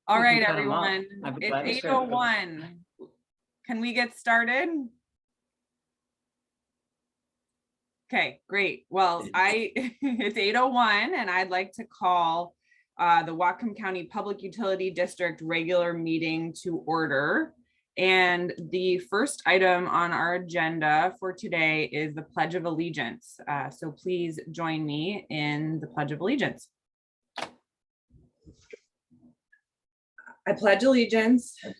All We right, can cut 'em off. everyone, I'd be it's glad to serve. 8:01. Can we get started? Okay, great. Well, it's 8:01 and I'd like to call the Whatcom County Public Utility District regular meeting to order. And the first item on our agenda for today is the Pledge of Allegiance. So please join me in the Pledge of Allegiance. I pledge allegiance to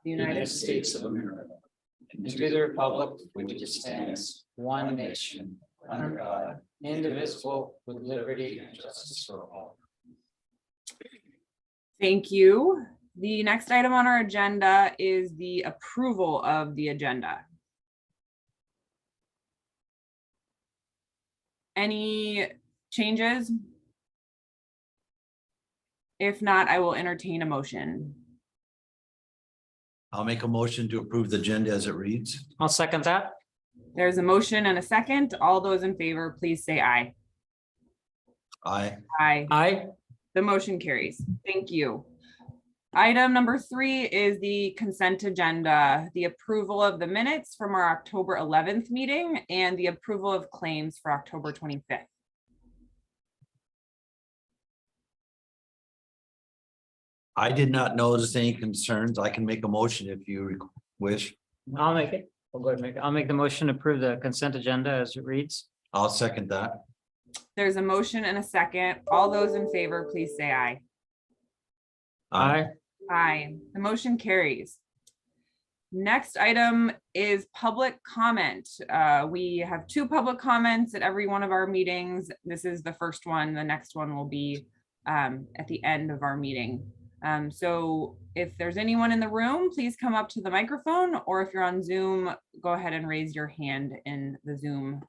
the United States of America, And to the republic for which it stands, one nation, under God, indivisible, with liberty and justice for all. Thank you. The next item on our agenda is the approval of the agenda. Any changes? If not, I will entertain a motion. I'll make a motion to approve the agenda as it reads. I'll second that. There's a motion and a second. All those in favor, please say aye. Aye. Aye. Aye. The motion carries. Thank you. Item number 3 is the consent agenda, the approval of the minutes from our October 11th meeting and the approval of claims for October 25th. I did not notice any concerns. I can make a motion if you wish. I'll make it. I'll go ahead and make it. I'll make the motion to approve the consent agenda as it reads. I'll second that. There's a motion and a second. All those in favor, please say aye. Aye. Aye. The motion carries. Next item is public comment. We have 2 public comments at every one of our meetings. This is the first one. The next one will be at the end of our meeting. So if there's anyone in the room, please come up to the microphone, or if you're on Zoom, go ahead and raise your hand in the Zoom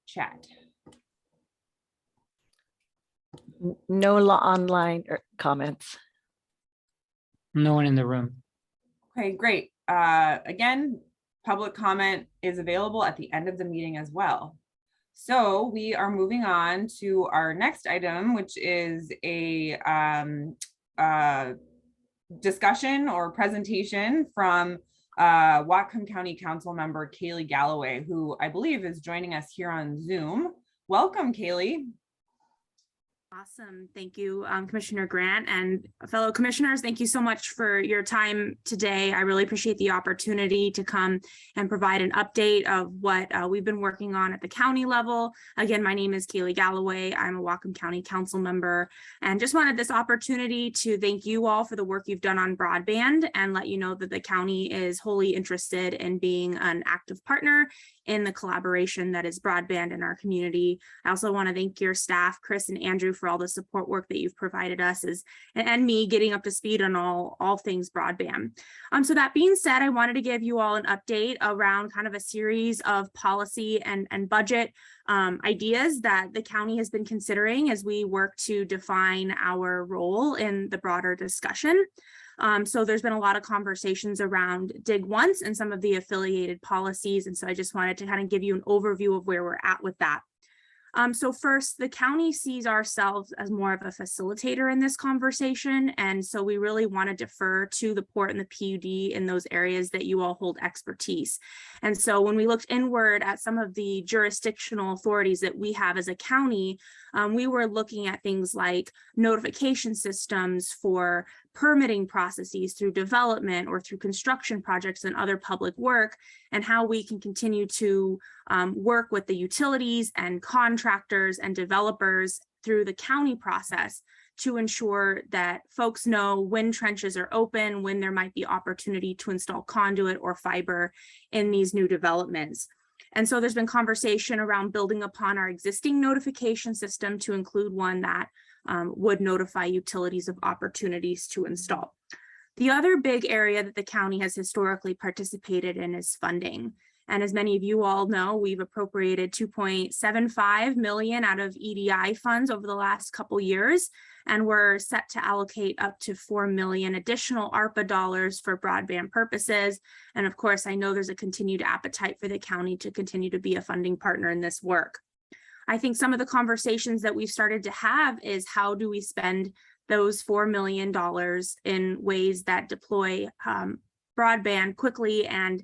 chat. No online comments. No one in the room. Okay, great. Again, public comment is available at the end of the meeting as well. So we are moving on to our next item, which is a discussion or presentation from Whatcom County Council member Kaylee Galloway, who I believe is joining us here on Zoom. Welcome, Kaylee. Awesome. Thank you, Commissioner Grant and fellow commissioners. Thank you so much for your time today. I really appreciate the opportunity to come and provide an update of what we've been working on at the county level. Again, my name is Kaylee Galloway. I'm a Whatcom County Council member and just wanted this opportunity to thank you all for the work you've done on broadband and let you know that the county is wholly interested in being an active partner in the collaboration that is broadband in our community. I also want to thank your staff, Chris and Andrew, for all the support work that you've provided us and me getting up to speed on all things broadband. So that being said, I wanted to give you all an update around kind of a series of policy and budget ideas that the county has been considering as we work to define our role in the broader discussion. So there's been a lot of conversations around Dig Once and some of the affiliated policies. And so I just wanted to kind of give you an overview of where we're at with that. So first, the county sees ourselves as more of a facilitator in this conversation. And so we really want to defer to the port and the PUD in those areas that you all hold expertise. And so when we looked inward at some of the jurisdictional authorities that we have as a county, we were looking at things like notification systems for permitting processes through development or through construction projects and other public work, and how we can continue to work with the utilities and contractors and developers through the county process to ensure that folks know when trenches are open, when there might be opportunity to install conduit or fiber in these new developments. And so there's been conversation around building upon our existing notification system to include one that would notify utilities of opportunities to install. The other big area that the county has historically participated in is funding. And as many of you all know, we've appropriated $2.75 million out of EDI funds over the last couple years, and we're set to allocate up to $4 million additional ARPA dollars for broadband purposes. And of course, I know there's a continued appetite for the county to continue to be a funding partner in this work. I think some of the conversations that we've started to have is how do we spend those $4 million in ways that deploy broadband quickly and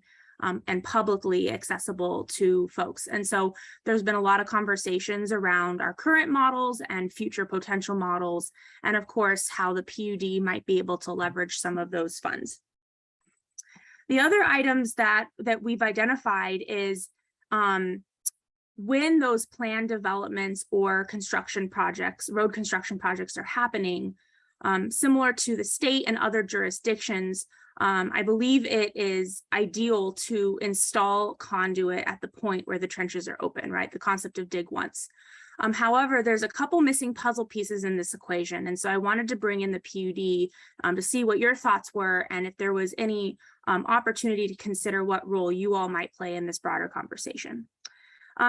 publicly accessible to folks. And so there's been a lot of conversations around our current models and future potential models, and of course, how the PUD might be able to leverage some of those funds. The other items that we've identified is when those planned developments or construction projects, road construction projects are happening, similar to the state and other jurisdictions, I believe it is ideal to install conduit at the point where the trenches are open, right? The concept of dig once. However, there's a couple missing puzzle pieces in this equation. And so I wanted to bring in the PUD to see what your thoughts were and if there was any opportunity to consider what role you all might play in this broader conversation.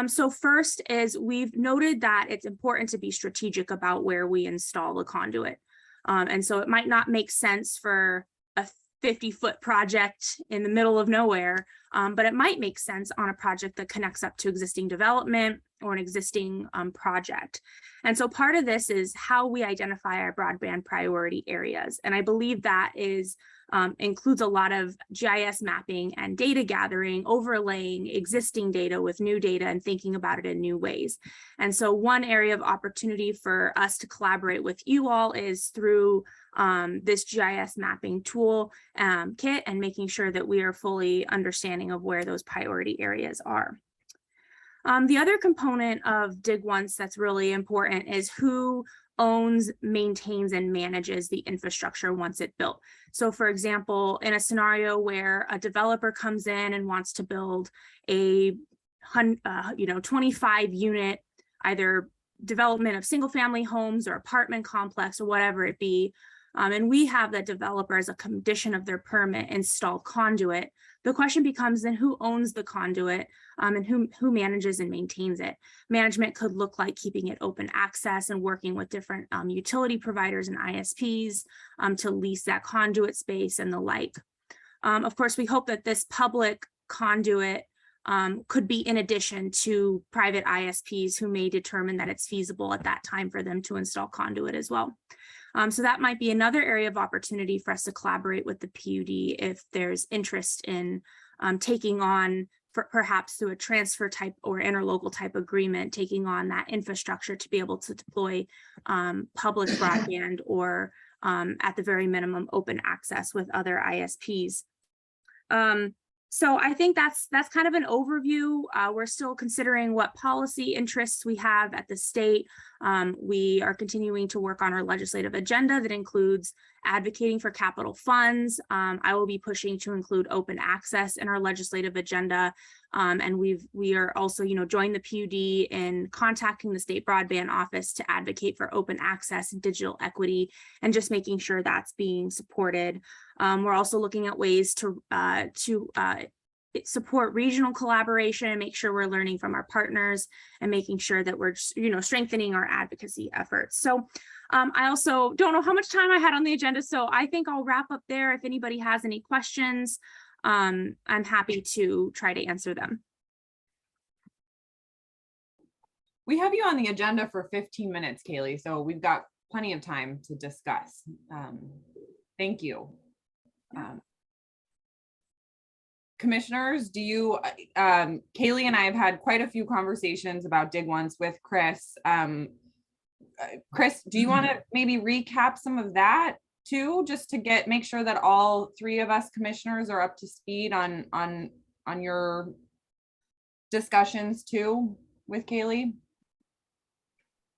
So first is we've noted that it's important to be strategic about where we install the conduit. And so it might not make sense for a 50-foot project in the middle of nowhere, but it might make sense on a project that connects up to existing development or an existing project. And so part of this is how we identify our broadband priority areas. And I believe that is includes a lot of GIS mapping and data gathering, overlaying existing data with new data and thinking about it in new ways. And so one area of opportunity for us to collaborate with you all is through this GIS mapping tool kit and making sure that we are fully understanding of where those priority areas are. The other component of Dig Once that's really important is who owns, maintains, and manages the infrastructure once it's built. So for example, in a scenario where a developer comes in and wants to build a 25 unit, either development of single family homes or apartment complex or whatever it be, and we have that developer as a condition of their permit install conduit, the question becomes then who owns the conduit and who manages and maintains it. Management could look like keeping it open access and working with different utility providers and ISPs to lease that conduit space and the like. Of course, we hope that this public conduit could be in addition to private ISPs who may determine that it's feasible at that time for them to install conduit as well. So that might be another area of opportunity for us to collaborate with the PUD if there's interest in taking on, perhaps through a transfer type or interlocal type agreement, taking on that infrastructure to be able to deploy public broadband or at the very minimum open access with other ISPs. So I think that's kind of an overview. We're still considering what policy interests we have at the state. We are continuing to work on our legislative agenda that includes advocating for capital funds. I will be pushing to include open access in our legislative agenda. And we are also, join the PUD in contacting the state broadband office to advocate for open access and digital equity and just making sure that's being supported. We're also looking at ways to support regional collaboration and make sure we're learning from our partners and making sure that we're, strengthening our advocacy efforts. So I also don't know how much time I had on the agenda, so I think I'll wrap up there. If anybody has any questions, I'm happy to try to answer them. We have you on the agenda for 15 minutes, Kaylee, so we've got plenty of time to discuss. Thank you. Commissioners, do you, Kaylee and I have had quite a few conversations about Dig Once with Chris. Chris, do you want to maybe recap some of that too, just to make sure that all three of us commissioners are up to speed on your discussions too with Kaylee?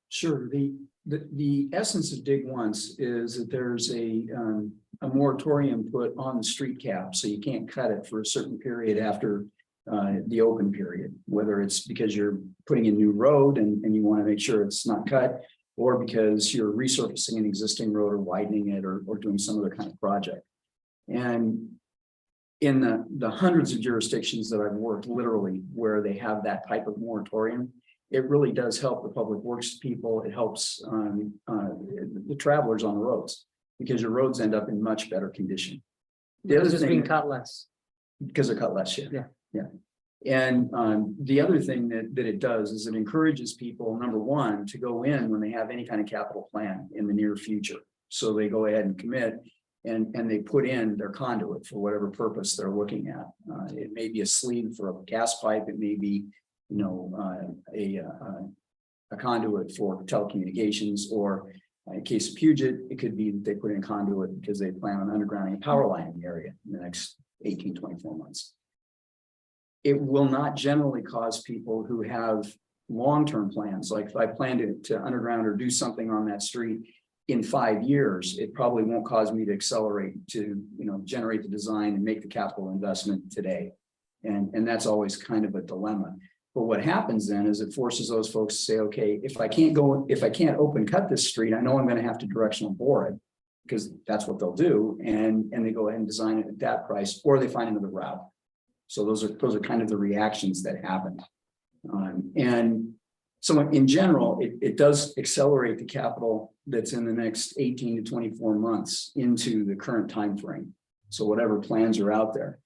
Sure. The essence of Dig Once is that there's a moratorium put on the street cap, so you can't cut it for a certain period after the open period, whether it's because you're putting in new road and you want to make sure it's not cut, or because you're resurfacing an existing road or widening it or doing some other kind of project. And in the hundreds of jurisdictions that I've worked literally where they have that type of moratorium, it really does help the public works people. It helps the travelers on the roads because your roads end up in much better condition. The other thing, cut less. because they're cut less, yeah. And the other thing that it does is it encourages people, number one, to go in when they have any kind of capital plan in the near future. So they go ahead and commit and they put in their conduit for whatever purpose they're looking at. It may be a sleeve for a gas pipe. It may be, you know, a conduit for telecommunications, or in case of Puget, it could be that they put in conduit because they plan on undergrounding a power line in the area in the next 18, 24 months. It will not generally cause people who have long-term plans, like if I plan to underground or do something on that street in 5 years, it probably won't cause me to accelerate to, you know, generate the design and make the capital investment today. And that's always kind of a dilemma. But what happens then is it forces those folks to say, okay, if I can't open cut this street, I know I'm going to have to directional bore it, because that's what they'll do. And they go ahead and design it at that price, or they find another route. So those are kind of the reactions that happen. And so in general, it does accelerate the capital that's in the next 18 to 24 months into the current time frame. So whatever plans are out there.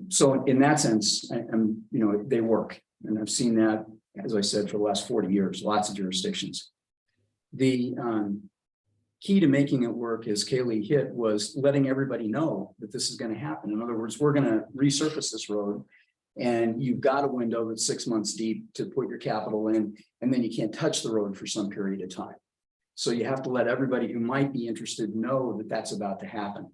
So in that sense, you know, they work. And I've seen that, as I said, for the last 40 years, lots of jurisdictions. The key to making it work, as Kaylee hit, was letting everybody know that this is going to happen. In other words, we're going to resurface this road, and you've got a window that's 6 months deep to put your capital in, and then you can't touch the road for some period of time. So you have to let everybody who might be interested know that that's about to happen.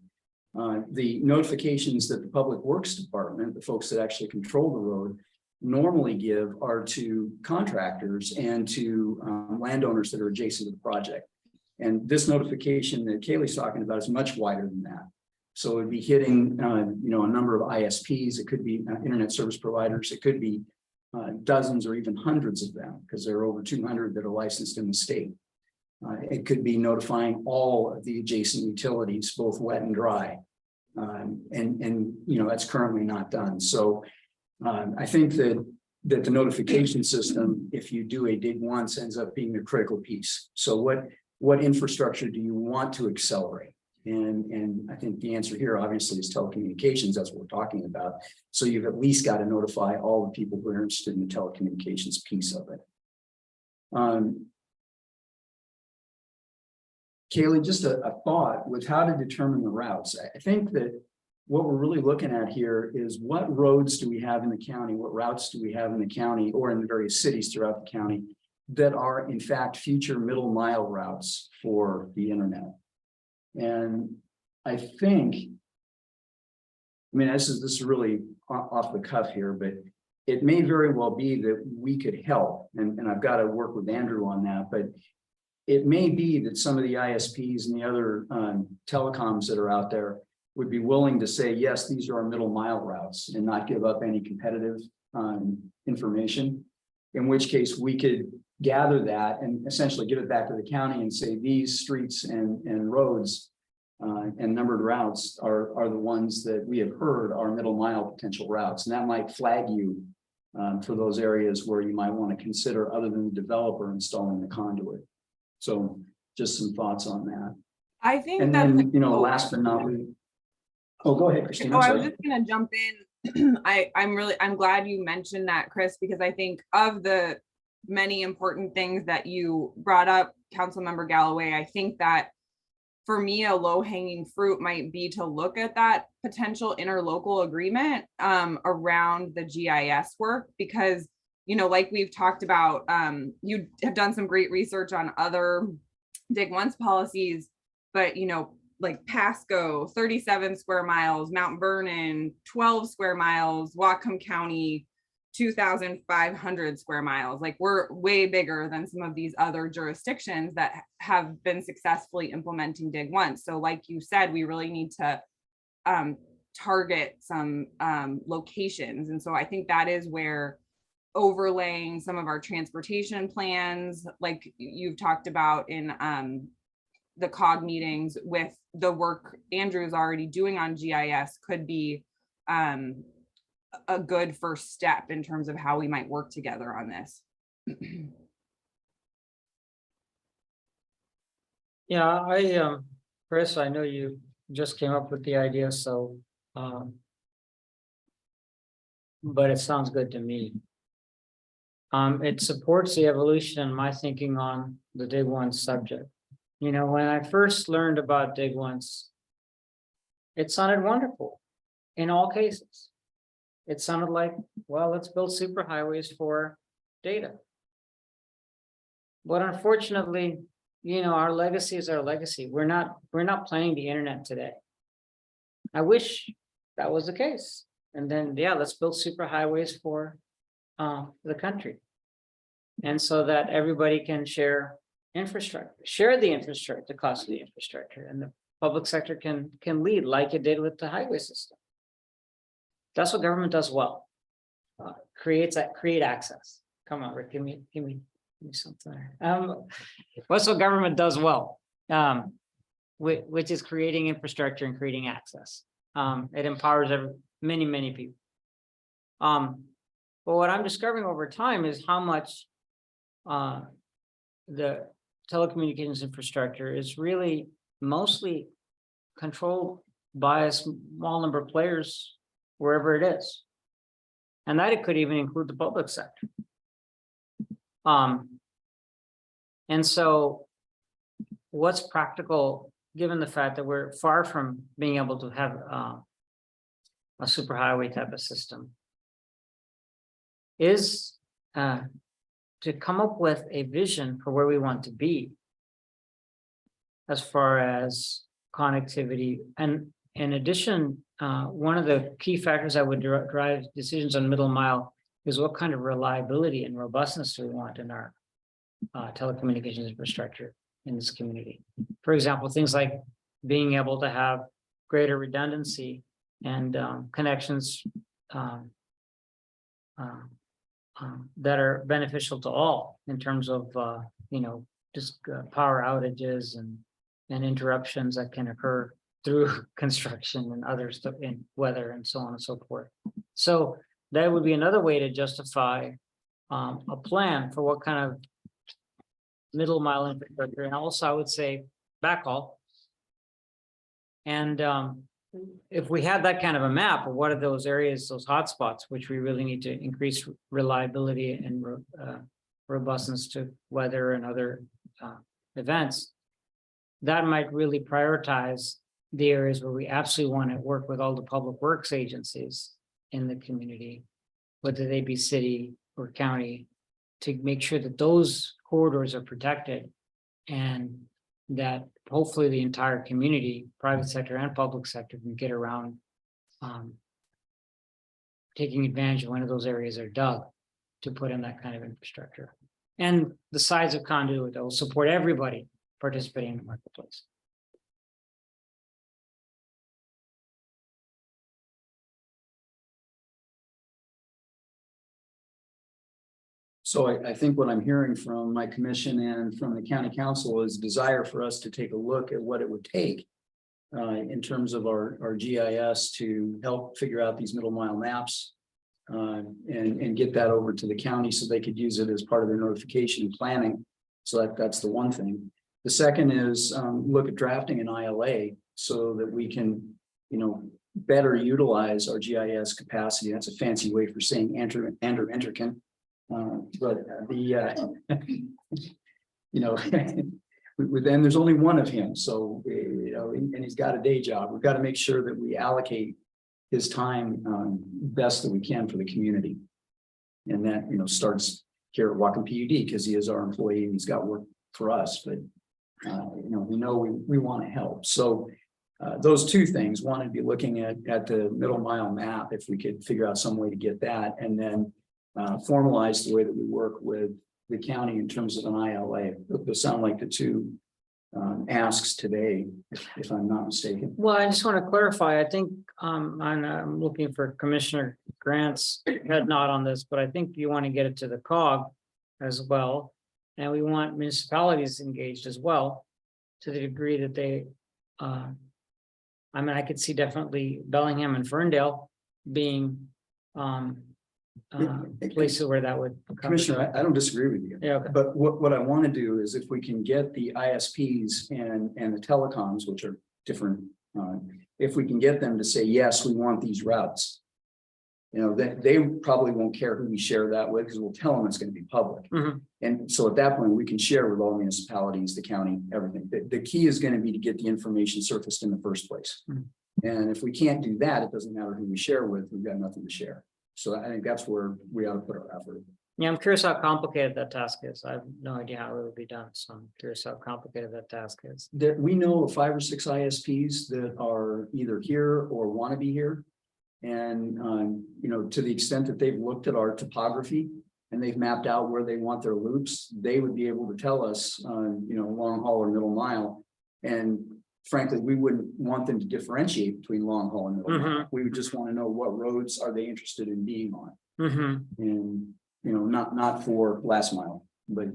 The notifications that the Public Works Department, the folks that actually control the road, normally give are to contractors and to landowners that are adjacent to the project. And this notification that Kaylee's talking about is much wider than that. So it'd be hitting, you know, a number of ISPs. It could be internet service providers. It could be dozens or even hundreds of them, because there are over 200 that are licensed in the state. It could be notifying all of the adjacent utilities, both wet and dry. And you know, that's currently not done. So I think that the notification system, if you do a dig once, ends up being a critical piece. So what infrastructure do you want to accelerate? And I think the answer here obviously is telecommunications. That's what we're talking about. So you've at least got to notify all the people who are interested in the telecommunications piece of it. Kaylee, just a thought with how to determine the routes. I think that what we're really looking at here is what roads do we have in the county? What routes do we have in the county or in the various cities throughout the county that are in fact future middle mile routes for the internet? And I think, I mean, this is really off the cuff here, but it may very well be that we could help. And I've got to work with Andrew on that, but it may be that some of the ISPs and the other telecoms that are out there would be willing to say, yes, these are our middle mile routes, and not give up any competitive information, in which case we could gather that and essentially give it back to the county and say these streets and roads and numbered routes are the ones that we have heard are middle mile potential routes. And that might flag you for those areas where you might want to consider, other than the developer installing the conduit. So just some thoughts on that. I think And that's, then, you know, last but not least. Oh, go ahead, Christine. oh, I'm I sorry. was just gonna jump in. I'm glad you mentioned that, Chris, because I think of the many important things that you brought up, Councilmember Galloway, I think that for me, a low-hanging fruit might be to look at that potential interlocal agreement around the GIS work, because, you know, like we've talked about, you have done some great research on other dig once policies, but, you know, like Pasco, 37 square miles, Mount Vernon, 12 square miles, Whatcom County, 2,500 square miles. Like, we're way bigger than some of these other jurisdictions that have been successfully implementing dig once. So like you said, we really need to target some locations. And so I think that is where overlaying some of our transportation plans, like you've talked about in the COG meetings, with the work Andrew's already doing on GIS, could be a good first step in terms of how we might work together on this. Yeah, Chris, I know you just came up with the idea, so but it sounds good to me. It supports the evolution in my thinking on the Dig Once subject. You know, when I first learned about Dig Once, it sounded wonderful in all cases. It sounded like, well, let's build superhighways for data. But unfortunately, you know, our legacy is our legacy. We're not planning the internet today. I wish that was the case. And then, yeah, let's build superhighways for the country. And so that everybody can share infrastructure, share the infrastructure, the cost of the infrastructure, and the public sector can lead like it did with the highway system. That's what government does well. Create access. Come on, Rick, give me something there. What's what government does well? Which is creating infrastructure and creating access. It empowers many people. But what I'm discovering over time is how much the telecommunications infrastructure is really mostly controlled by a small number of players wherever it is. And that it could even include the public sector. And so what's practical, given the fact that we're far from being able to have a superhighway type of system, is to come up with a vision for where we want to be as far as connectivity. And in addition, one of the key factors that would drive decisions on middle mile is what kind of reliability and robustness do we want in our telecommunications infrastructure in this community. For example, things like being able to have greater redundancy and connections that are beneficial to all in terms of you know, just power outages and interruptions that can occur through construction and other stuff in weather and so on and so forth. So that would be another way to justify a plan for what kind of middle mile infrastructure, and also I would say backhaul. And if we had that kind of a map of what are those areas, those hotspots, which we really need to increase reliability and robustness to weather and other events, that might really prioritize the areas where we absolutely want to work with all the public works agencies in the community, whether they be city or county, to make sure that those corridors are protected and that hopefully the entire community, private sector and public sector, can get around taking advantage of one of those areas are dug to put in that kind of infrastructure. And the size of conduit that will support everybody participating in the marketplace. So I think what I'm hearing from my commission and from the county council is desire for us to take a look at what it would take in terms of our GIS to help figure out these middle mile maps and get that over to the county so they could use it as part of their notification and planning. So that's the one thing. The second is look at drafting an ILA so that we can, you know, better utilize our GIS capacity. That's a fancy way for saying Andrew Enterkin. But the you know, then there's only one of him, so you know, and he's got a day job. We've got to make sure that we allocate his time best that we can for the community, and that, you know, starts here at Whatcom PUD because he is our employee and he's got work for us. But you know we want to help. So those two things: one would be looking at the middle mile map, if we could figure out some way to get that, and then formalize the way that we work with the county in terms of an ILA. They'll sound like the two asks today, if I'm not mistaken. Well, I just want to clarify, I think I'm looking for Commissioner Grant's head nod on this, but I think you want to get it to the COG as well. And we want municipalities engaged as well, to the degree that they, I mean, I could see definitely Bellingham and Ferndale being places where that would come. Commissioner, I don't disagree with you. Yeah, okay. But what I want to do is, if we can get the ISPs and the telecoms, which are different, if we can get them to say, yes, we want these routes, You know, that they probably won't care who we share that with, because we'll tell them it's going to be public. Mhm. And so at that point, we can share with all municipalities, the county, everything. The key is going to be to get the information surfaced in the first place. Mhm. And if we can't do that, it doesn't matter who we share with, we've got nothing to share. So I think that's where we ought to put our effort. Yeah, I'm curious how complicated that task is. I have no idea how it would be done, so I'm curious how complicated that task is. That we know of 5 or 6 ISPs that are either here or want to be here. And, you know, to the extent that they've looked at our topography and they've mapped out where they want their loops, they would be able to tell us, you know, long haul or middle mile. And frankly, we wouldn't want them to differentiate between long haul and middle mile. We would just want to know what roads are they interested in being on. And, you know, not for last mile, but,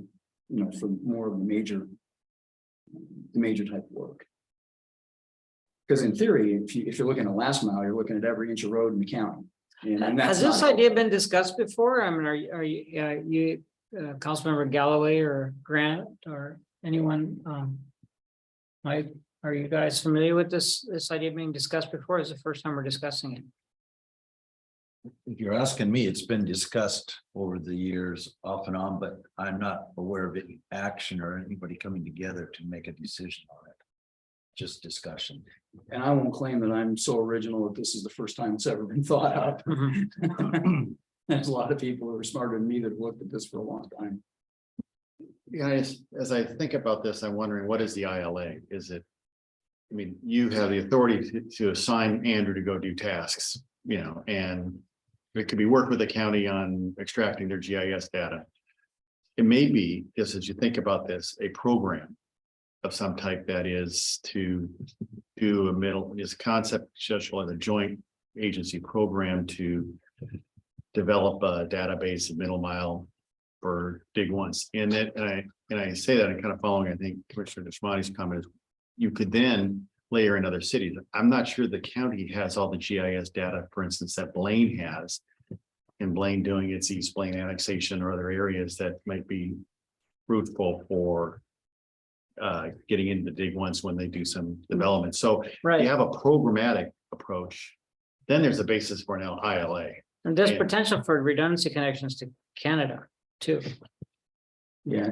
you know, for more of the major type of work. Because in theory, if you're looking at last mile, you're looking at every inch of road in the county. And that's Has this not- idea been discussed before? I mean, are you Councilmember Galloway or Grant or anyone? Mike, are you guys familiar with this idea being discussed before? Is it the first time we're discussing it? If you're asking me, it's been discussed over the years off and on, but I'm not aware of any action or anybody coming together to make a decision on it. Just discussion. And I won't claim that I'm so original that this is the first time it's ever been thought out. There's a lot of people who are smarter than me that have looked at this for a long time. Guys, as I think about this, I'm wondering, what is the ILA? Is it? I mean, you have the authority to assign Andrew to go do tasks, you know, and it could be work with the county on extracting their GIS data. It may be, just as you think about this, a program of some type that is to do a middle, is a concept such as a joint agency program to develop a database of middle mile for dig once. And I say that and kind of following, I think, Commissioner Deshmati's comment is you could then layer in other cities. I'm not sure the county has all the GIS data, for instance, that Blaine has. And Blaine doing its East Blaine annexation or other areas that might be fruitful for getting into the dig once when they do some development. So you Right, have a programmatic approach. Then there's a basis for an ILA. and there's Yeah. potential for redundancy connections to Canada too. Yeah.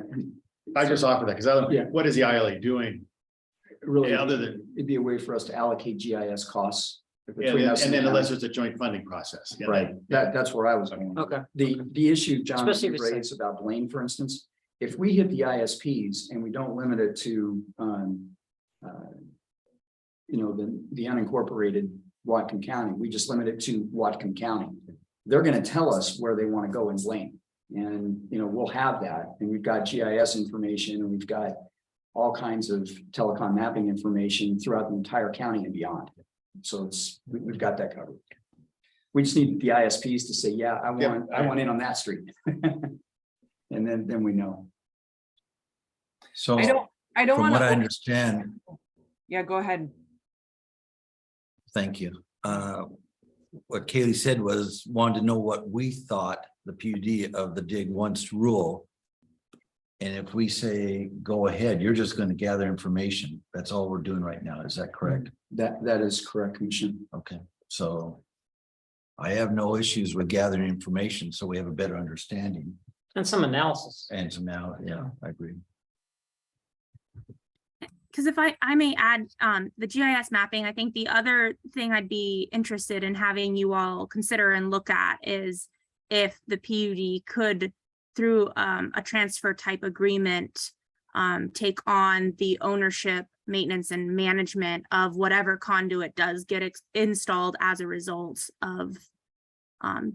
I just offer that because Yeah. what is the ILA doing? Really, Other than, it'd be a way for us to allocate GIS costs. yeah, between us and then the unless county. there's a joint funding process. Yeah, Right, that's where I was going. Okay, The issue, John, that Especially you if it's raised about Blaine, for instance, if we hit the ISPs and we don't limit it to, you know, the unincorporated Whatcom County, we just limit it to Whatcom County. They're gonna tell us where they want to go in Blaine. And, you know, we'll have that, and we've got GIS information, and we've got all kinds of telecom mapping information throughout the entire county and beyond. So we've got that covered. We just need the ISPs to say, yeah, I want in on that street. And then we know. So I don't from want what I to, understand, yeah, go ahead. thank you. What Kaylee said was wanted to know what we thought the PUD of the dig once rule. And if we say, go ahead, you're just going to gather information. That's all we're doing right now. Is that correct? That is correct, Commissioner. Okay, so I have no issues with gathering information, so we have a better understanding. and some analysis. And so now, yeah, I agree. Because if I may add, the GIS mapping, I think the other thing I'd be interested in having you all consider and look at is if the PUD could, through a transfer type agreement, take on the ownership, maintenance, and management of whatever conduit does get installed as a result of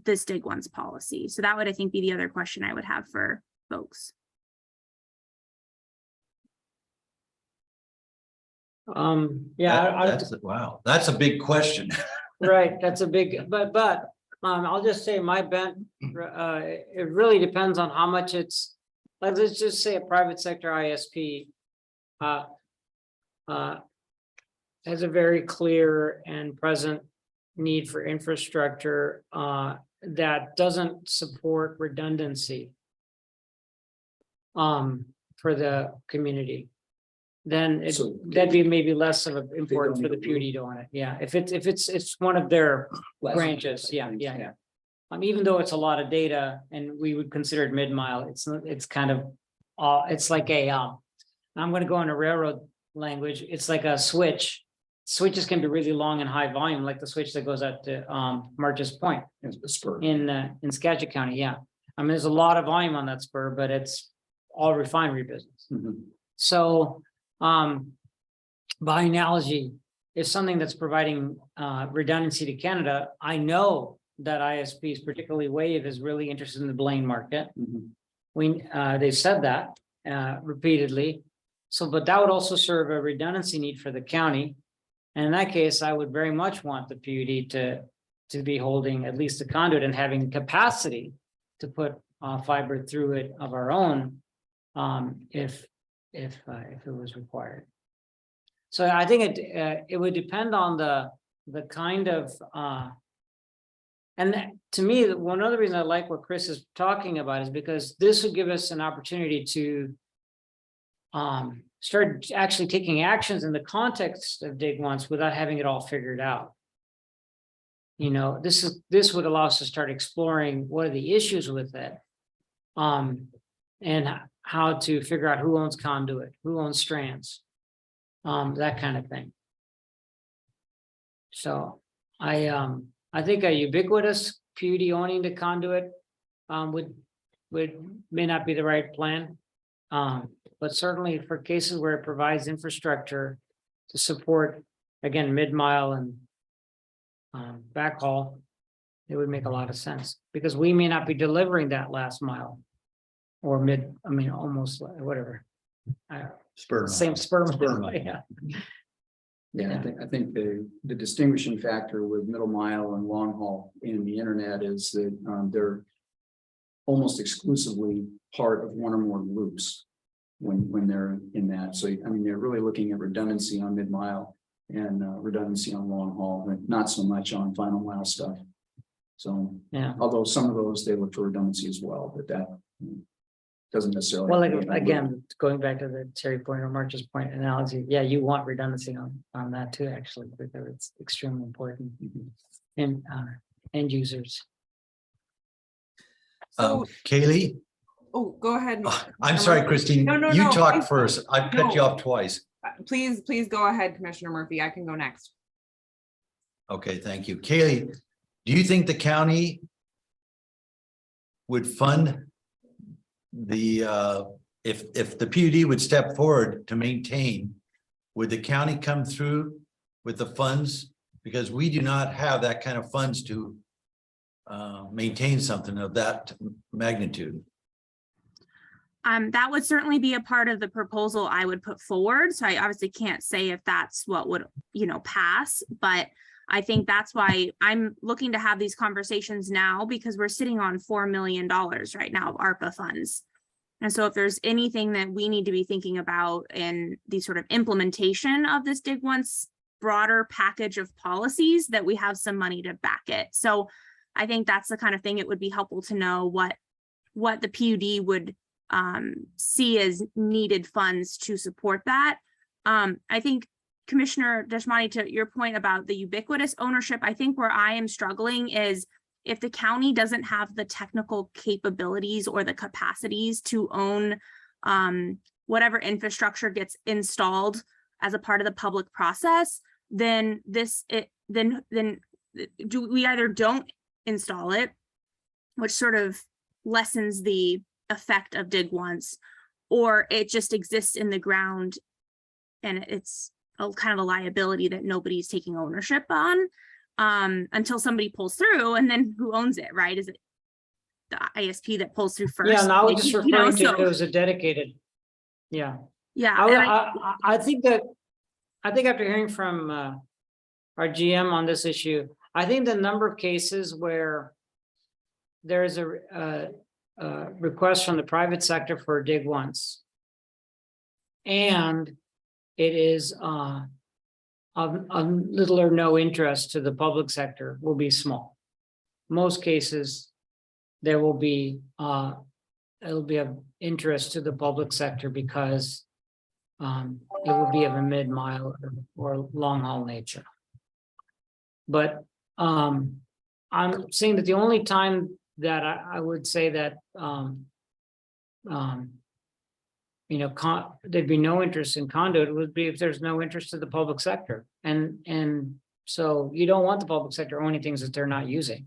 this dig once policy. So that would, I think, be the other question I would have for folks. Yeah, Wow, that's a big question. right, that's a big, but I'll just say my bent, it really depends on how much it's, let's just say a private sector ISP has a very clear and present need for infrastructure that doesn't support redundancy for the community. Then So- that'd be maybe less of an important for the need a rule? PUD to own it. Yeah, if it's one of their Last- branches, yeah. Even though it's a lot of data and we would consider it mid-mile, it's kind of, it's like a, I'm gonna go into railroad language, it's like a switch. Switches can be really long and high volume, like the switch that goes out to March's Point It's a spur. in Skagit County, yeah. I mean, there's a lot of volume on that spur, but it's all refinery business. Mhm. So, by analogy, if something that's providing redundancy to Canada, I know that ISPs, particularly Wave, is really interested in the Blaine market. Mhm. They've said that repeatedly. So, but that would also serve a redundancy need for the county. And in that case, I would very much want the PUD to be holding at least a conduit and having capacity to put fiber through it of our own, if it was required. So I think it would depend on the kind of and to me, one other reason I like what Chris is talking about is because this would give us an opportunity to start actually taking actions in the context of Dig Once without having it all figured out. You know, this would allow us to start exploring what are the issues with it, and how to figure out who owns conduit, who owns strands, that kind of thing. So I think a ubiquitous PUD owning the conduit may not be the right plan. But certainly for cases where it provides infrastructure to support, again, mid-mile and backhaul, it would make a lot of sense because we may not be delivering that last mile or almost whatever. Spur. Same spur. Spur mile. Yeah. Yeah, I think the distinguishing factor with middle mile and long haul in the internet is that they're almost exclusively part of one or more loops when they're in that. So, I mean, they're really looking at redundancy on mid mile and redundancy on long haul, but not so much on final mile stuff. So, Yeah. although some of those, they look for redundancy as well, but that doesn't necessarily. Well, have to like, be a loop. again, going back to the Terry point or March's point analogy, yeah, you want redundancy on that too, actually, because it's extremely important in end users. So, Kaylee, oh, go ahead. I'm sorry, Christine, No, you please talked don't. first. I've cut you No. off twice. Please go ahead, Commissioner Murphy. I can go next. Okay, thank you. Kaylee, do you think the county would fund the, if the PUD would step forward to maintain, would the county come through with the funds? Because we do not have that kind of funds to maintain something of that magnitude. That would certainly be a part of the proposal I would put forward. So I obviously can't say if that's what would, pass, but I think that's why I'm looking to have these conversations now because we're sitting on $4 million right now of ARPA funds. And so if there's anything that we need to be thinking about in the sort of implementation of this Dig Once broader package of policies, that we have some money to back it. So I think that's the kind of thing it would be helpful to know what the PUD would see as needed funds to support that. I think Commissioner Deshmani, to your point about the ubiquitous ownership, I think where I am struggling is if the county doesn't have the technical capabilities or the capacities to own whatever infrastructure gets installed as a part of the public process, then we either don't install it, which sort of lessens the effect of Dig Once, or it just exists in the ground and it's a kind of a liability that nobody's taking ownership on until somebody pulls through, and then who owns it, right? Is it the ISP that pulls through first? Yeah, now we're just referring to it as a dedicated. Yeah. Yeah. I think after hearing from our GM on this issue, I think the number of cases where there's a request from the private sector for Dig Once, and it is of little or no interest to the public sector, will be small. Most cases, there will be it'll be of interest to the public sector because it will be of a mid-mile or long haul nature. But I'm saying that the only time that I would say that, there'd be no interest in conduit would be if there's no interest to the public sector. And so you don't want the public sector owning things that they're not using.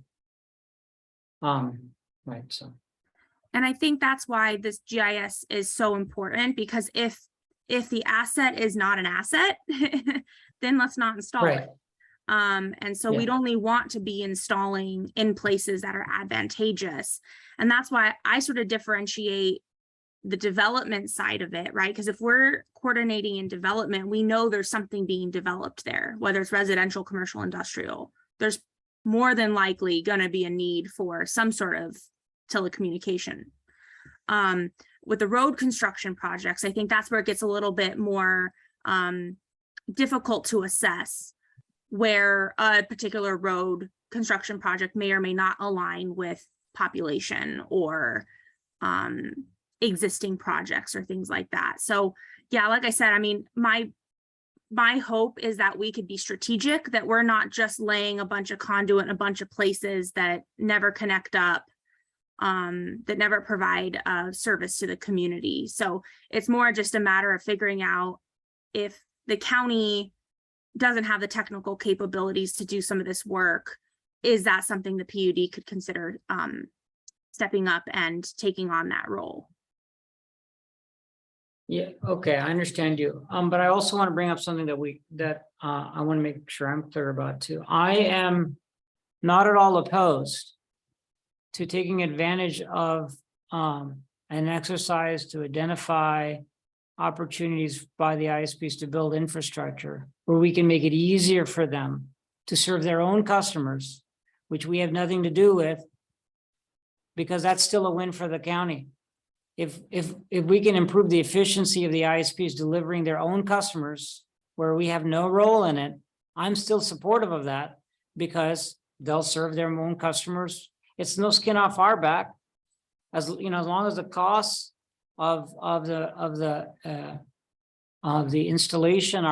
Right, so. And I think that's why this GIS is so important, because if the asset is not an asset, then let's not install Right. it. And so we'd only want to be installing in places that are advantageous. And that's why I sort of differentiate the development side of it, right? Because if we're coordinating in development, we know there's something being developed there, whether it's residential, commercial, industrial. There's more than likely going to be a need for some sort of telecommunication. With the road construction projects, I think that's where it gets a little bit more difficult to assess, where a particular road construction project may or may not align with population or existing projects or things like that. So yeah, like I said, I mean, my hope is that we could be strategic, that we're not just laying a bunch of conduit in a bunch of places that never connect up, that never provide service to the community. So it's more just a matter of figuring out if the county doesn't have the technical capabilities to do some of this work, is that something the PUD could consider stepping up and taking on that role? Yeah, okay, I understand you. But I also want to bring up something that I want to make sure I'm clear about too. I am not at all opposed to taking advantage of an exercise to identify opportunities by the ISPs to build infrastructure where we can make it easier for them to serve their own customers, which we have nothing to do with, because that's still a win for the county. If we can improve the efficiency of the ISPs delivering their own customers where we have no role in it, I'm still supportive of that, because they'll serve their own customers. It's no skin off our back, as you know, as long as the costs of the installation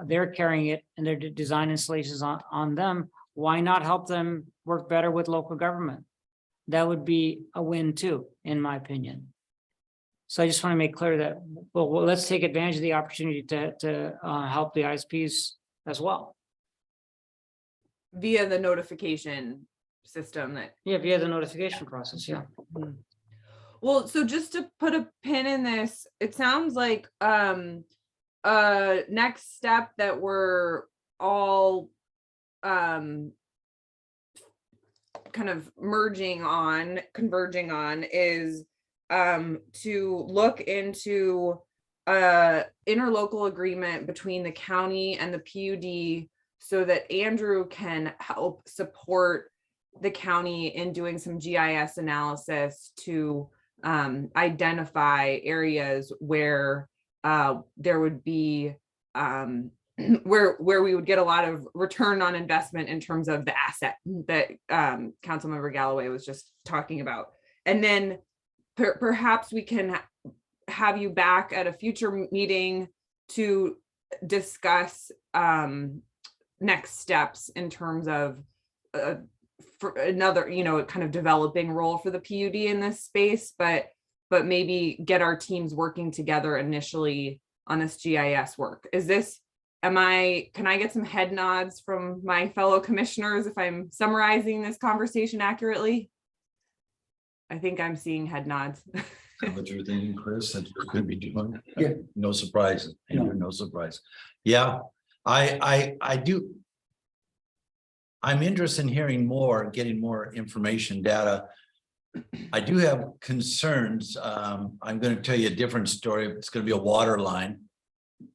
they're carrying it, and their design installations on them. Why not help them work better with local government? That would be a win too, in my opinion. So I just want to make clear that, well, let's take advantage of the opportunity to help the ISPs as well. Via the notification system that. Yeah, via the notification process, yeah. Well, so just to put a pin in this, it sounds like next step that we're all kind of converging on is to look into interlocal agreement between the county and the PUD, so that Andrew can help support the county in doing some GIS analysis to identify areas where there would be where we would get a lot of return on investment in terms of the asset that Councilmember Galloway was just talking about. And then perhaps we can have you back at a future meeting to discuss next steps in terms of for another, kind of developing role for the PUD in this space, but maybe get our teams working together initially on this GIS work. Can I get some head nods from my fellow commissioners if I'm summarizing this conversation accurately? I think I'm seeing head nods. What you're thinking, Chris, that you're going to be doing? Yeah. No surprises. No surprise. Yeah, I do. I'm interested in hearing more, getting more information, data. I do have concerns. I'm going to tell you a different story. It's going to be a water line.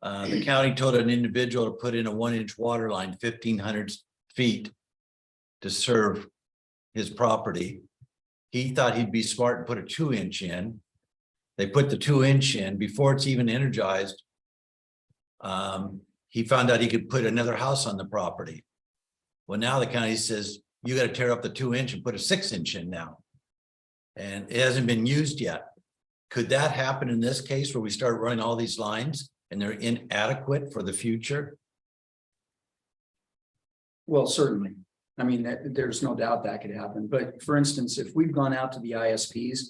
The county told an individual to put in a 1-inch water line, 1,500 feet, to serve his property. He thought he'd be smart and put a 2-inch in. They put the 2-inch in before it's even energized. He found out he could put another house on the property. Well, now the county says, you got to tear up the 2-inch and put a 6-inch in now. And it hasn't been used yet. Could that happen in this case where we start running all these lines and they're inadequate for the future? Well, certainly. I mean, there's no doubt that could happen. But for instance, if we've gone out to the ISPs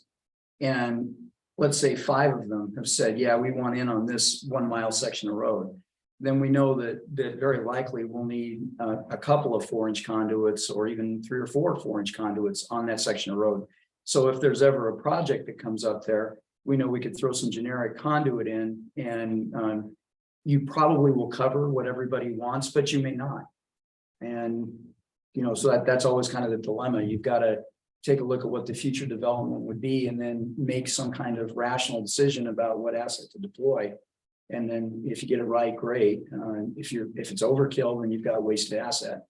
and let's say 5 of them have said, yeah, we want in on this 1 mile section of road, then we know that very likely we'll need a couple of 4-inch conduits or even 3 or 4 4-inch conduits on that section of road. So if there's ever a project that comes up there, we know we could throw some generic conduit in and you probably will cover what everybody wants, but you may not. And, you know, so that's always kind of the dilemma. You've got to take a look at what the future development would be and then make some kind of rational decision about what asset to deploy. And then if you get it right, great. If it's overkill, then you've got a wasted asset.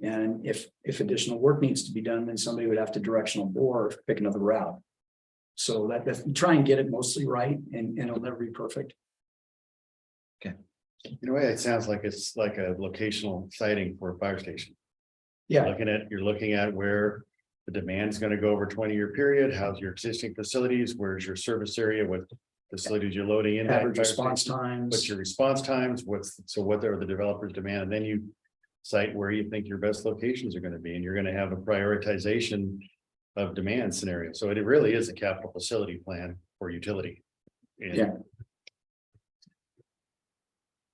And if additional work needs to be done, then somebody would have to directional bore or pick another route. So that try and get it mostly right, and it'll never be perfect. In a way, it sounds like it's like a locational siting for a fire station. Yeah, You're looking at where the demand's going to go over a 20-year period. How's your existing facilities? Where's your service area? What facilities you're loading in? that average fire response station? times. What's your response times? What are the developers' demand? And then you cite where you think your best locations are going to be, and you're going to have a prioritization of demand scenario. So it really is a capital facility plan for utility. And Yeah.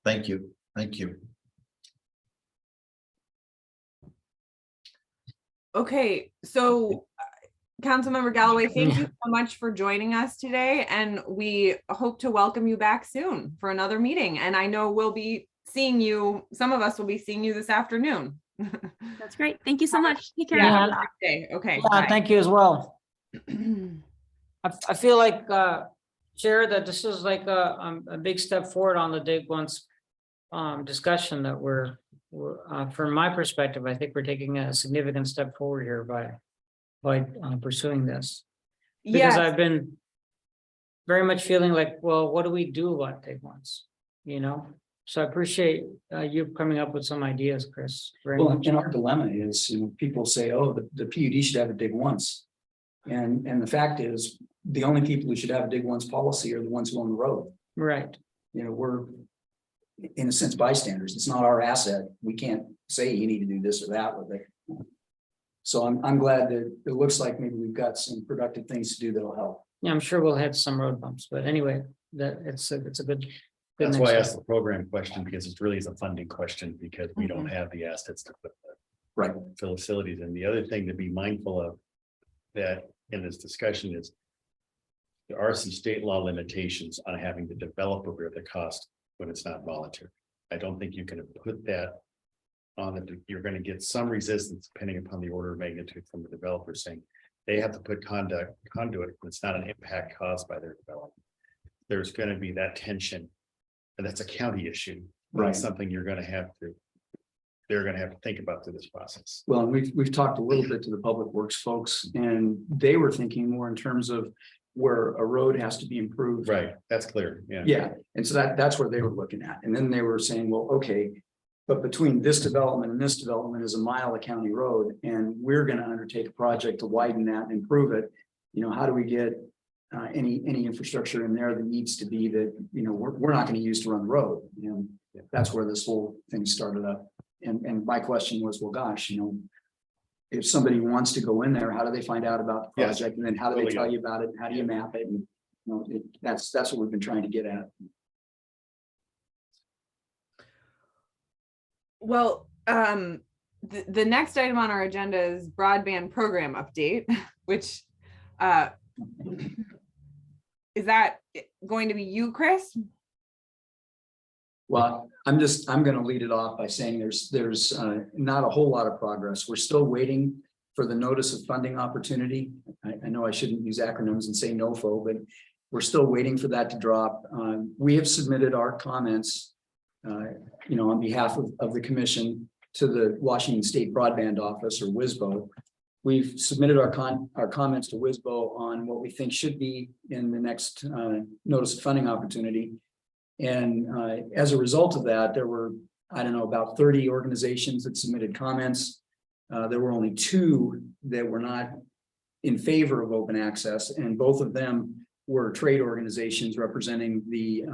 Thank you. Thank you. Okay, so Councilmember Galloway, thank you so much for joining us today, and we hope to welcome you back soon for another meeting. And I know we'll be seeing you, some of us will be seeing you this afternoon. That's great. Thank you so much. Take care. Yeah, Yeah. have a good day. Okay. Yeah, bye. thank you as well. I feel like, Chair, that this is like a big step forward on the Dig Once discussion that we're from my perspective, I think we're taking a significant step forward here by pursuing this. Because Yes. I've been very much feeling like, well, what do we do about Dig Once? You know, so I appreciate you coming up with some ideas, Chris. Very Well, much. and our dilemma is, you know, people say, oh, the PUD should have a dig once. And the fact is, the only people who should have a dig once policy are the ones who own the road. Right. You know, we're in a sense bystanders. It's not our asset. We can't say you need to do this or that with it. So I'm glad that it looks like maybe we've got some productive things to do that'll help. Yeah, I'm sure we'll have some road bumps, but anyway, that it's a good. That's next why I step. asked the program question, because it really is a funding question, because we don't have the assets to put the Right. facilities. And the other thing to be mindful of that in this discussion is there are some state law limitations on having the developer bear the cost when it's not voluntary. I don't think you can put that on it. You're going to get some resistance depending upon the order of magnitude from the developer saying they have to put conduit. It's not an impact caused by their development. There's going to be that tension, and that's a county issue. Right. It's something they're going to have to think about through this process. Well, and we've talked a little bit to the public works folks, and they were thinking more in terms of where a road has to be improved. Right, that's clear, yeah. Yeah, and so that's where they were looking at. And then they were saying, well, okay, but between this development and this development is a mile of county road, and we're going to undertake a project to widen that and improve it. You know, how do we get any infrastructure in there that needs to be that, you know, we're not going to use to run the road? And that's where this whole thing started up. And my question was, well, gosh, you know, if somebody wants to go in there, how do they find out about the Yes, project? And then how do they totally. tell you about it? And how do you map it? And, you know, that's what we've been trying to get at. Well, the next item on our agenda is broadband program update, which is that going to be you, Chris? Well, I'm going to lead it off by saying there's not a whole lot of progress. We're still waiting for the notice of funding opportunity. I know I shouldn't use acronyms and say NOFO, but we're still waiting for that to drop. We have submitted our comments, you know, on behalf of the commission to the Washington State Broadband Office, or WSBO. We've submitted our comments to WSBO on what we think should be in the next notice of funding opportunity. And as a result of that, there were, I don't know, about 30 organizations that submitted comments. There were only 2 that were not in favor of open access, and both of them were trade organizations representing the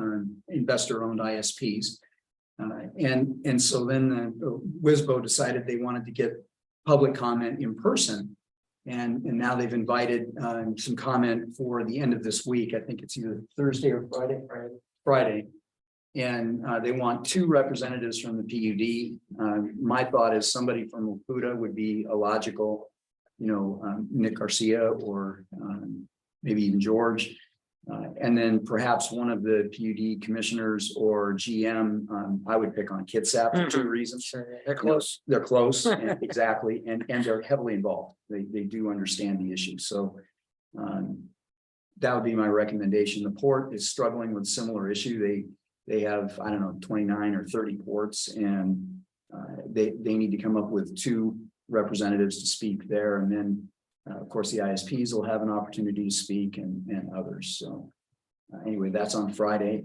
investor-owned ISPs. And so then WSBO decided they wanted to get public comment in person. And now they've invited some comment for the end of this week. I think it's either Thursday or Friday. And they want 2 representatives from the PUD. My thought is somebody from Waputa would be a logical, Nick Garcia or maybe even George. And then perhaps one of the PUD commissioners or GM, I would pick on Kitsap for 2 reasons. Sure, they're close. They're close, exactly, and they're heavily involved. They do understand the issue, so that would be my recommendation. The port is struggling with similar issue. They have, I don't know, 29 or 30 ports, and they need to come up with 2 representatives to speak there, and then of course the ISPs will have an opportunity to speak and others. So anyway, that's on Friday,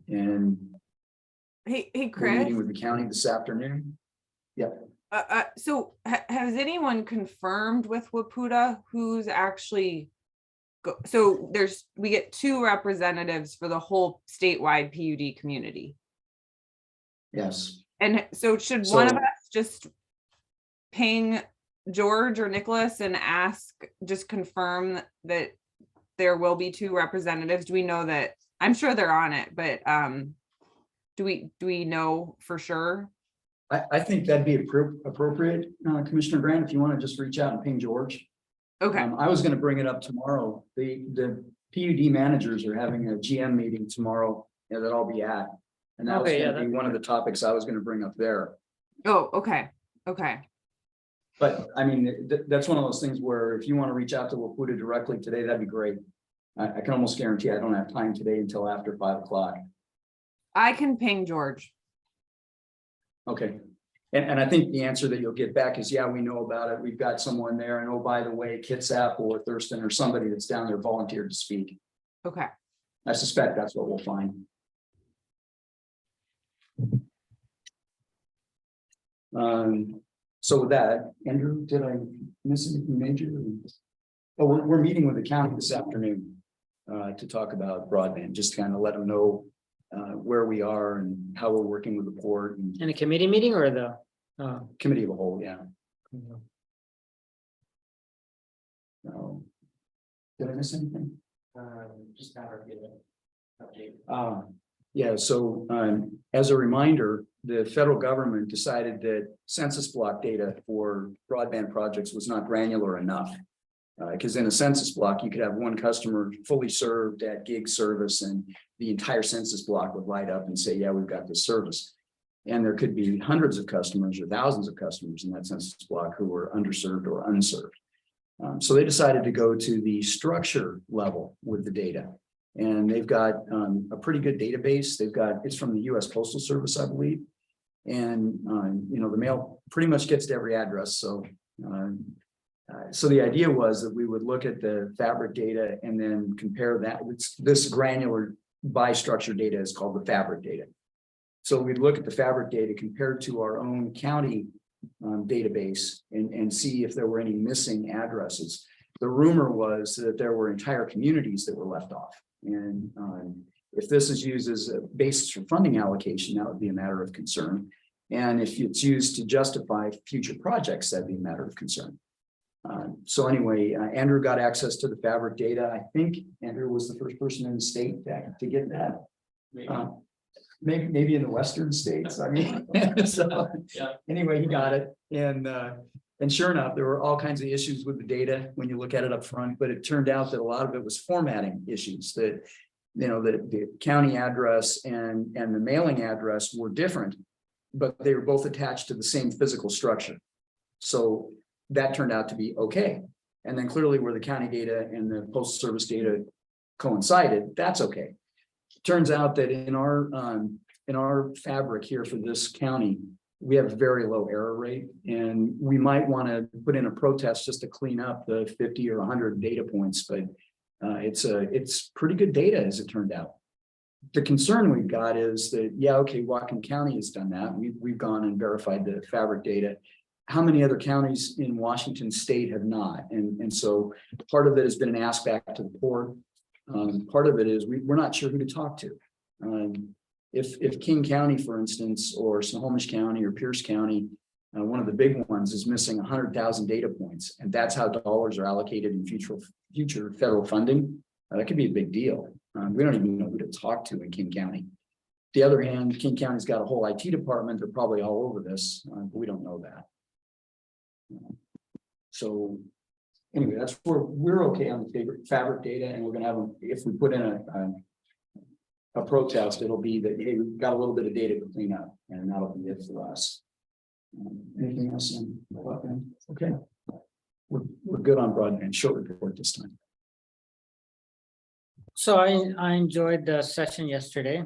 and Hey, we're Chris. meeting with the county this afternoon. So has anyone confirmed with Waputa who's actually so we get 2 representatives for the whole statewide PUD community. Yes. And so should one of So- us just ping George or Nicholas and just confirm that there will be 2 representatives? Do we know that? I'm sure they're on it, but do we know for sure? I think that'd be appropriate, Commissioner Grant, if you want to just reach out and ping George. Okay, I was going to bring it up tomorrow. The PUD managers are having a GM meeting tomorrow that I'll be at. And that was Okay, yeah, going to be that'd one of the topics I was going to bring up there. oh, okay. But I mean, that's one of those things where if you want to reach out to Waputa directly today, that'd be great. I can almost guarantee I don't have time today until after 5 o'clock. I can ping George. Okay. And I think the answer that you'll get back is, yeah, we know about it. We've got someone there. And oh, by the way, Kitsap or Thurston or somebody that's down there volunteered to speak. Okay. I suspect that's what we'll find. So with that, Andrew, did I miss anything major? Oh, we're meeting with the county this afternoon to talk about broadband, just kind of let them know where we are and how we're working with the port and In a committee meeting or the? committee of the whole, yeah. Did I miss anything? Just kind of Uh, Yeah, so as a reminder, the federal government decided that census block data for broadband projects was not granular enough. Because in a census block, you could have one customer fully served at gig service and the entire census block would light up and say, yeah, we've got this service. And there could be hundreds of customers or thousands of customers in that census block who were underserved or unserved. So they decided to go to the structure level with the data. And they've got a pretty good database. It's from the US Postal Service, I believe. And, the mail pretty much gets to every address. So the idea was that we would look at the fabric data and then compare that. This granular by structure data is called the fabric data. So we'd look at the fabric data compared to our own county database and see if there were any missing addresses. The rumor was that there were entire communities that were left off. And if this is used as a basis for funding allocation, that would be a matter of concern. And if it's used to justify future projects, that'd be a matter of concern. So anyway, Andrew got access to the fabric data. I think Andrew was the first person in the state to get that. Maybe in the western states. I mean, so anyway, he got it. And sure enough, there were all kinds of issues with the data when you look at it up front, but it turned out that a lot of it was formatting issues that, the county address and the mailing address were different, but they were both attached to the same physical structure. So that turned out to be okay. And then clearly where the county data and the Postal Service data coincided, that's okay. Turns out that in our fabric here for this county, we have a very low error rate, and we might want to put in a protest just to clean up the 50 or 100 data points, but it's pretty good data as it turned out. The concern we've got is that, yeah, okay, Whatcom County has done that. We've gone and verified the fabric data. How many other counties in Washington state have not? And so part of it has been an ask back to the port. Part of it is we're not sure who to talk to. If King County, for instance, or Snohomish County or Pierce County One of the big ones is missing 100,000 data points, and that's how dollars are allocated in future federal funding. That could be a big deal. We don't even know who to talk to in King County. The other hand, King County's got a whole IT department. They're probably all over this, but we don't know that. So anyway, that's where we're okay on the fabric data, and we're gonna have them, if we put in a protest, it'll be that, hey, we've got a little bit of data to clean up, and that'll be it for us. Anything else on broadband? Okay. We're good on broadband. Short report this time. So I enjoyed the session yesterday.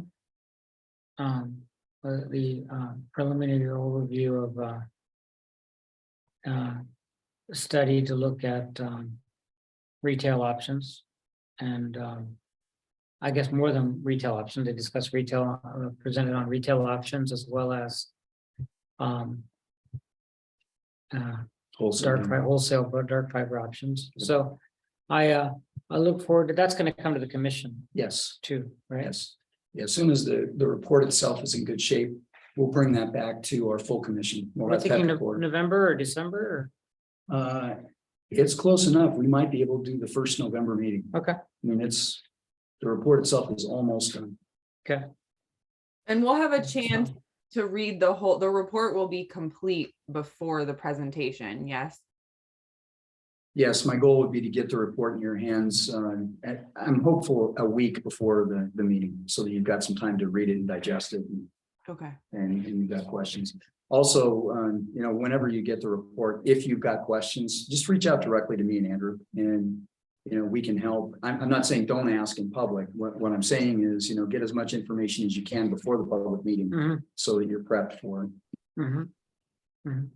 The preliminary overview of study to look at retail options. And I guess more than retail options, they discussed retail, presented on retail options as well as wholesale, but dark fiber options. So I look forward to, that's going to come to the commission Yes, too, right? yes. Yeah, as soon as the report itself is in good shape, we'll bring that back to our full commission. We'll We're have thinking Pep of report. November or December It's close enough. We might be able to do the first November meeting. or, okay, I mean, the report itself is almost done. okay. And we'll have a chance to read the report will be complete before the presentation, yes? Yes, my goal would be to get the report in your hands. I'm hopeful a week before the meeting, so that you've got some time to read it and digest it. Okay. And you've got questions. Also, whenever you get the report, if you've got questions, just reach out directly to me and Andrew, and we can help. I'm not saying don't ask in public. What I'm saying is, get as much information as you can before the public meeting, Mhm, so that you're prepped for it. mhm, mhm.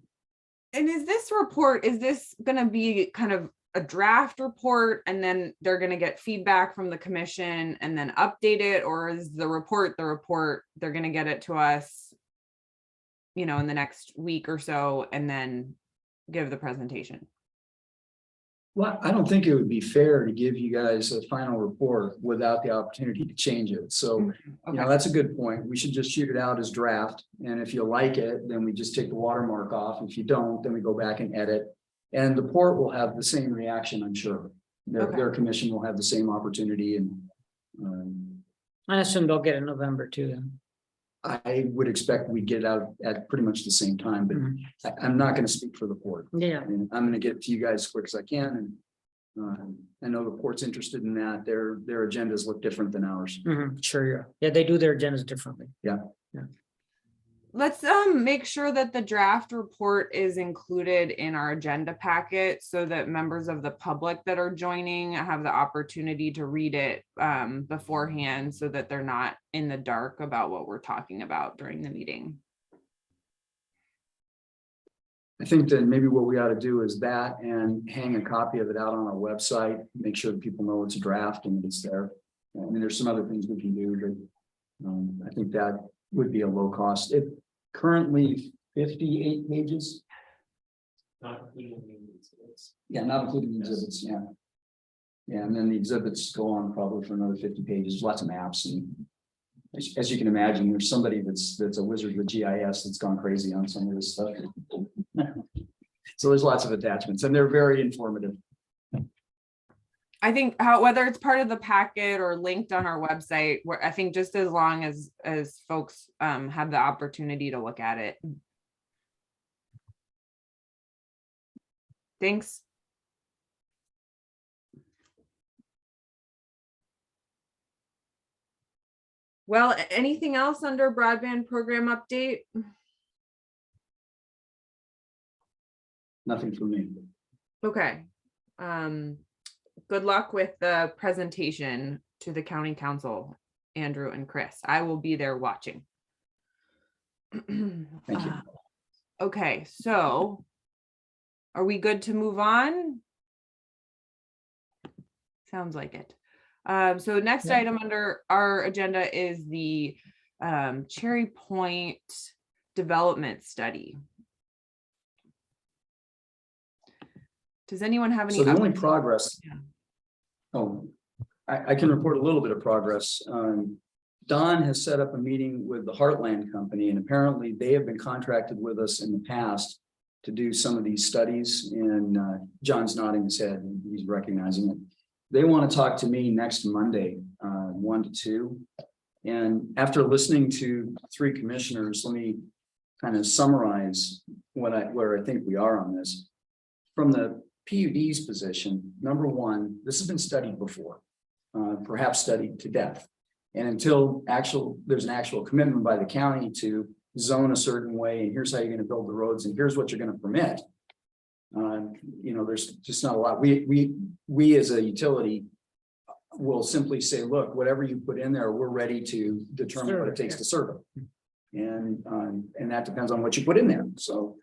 And is this gonna be kind of a draft report, and then they're gonna get feedback from the commission and then update it? Or is the report, they're gonna get it to us, in the next week or so, and then give the presentation? Well, I don't think it would be fair to give you guys a final report without the opportunity to change it. So, Okay. that's a good point. We should just shoot it out as draft. And if you like it, then we just take the watermark off. If you don't, then we go back and edit. And the port will have the same reaction, I'm sure. Their commission will have the same opportunity, and I assume they'll get it in November too then. I would expect we get it out at pretty much the same time, but Mhm. I'm not going to speak for the port. Yeah, I mean, I'm going to get it to you guys as quick as I can, and I know the port's interested in that. Their agendas look different than ours. mhm, sure, yeah. Yeah, they do their agendas differently. Let's make sure that the draft report is included in our agenda packet, so that members of the public that are joining have the opportunity to read it beforehand, so that they're not in the dark about what we're talking about during the meeting. I think that maybe what we ought to do is that, and hang a copy of it out on our website, make sure that people know it's a draft and it's there. I mean, there's some other things we can do, but I think that would be a low cost. It currently 58 pages. Yeah, not including the exhibits, yeah. Yeah, and then the exhibits go on probably for another 50 pages, lots of maps, and as you can imagine, there's somebody that's a wizard with GIS that's gone crazy on some of this stuff. So there's lots of attachments, and they're very informative. I think whether it's part of the packet or linked on our website, where I think just as long as folks have the opportunity to look at it. Thanks. Well, anything else under broadband program update? Nothing for me. Okay. Good luck with the presentation to the county council, Andrew and Chris. I will be there watching. Thank you. Okay, so are we good to move on? Sounds like it. So next Yeah. item under our agenda is the Cherry Point development study. Does anyone have any? So the only updates? progress. Yeah. Oh, I can report a little bit of progress. Don has set up a meeting with the Heartland Company, and apparently they have been contracted with us in the past to do some of these studies, and John's nodding his head, and he's recognizing it. They want to talk to me next Monday, 1 to 2. And after listening to 3 commissioners, let me kind of summarize where I think we are on this. From the PUD's position, number one, this has been studied before, perhaps studied to death. And until there's an actual commitment by the county to zone a certain way, and here's how you're going to build the roads, and here's what you're going to permit. There's just not a lot. We as a utility will simply say, look, whatever you put in there, we're ready to determine what it takes to serve it. And that depends on what you put in there. So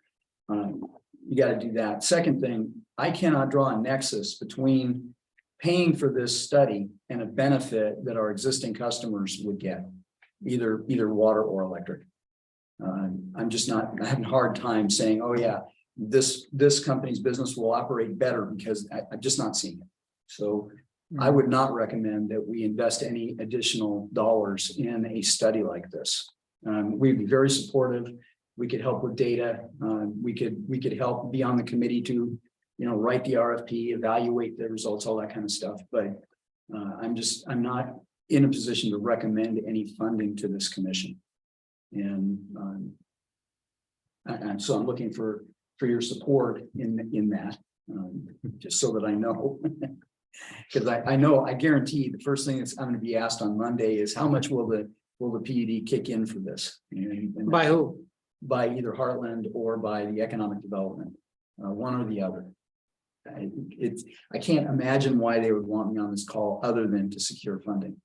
you got to do that. Second thing, I cannot draw a nexus between paying for this study and a benefit that our existing customers would get, either water or electric. I'm having a hard time saying, oh yeah, this company's business will operate better, because I'm just not seeing it. So I would not recommend that we invest any additional dollars in a study like this. We'd be very supportive. We could help with data. We could help be on the committee to, write the RFP, evaluate the results, all that kind of stuff. But I'm not in a position to recommend any funding to this commission. And so I'm looking for your support in that, just so that I know. Because I guarantee the first thing that's I'm going to be asked on Monday is how much will the PUD kick in for this? And By who? By either Heartland or by the economic development, one or the other. I can't imagine why they would want me on this call other than to secure funding.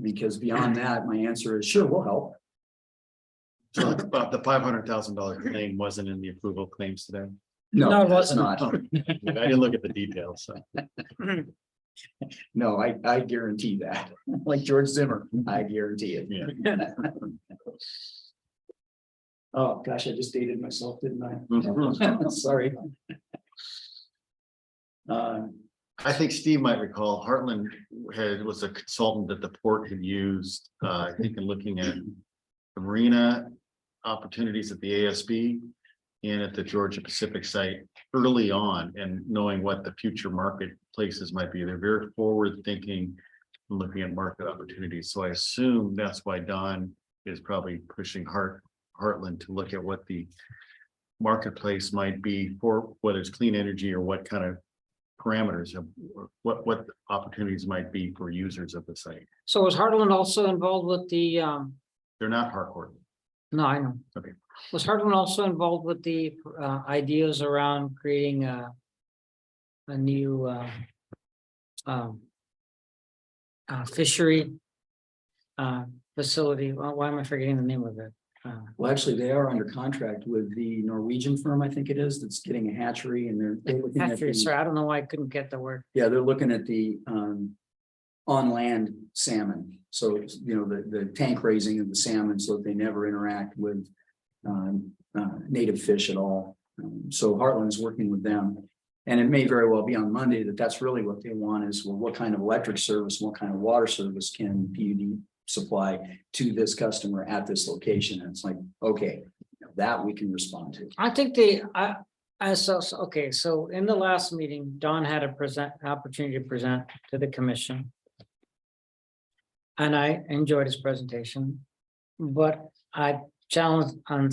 Because beyond that, my answer is sure, we'll help. So about the $500,000 claim wasn't in the approval claims today. No, it it's wasn't. not. I didn't look at the details, so. No, I guarantee that. Like George Zimmer, I guarantee it. Yeah. Oh, gosh, I just dated myself, didn't I? Mhm. Sorry. I think Steve might recall Heartland was a consultant that the port had used, I think in looking at the marina opportunities at the ASB and at the Georgia Pacific site early on, and knowing what the future marketplaces might be. They're very forward thinking, looking at market opportunities. So I assume that's why Don is probably pushing Heartland to look at what the marketplace might be for, whether it's clean energy or what kind of parameters of what opportunities might be for users of the site. So was Heartland also involved with the, They're not Harcourt. no, I know. Okay. Was Heartland also involved with the ideas around creating a new fishery facility? Why am I forgetting the name of it? Well, actually, they are under contract with the Norwegian firm, I think it is, that's getting a hatchery, and they're looking at Hatchery, the, sorry, I don't know why I couldn't get the word. yeah, they're looking at the on land salmon. So it's, the tank raising of the salmon so that they never interact with native fish at all. So Heartland is working with them. And it may very well be on Monday that that's really what they want is, well, what kind of electric service, what kind of water service can PUD supply to this customer at this location? And it's like, okay, that we can respond to. I think okay, so in the last meeting, Don had a opportunity to present to the commission. And I enjoyed his presentation, but I challenged on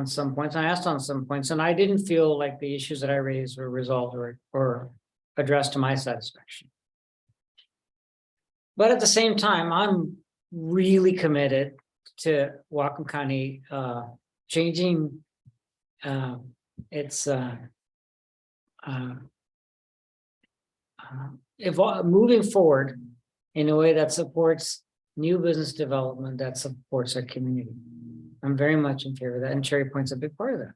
some points. I asked on some points, and I didn't feel like the issues that I raised were resolved or addressed to my satisfaction. But at the same time, I'm really committed to Whatcom County changing its moving forward in a way that supports new business development, that supports our community. I'm very much in favor of that, and Cherry Point's a big part of that.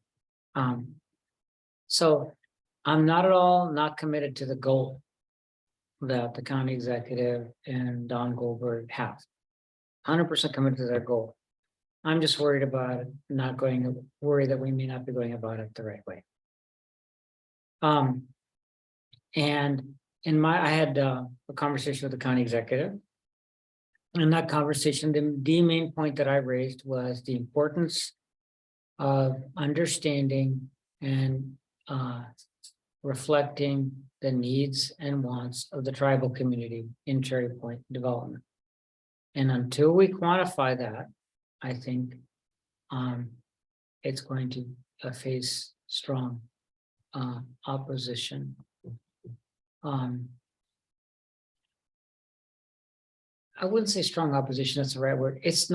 So I'm not at all not committed to the goal that the county executive and Don Goldberg have. 100% committed to their goal. I'm just worried about worried that we may not be going about it the right way. And I had a conversation with the county executive, in that conversation, the main point that I raised was the importance of understanding and reflecting the needs and wants of the tribal community in Cherry Point development. And until we quantify that, I think it's going to face strong opposition. I wouldn't say strong opposition, that's the right word. It's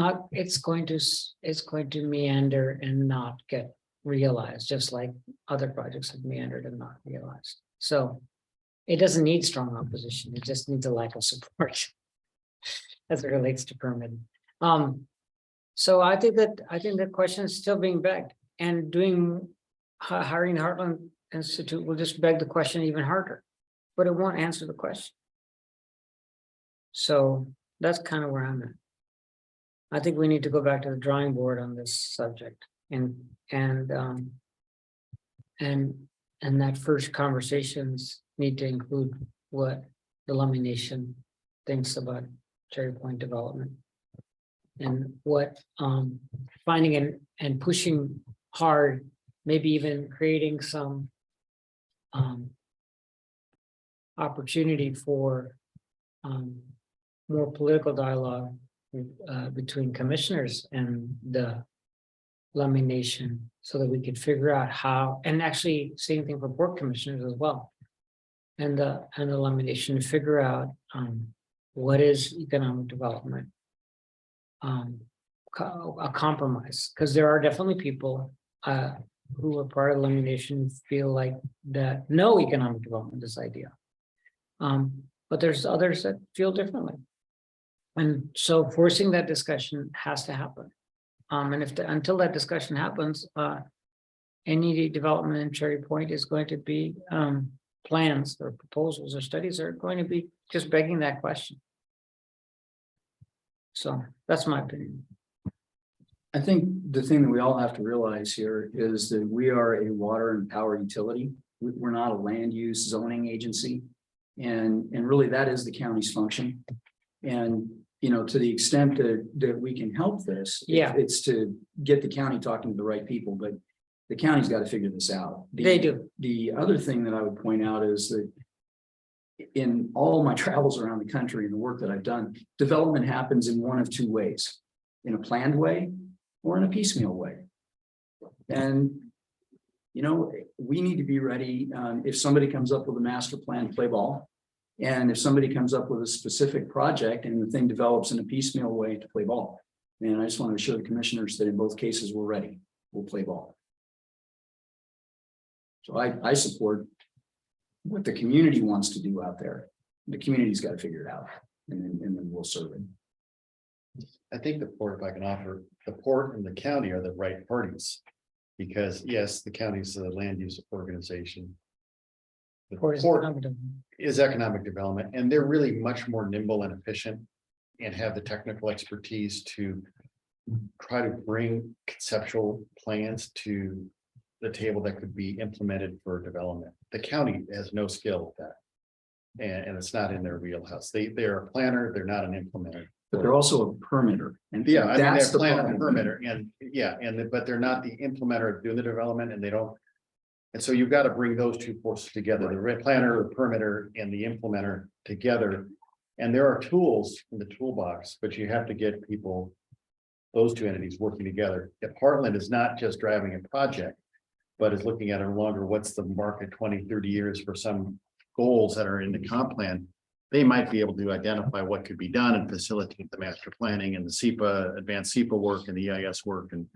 going to meander and not get realized, just like other projects have meandered and not realized. So it doesn't need strong opposition, it just needs a lack of support as it relates to permitting. So I think the question is still being begged, and hiring the Heartland Institute will just beg the question even harder, but it won't answer the question. So that's kind of where I'm at. I think we need to go back to the drawing board on this subject, and that first conversations need to include what the Lummi Nation thinks about Cherry Point development, and what finding and pushing hard, maybe even creating some opportunity for more political dialogue between commissioners and the Lummi Nation, so that we could figure out how, and actually same thing for board commissioners as well, and the Lummi Nation, to figure out what is economic development, a compromise, because there are definitely people who are part of the Lummi Nation feel like that no economic development is ideal, but there's others that feel differently. And so forcing that discussion has to happen. And until that discussion happens, any development in Cherry Point is going to be plans or proposals or studies are going to be just begging that question. So that's my opinion. I think the thing that we all have to realize here is that we are a water and power utility. We're not a land use zoning agency. And really that is the county's function. And, you know, to the extent that we can help this, it's to get the county talking to the right people, but the county's got to figure this out. They do. The other thing that I would point out is that in all my travels around the country and the work that I've done, development happens in one of two ways: in a planned way or in a piecemeal way. And, you know, we need to be ready if somebody comes up with a master plan to play ball. And if somebody comes up with a specific project and the thing develops in a piecemeal way, to play ball. And I just want to assure the commissioners that in both cases, we're ready. We'll play ball. So I support what the community wants to do out there. The community's got to figure it out, and then we'll serve it. I think the port, if I can offer, the port and the county are the right parties. Because yes, the county is a land use organization. The port is economic development, and they're really much more nimble and efficient and have the technical expertise to try to bring conceptual plans to the table that could be implemented for development. The county has no skill at that. And it's not in their wheelhouse. They're a planner, they're not an implementer. But they're also a permitter. And Yeah, I mean, that's they're the planner and problem. permitter, and yeah, but they're not the implementer of doing the development, and they don't. And so you've got to bring those two forces together, the planner, the permitter, and the implementer together. And there are tools in the toolbox, but you have to get people, those two entities working together. If Heartland is not just driving a project, but is looking at it longer, what's the market 20, 30 years for some goals that are in the comp plan, they might be able to identify what could be done and facilitate the master planning and the SEPA, advanced SEPA work and the EIS work and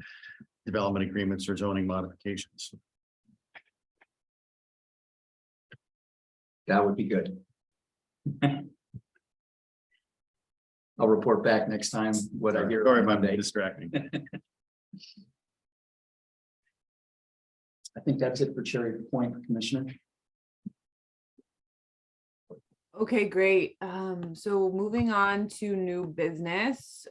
development agreements or zoning modifications. That would be good. I'll report back next time what I hear. Sorry on if I'm Monday. distracting. I think that's it for Cherry Point, Commissioner. Okay, great. So moving on to new business.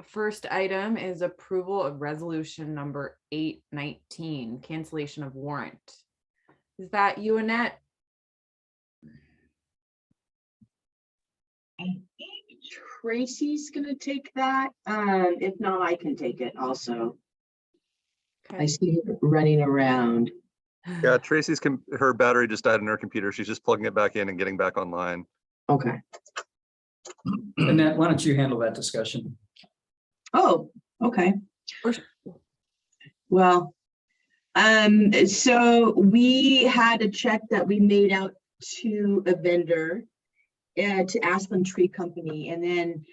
First item is approval of resolution number 819, cancellation of warrant. Is that you, Annette? Tracy's gonna take that. If not, I can take it also. I see her running around. Yeah, Tracy's, her battery just died in her computer. She's just plugging it back in and getting back online. Okay. Annette, why don't you handle that discussion? Oh, okay. Or- Well, so we had a check that we made out to a vendor to Aspen Tree Company, and then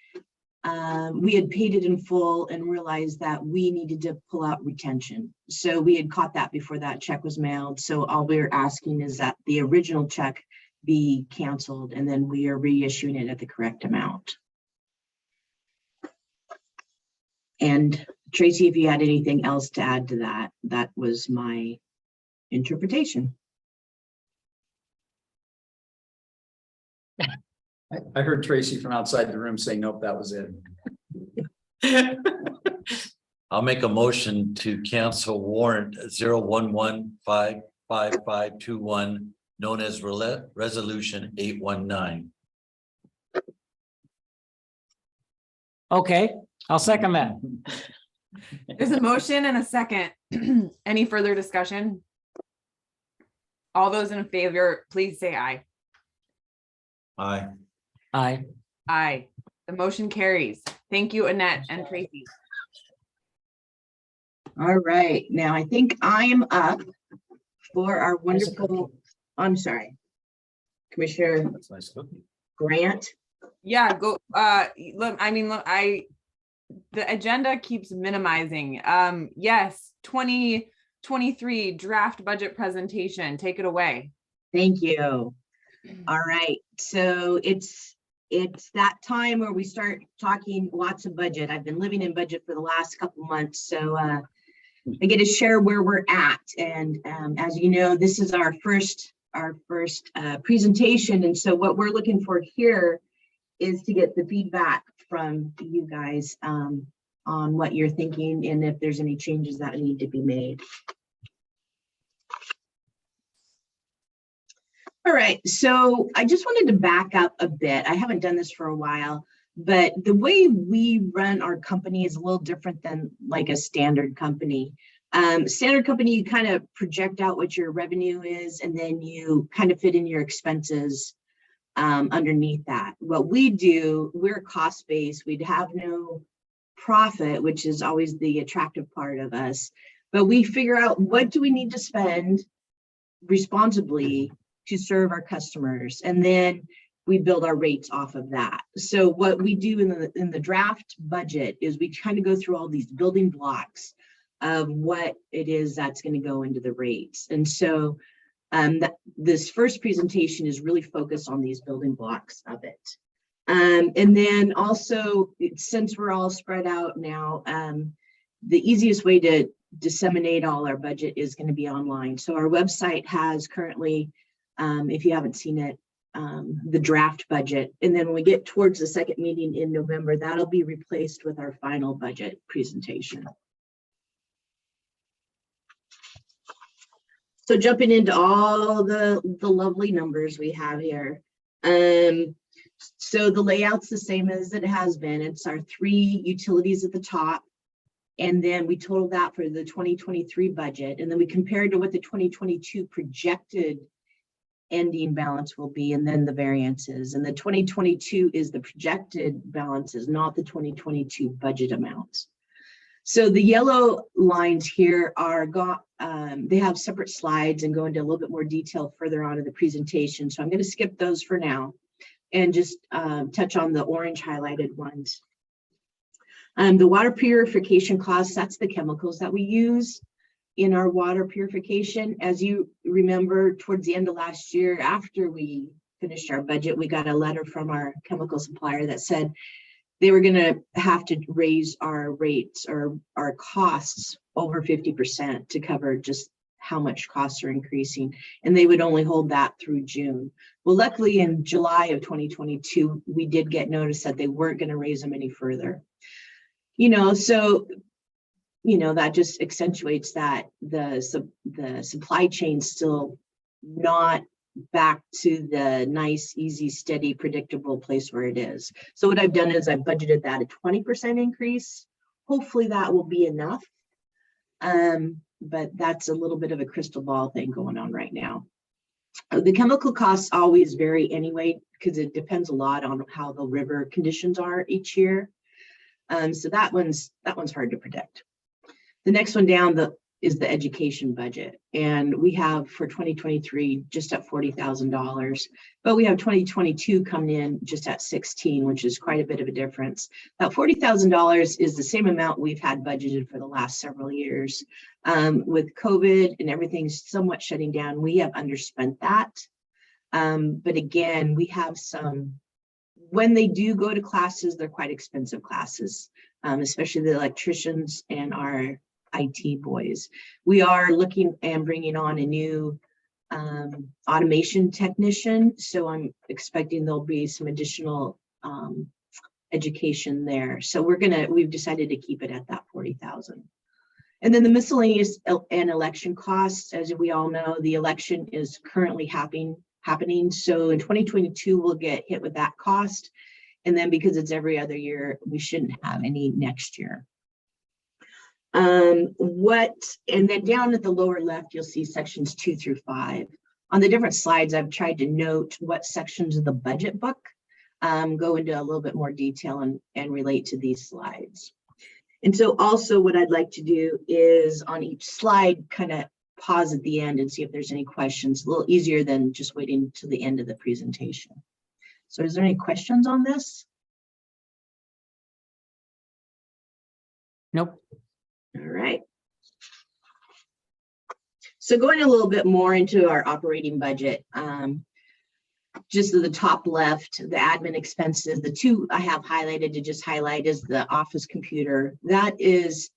we had paid it in full and realized that we needed to pull out retention. So we had caught that before that check was mailed. So all we're asking is that the original check be canceled, and then we are reissuing it at the correct amount. And Tracy, if you had anything else to add to that, that was my interpretation. I heard Tracy from outside the room say, nope, that was it. I'll make a motion to cancel warrant 011555521, known as resolution 819. Okay, I'll second that. There's a motion and a second. Any further discussion? All those in favor, please say aye. Aye. Aye. Aye. The motion carries. Thank you, Annette and Tracy. All right, now I think I am up for our wonderful, I'm sorry, Commissioner That's nice cookie. Grant. Yeah, go, look, I mean, look, the agenda keeps minimizing. Yes, 2023 draft budget presentation. Take it away. Thank you. All right, so it's that time where we start talking lots of budget. I've been living in budget for the last couple months, so I get to share where we're at. And as you know, this is our first presentation, and so what we're looking for here is to get the feedback from you guys on what you're thinking and if there's any changes that need to be made. All right, so I just wanted to back up a bit. I haven't done this for a while, but the way we run our company is a little different than like a standard company. Standard company, you kind of project out what your revenue is, and then you kind of fit in your expenses underneath that. What we do, we're cost-based. We'd have no profit, which is always the attractive part of us, but we figure out what do we need to spend responsibly to serve our customers, and then we build our rates off of that. So what we do in the draft budget is we kind of go through all these building blocks of what it is that's going to go into the rates. And so this first presentation is really focused on these building blocks of it. And then also, since we're all spread out now, the easiest way to disseminate all our budget is going to be online. So our website has currently, if you haven't seen it, the draft budget. And then when we get towards the second meeting in November, that'll be replaced with our final budget presentation. So jumping into all the lovely numbers we have here. So the layout's the same as it has been. It's our 3 utilities at the top. And then we total that for the 2023 budget. And then we compared to what the 2022 projected ending balance will be, and then the variances. And the 2022 is the projected balances, not the 2022 budget amounts. So the yellow lines here are they have separate slides and go into a little bit more detail further on in the presentation. So I'm going to skip those for now and just touch on the orange highlighted ones. The water purification costs, that's the chemicals that we use in our water purification. As you remember, towards the end of last year, after we finished our budget, we got a letter from our chemical supplier that said they were going to have to raise our rates or our costs over 50% to cover just how much costs are increasing. And they would only hold that through June. Well, luckily in July of 2022, we did get notice that they weren't going to raise them any further. So that just accentuates that the supply chain still not back to the nice, easy, steady, predictable place where it is. So what I've done is I've budgeted that a 20% increase. Hopefully that will be enough. But that's a little bit of a crystal ball thing going on right now. The chemical costs always vary anyway, because it depends a lot on how the river conditions are each year. So that one's hard to predict. The next one down is the education budget. And we have for 2023 just at $40,000, but we have 2022 coming in just at 16, which is quite a bit of a difference. That $40,000 is the same amount we've had budgeted for the last several years. With COVID and everything somewhat shutting down, we have underspent that. But again, we have some, when they do go to classes, they're quite expensive classes, especially the electricians and our IT boys. We are looking and bringing on a new automation technician. So I'm expecting there'll be some additional education there. So we've decided to keep it at that 40,000. And then the miscellaneous and election costs, as we all know, the election is currently happening. So in 2022, we'll get hit with that cost. And then because it's every other year, we shouldn't have any next year. And then down at the lower left, you'll see sections 2 through 5. On the different slides, I've tried to note what sections of the budget book go into a little bit more detail and relate to these slides. And so also what I'd like to do is on each slide, kind of pause at the end and see if there's any questions. A little easier than just waiting to the end of the presentation. So is there any questions on this? Nope. All right. So going a little bit more into our operating budget, just at the top left, the admin expenses, the two I have highlighted to just highlight is the office computer. That is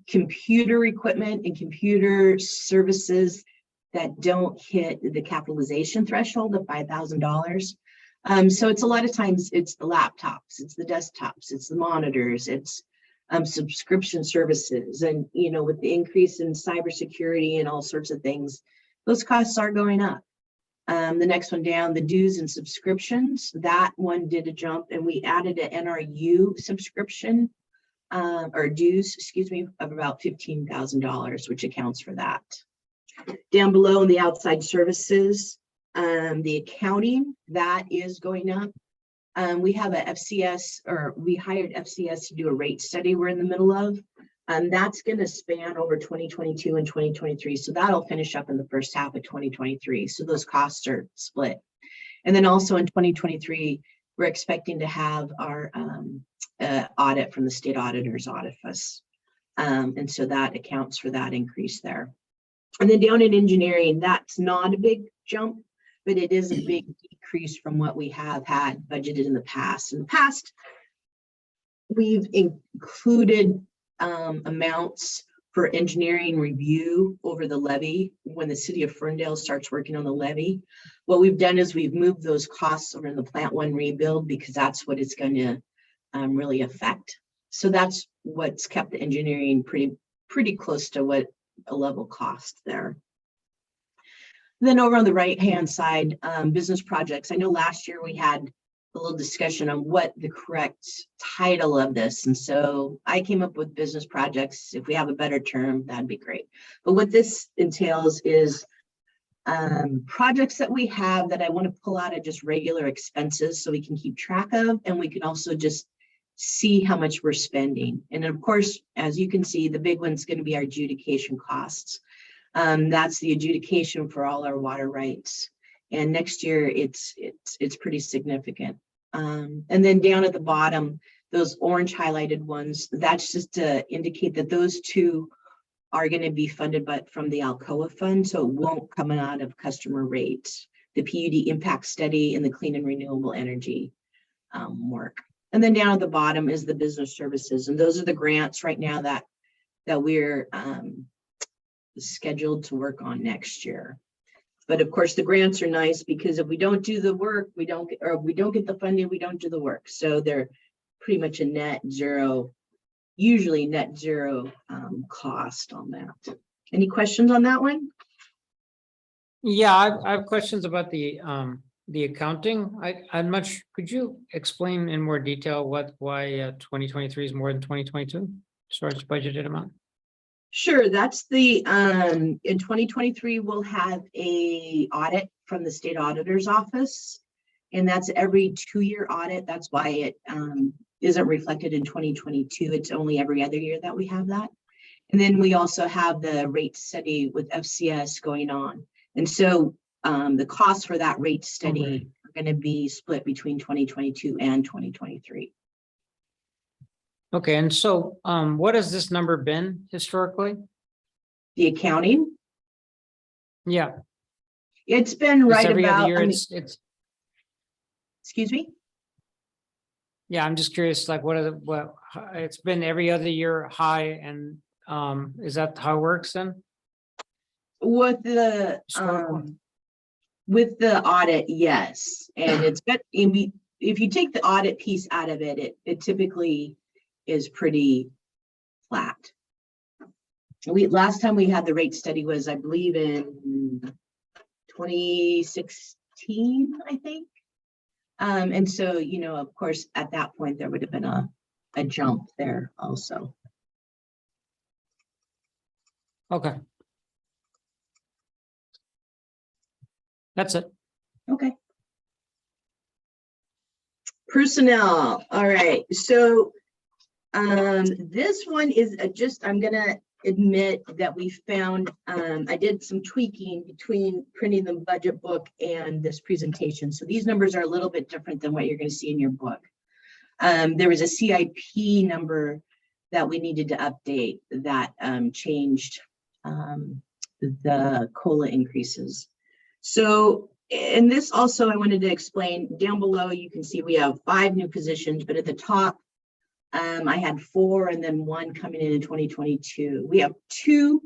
computer equipment and computer services that don't hit the capitalization threshold of $5,000. So it's a lot of times it's the laptops, it's the desktops, it's the monitors, it's subscription services. And, you know, with the increase in cybersecurity and all sorts of things, those costs are going up. The next one down, the dues and subscriptions, that one did a jump, and we added an NRU subscription or dues, excuse me, of about $15,000, which accounts for that. Down below in the outside services, the accounting, that is going up. We have a FCS, or we hired FCS to do a rate study we're in the middle of. That's going to span over 2022 and 2023. So that'll finish up in the first half of 2023. So those costs are split. And then also in 2023, we're expecting to have our audit from the state auditor's office. And so that accounts for that increase there. And then down in engineering, that's not a big jump, but it is a big decrease from what we have had budgeted in the past. In the past, we've included amounts for engineering review over the levy when the city of Ferndale starts working on the levy. What we've done is we've moved those costs over in the Plant 1 rebuild because that's what it's going to really affect. So that's what's kept the engineering pretty close to what a level cost there. Then over on the right hand side, business projects. I know last year we had a little discussion on what the correct title of this. And so I came up with business projects. If we have a better term, that'd be great. But what this entails is projects that we have that I want to pull out of just regular expenses so we can keep track of, and we can also just see how much we're spending. And of course, as you can see, the big one's going to be our adjudication costs. That's the adjudication for all our water rights. And next year it's pretty significant. And then down at the bottom, those orange highlighted ones, that's just to indicate that those two are going to be funded from the Alcoa fund. So it won't come out of customer rates, the PUD impact study and the clean and renewable energy work. And then down at the bottom is the business services. And those are the grants right now that we're scheduled to work on next year. But of course, the grants are nice because if we don't do the work, we don't get the funding, we don't do the work. So they're pretty much a net zero, usually net zero cost on that. Any questions on that one? Yeah, I have questions about the accounting. Could you explain in more detail why 2023 is more than 2022? As far as budgeted amount? Sure, that's the, in 2023, we'll have a audit from the state auditor's office. And that's every 2-year audit. That's why it isn't reflected in 2022. It's only every other year that we have that. And then we also have the rate study with FCS going on. And so the costs for that rate study are going to be split between 2022 and 2023. Okay, and so what has this number been historically? The accounting, Yeah. it's been It's right every other about, year. I mean, It's excuse me? yeah, I'm just curious, like what it's been every other year high, and is that how it works then? With the Historical? with the audit, yes. And it's got, if you take the audit piece out of it, it typically is pretty flat. Last time we had the rate study was, I believe, in 2016, I think. And so, you know, of course, at that point, there would have been a jump there also. Okay. That's it. Okay. Personnel. All right. So this one is I'm gonna admit that we found, I did some tweaking between printing the budget book and this presentation. So these numbers are a little bit different than what you're going to see in your book. There was a CIP number that we needed to update that changed the COLA increases. So, and this also I wanted to explain down below, you can see we have 5 new positions, but at the top, I had 4 and then 1 coming in 2022. We have 2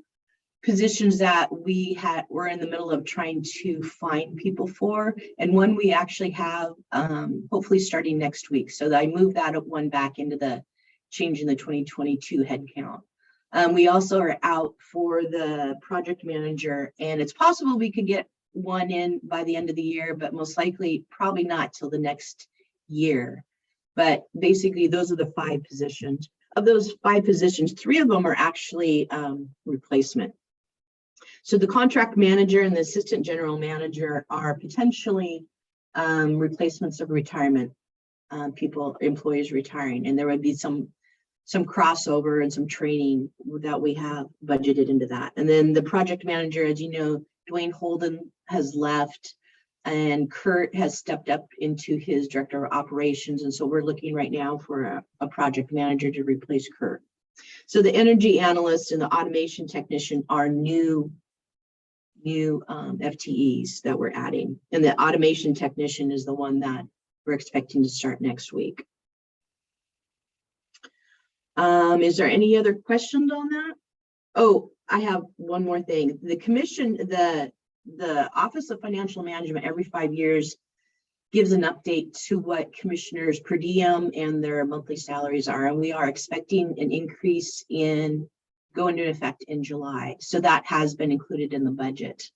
positions that we're in the middle of trying to find people for, and 1 we actually have hopefully starting next week. So I moved that 1 back into the change in the 2022 headcount. We also are out for the project manager, and it's possible we could get 1 in by the end of the year, but most likely probably not till the next year. But basically, those are the 5 positions. Of those 5 positions, 3 of them are actually replacement. So the contract manager and the assistant general manager are potentially replacements of retirement employees retiring, and there would be some crossover and some training that we have budgeted into that. And then the project manager, as you know, Dwayne Holden has left, and Kurt has stepped up into his director of operations. And so we're looking right now for a project manager to replace Kurt. So the energy analyst and the automation technician are new FTEs that we're adding. And the automation technician is the one that we're expecting to start next week. Is there any other questions on that? Oh, I have one more thing. The commission, the Office of Financial Management every 5 years gives an update to what commissioners per diem and their monthly salaries are. And we are expecting an increase go into effect in July. So that has been included in the budget.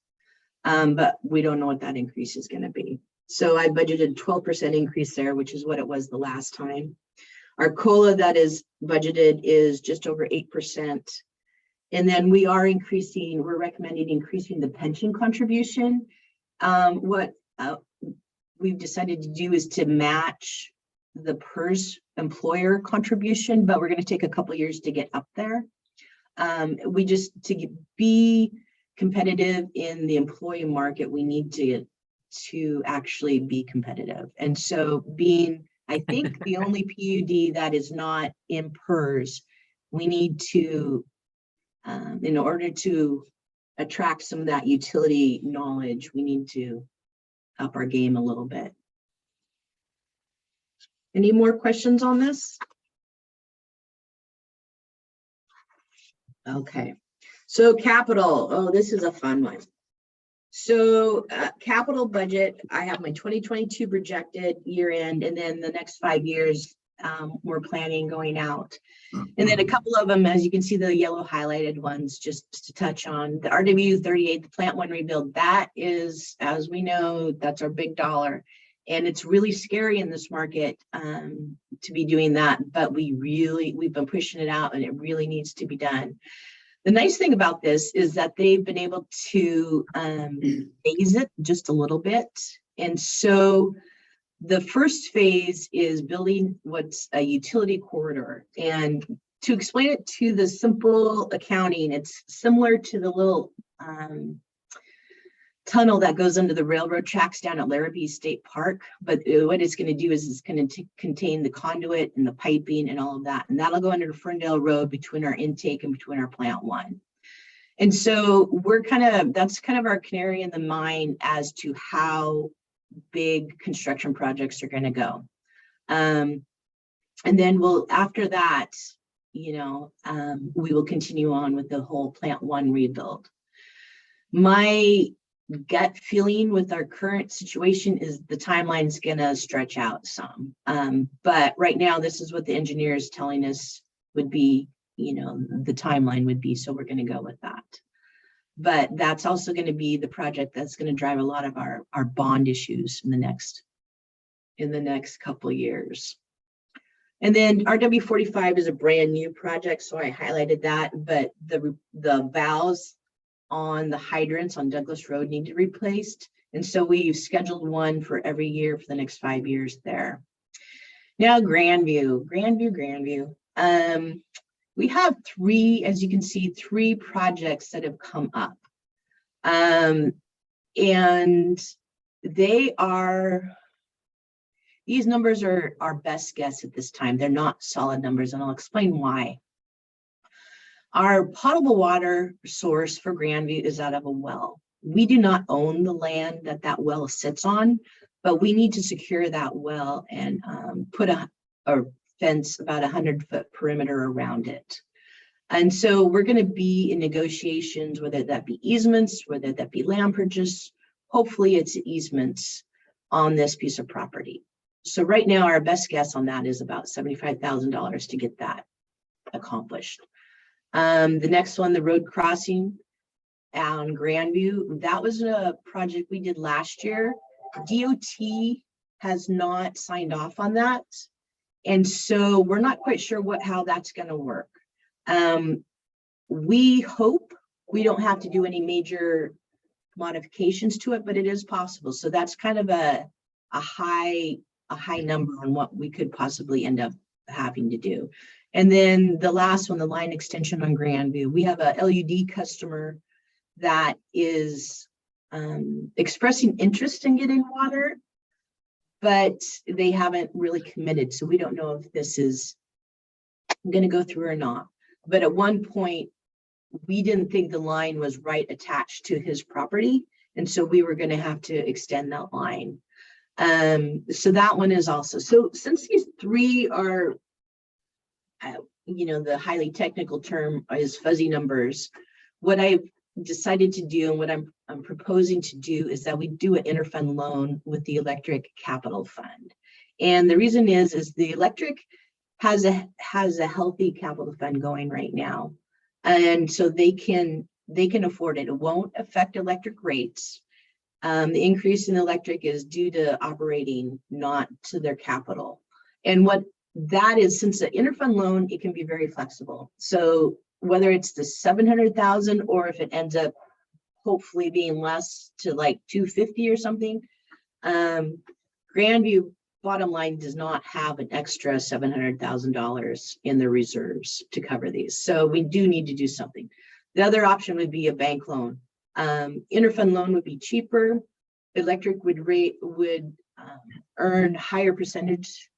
But we don't know what that increase is going to be. So I budgeted 12% increase there, which is what it was the last time. Our COLA that is budgeted is just over 8%. And then we're recommending increasing the pension contribution. What we've decided to do is to match the PERS employer contribution, but we're going to take a couple of years to get up there. To be competitive in the employee market, we need to actually be competitive. And so being, I think, the only PUD that is not in PERS, we need to, in order to attract some of that utility knowledge, we need to up our game a little bit. Any more questions on this? Okay, so capital. Oh, this is a fun one. So capital budget, I have my 2022 projected year end, and then the next 5 years we're planning going out. And then a couple of them, as you can see, the yellow highlighted ones, just to touch on the RW 38, the plant one rebuild, that is, as we know, that's our big dollar. And it's really scary in this market to be doing that, but we've been pushing it out and it really needs to be done. The nice thing about this is that they've been able to phase it just a little bit. And so the first phase is building what's a utility corridor. And to explain it to the simple accounting, it's similar to the little tunnel that goes under the railroad tracks down at Larrabee State Park. But what it's going to do is it's going to contain the conduit and the piping and all of that. And that'll go under Ferndale Road between our intake and between our plant one. And so that's kind of our canary in the mine as to how big construction projects are going to go. And then after that, we will continue on with the whole plant one rebuild. My gut feeling with our current situation is the timeline's gonna stretch out some. But right now, this is what the engineer is telling us would be, the timeline would be, so we're gonna go with that. But that's also gonna be the project that's gonna drive a lot of our bond issues in the next couple of years. And then RW 45 is a brand new project, so I highlighted that, but the valves on the hydrants on Douglas Road need to be replaced. And so we've scheduled one for every year for the next 5 years there. Now, Grandview. We have as you can see, 3 projects that have come up. And these numbers are our best guess at this time. They're not solid numbers, and I'll explain why. Our potable water source for Grandview is out of a well. We do not own the land that well sits on, but we need to secure that well and put a fence about 100-foot perimeter around it. And so we're going to be in negotiations, whether that be easements, whether that be land purchase. Hopefully it's easements on this piece of property. So right now, our best guess on that is about $75,000 to get that accomplished. The next one, the road crossing on Grandview, that was a project we did last year. DOT has not signed off on that. And so we're not quite sure how that's going to work. We hope we don't have to do any major modifications to it, but it is possible. So that's kind of a high number on what we could possibly end up having to do. And then the last one, the line extension on Grandview, we have a LUD customer that is expressing interest in getting water, but they haven't really committed. So we don't know if this is going to go through or not. But at one point, we didn't think the line was right attached to his property. And so we were going to have to extend that line. So that one is also, so since these 3 are, the highly technical term is fuzzy numbers, what I've decided to do and what I'm proposing to do is that we do an interfund loan with the electric capital fund. And the reason is the electric has a healthy capital fund going right now. And so they can afford it. It won't affect electric rates. The increase in electric is due to operating, not to their capital. And what that is, since the interfund loan, it can be very flexible. So whether it's the 700,000 or if it ends up hopefully being less to like 250 or something, Grandview bottom line does not have an extra $700,000 in the reserves to cover these. So we do need to do something. The other option would be a bank loan. Interfund loan would be cheaper. Electric would earn higher percentage.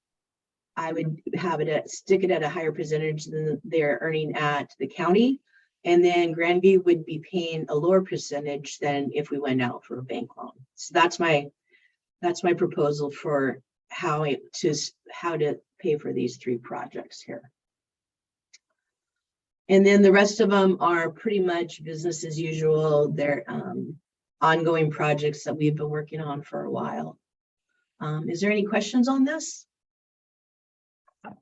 I would have it stick it at a higher percentage than they're earning at the county. And then Grandview would be paying a lower percentage than if we went out for a bank loan. So that's my proposal for how to pay for these 3 projects here. And then the rest of them are pretty much business as usual. They're ongoing projects that we've been working on for a while. Is there any questions on this?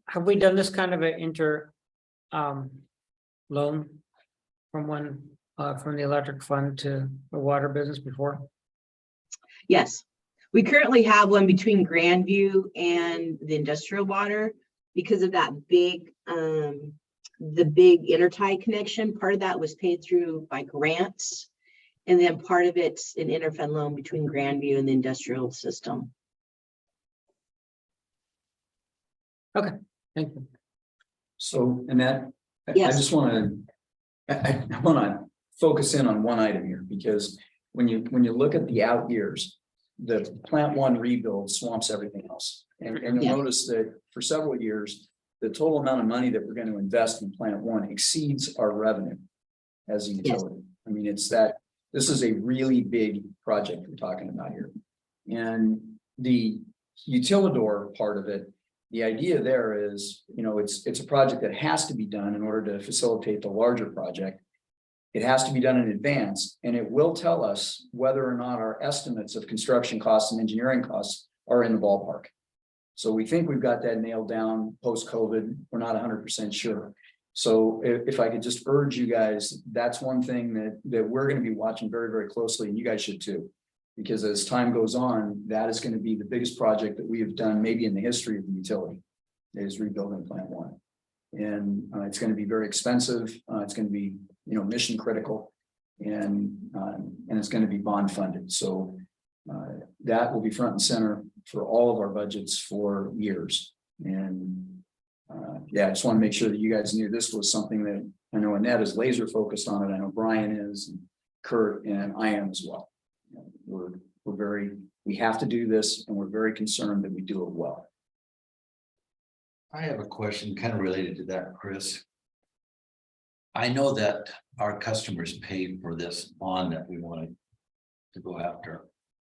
Have we done this kind of an loan from from the electric fund to the water business before? Yes, we currently have one between Grandview and the industrial water because of that big, the big intertie connection. Part of that was paid through by grants. And then part of it's an interfund loan between Grandview and the industrial system. Okay, thank you. So, and that, I Yes. just want to, I want to focus in on one item here, because when you look at the out years, the plant one rebuild swamps everything else. And you'll Yeah. notice that for several years, the total amount of money that we're going to invest in plant one exceeds our revenue as a utility. I mean, it's that, this is a really big project we're talking about here. And the utilidor part of it, the idea there is, you know, it's a project that has to be done in order to facilitate the larger project. It has to be done in advance, and it will tell us whether or not our estimates of construction costs and engineering costs are in the ballpark. So we think we've got that nailed down post-COVID. We're not 100% sure. So if I could just urge you guys, that's one thing that we're going to be watching very, very closely, and you guys should too. Because as time goes on, that is going to be the biggest project that we have done maybe in the history of the utility, is rebuilding plant one. And it's going to be very expensive. It's going to be, you know, mission critical, and it's going to be bond funded. So that will be front and center for all of our budgets for years. And yeah, I just want to make sure that you guys knew this was something that I know Annette is laser focused on it. I know Brian is, and Kurt, and I am as well. We have to do this, and we're very concerned that we do it well. I have a question kind of related to that, Chris. I know that our customers paid for this bond that we wanted to go after.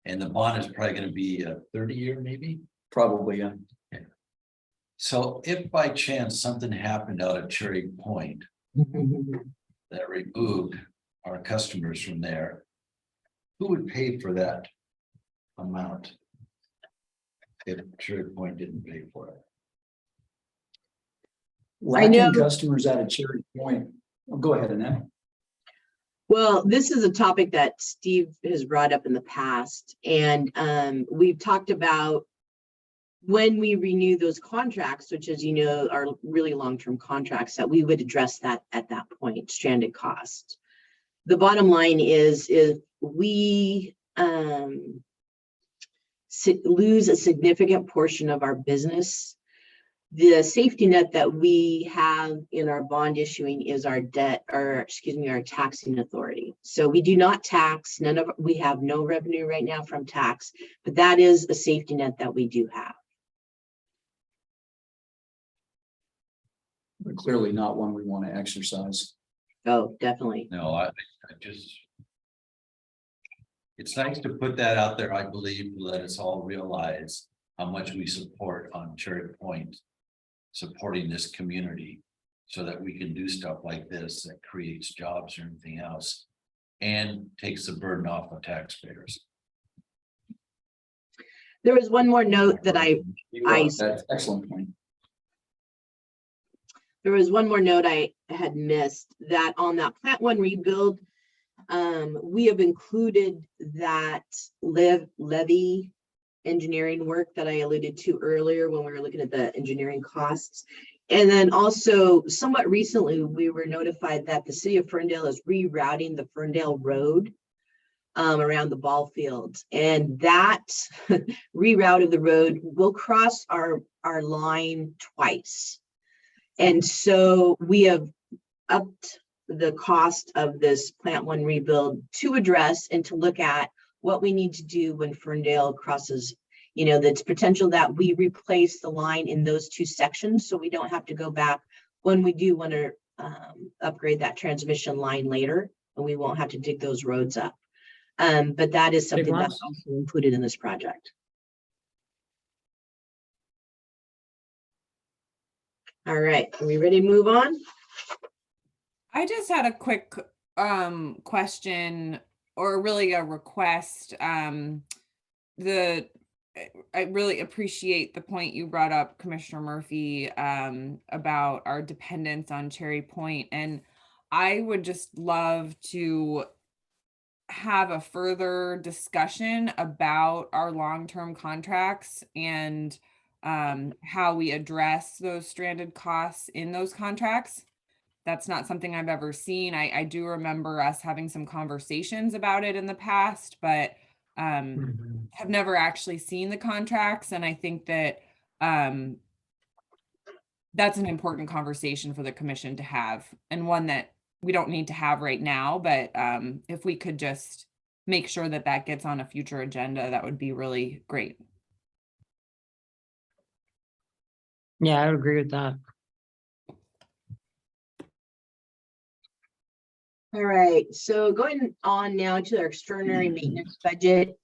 And the bond is probably going to be a 30-year maybe? Probably, yeah. So if by chance something happened out at Cherry Point that removed our customers from there, who would pay for that amount if Cherry Point didn't pay for it? Lacking customers out of Cherry Point. Oh, go ahead, Annette. Well, this is a topic that Steve has brought up in the past, and we've talked about when we renew those contracts, which, as you know, are really long-term contracts, that we would address that at that point, stranded cost. The bottom line is if we lose a significant portion of our business, the safety net that we have in our bond issuing is our debt, or excuse me, our taxing authority. So we do not tax, we have no revenue right now from tax, but that is a safety net that we do have. But clearly not one we want to exercise. Oh, definitely. No, I just. It's nice to put that out there, I believe, to let us all realize how much we support on Cherry Point, supporting this community so that we can do stuff like this that creates jobs or anything else and takes the burden off of taxpayers. There was one more note that That's an excellent point. There was one more note I had missed, that on that plant one rebuild, we have included that levy engineering work that I alluded to earlier when we were looking at the engineering costs. And then also somewhat recently, we were notified that the city of Ferndale is rerouting the Ferndale Road around the ball fields. And that reroute of the road will cross our line twice. And so we have upped the cost of this plant one rebuild to address and to look at what we need to do when Ferndale crosses, you know, that's potential that we replace the line in those two sections, so we don't have to go back when we do want to upgrade that transmission line later, and we won't have to dig those roads up. But that is something that's also included in this project. All right, are we ready to move on? I just had a quick question, or really a request. The I really appreciate the point you brought up, Commissioner Murphy, about our dependence on Cherry Point. And I would just love to have a further discussion about our long-term contracts and how we address those stranded costs in those contracts. That's not something I've ever seen. I do remember us having some conversations about it in the past, but have never actually seen the contracts. And I think that that's an important conversation for the commission to have, and one that we don't need to have right now, but if we could just make sure that that gets on a future agenda, that would be really great. Yeah, I would agree with that. All right, so going on now to our extraordinary maintenance budget.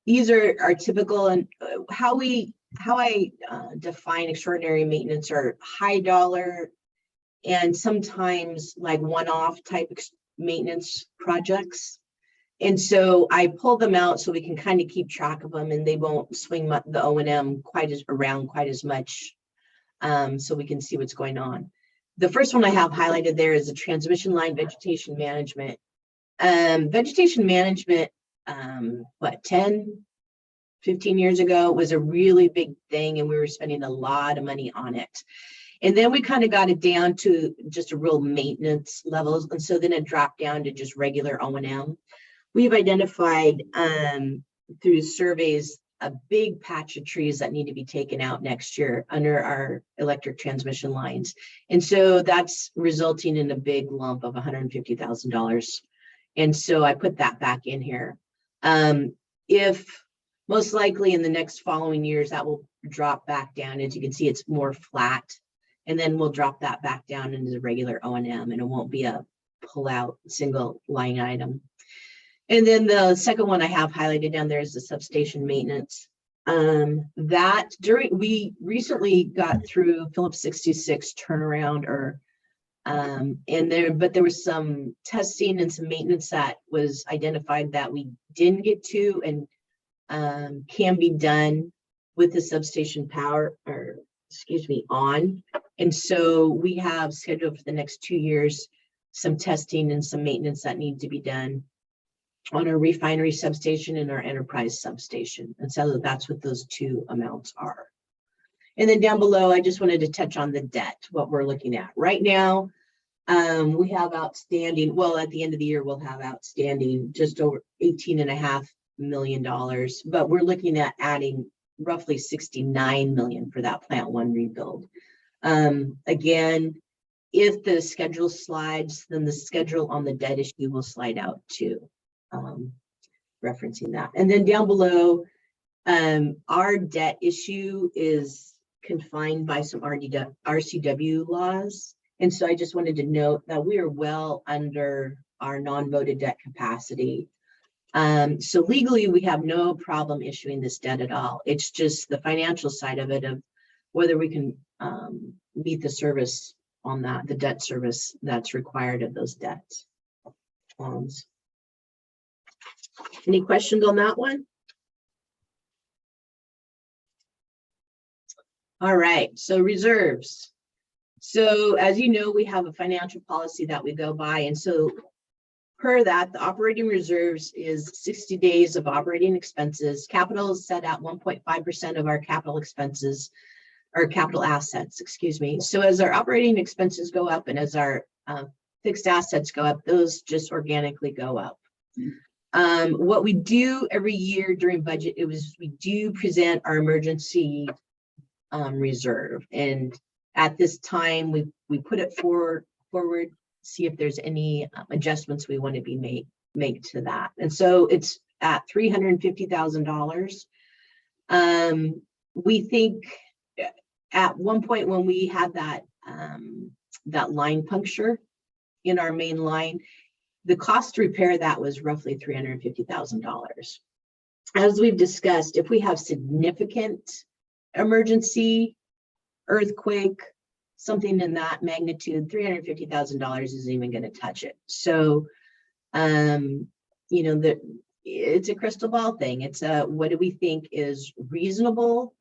These are typical, and how I define extraordinary maintenance are high dollar and sometimes like one-off type maintenance projects. And so I pull them out so we can kind of keep track of them and they won't swing the O&M quite as much. So we can see what's going on. The first one I have highlighted there is the transmission line vegetation management. Vegetation management, 10, 15 years ago was a really big thing, and we were spending a lot of money on it. And then we kind of got it down to just a real maintenance levels. And so then it dropped down to just regular O&M. We've identified through surveys a big patch of trees that need to be taken out next year under our electric transmission lines. And so that's resulting in a big lump of $150,000. And so I put that back in here. If most likely in the next following years, that will drop back down. As you can see, it's more flat. And then we'll drop that back down into the regular O&M, and it won't be a pull out single line item. And then the second one I have highlighted down there is the substation maintenance. We recently got through Phillips 66 turnaround, but there was some testing and some maintenance that was identified that we didn't get to, and can be done with the substation on. And so we have scheduled for the next 2 years some testing and some maintenance that need to be done on our refinery substation and our enterprise substation. And so that's what those two amounts are. And then down below, I just wanted to touch on the debt, what we're looking at right now. We have outstanding, well, at the end of the year, we'll have outstanding just over $18.5 million, but we're looking at adding roughly 69 million for that plant one rebuild. Again, if the schedule slides, then the schedule on the debt issue will slide out too, referencing that. And then down below, our debt issue is confined by some RCW laws. And so I just wanted to note that we are well under our non-voted debt capacity. So legally, we have no problem issuing this debt at all. It's just the financial side of it, of whether we can meet the service on that, the debt service that's required of those debts. Any questions on that one? All right, so reserves. So as you know, we have a financial policy that we go by. And so per that, the operating reserves is 60 days of operating expenses. Capital is set at 1.5% of our capital expenses, or capital assets, excuse me. So as our operating expenses go up and as our fixed assets go up, those just organically go up. What we do every year during budget, we do present our emergency reserve. And at this time, we put it forward, see if there's any adjustments we want to be make to that. And so it's at $350,000. We think at one point when we had that line puncture in our main line, the cost to repair that was roughly $350,000. As we've discussed, if we have significant emergency, earthquake, something in that magnitude, $350,000 isn't even going to touch it. So, you know, it's a crystal ball thing. It's a, what do we think is reasonable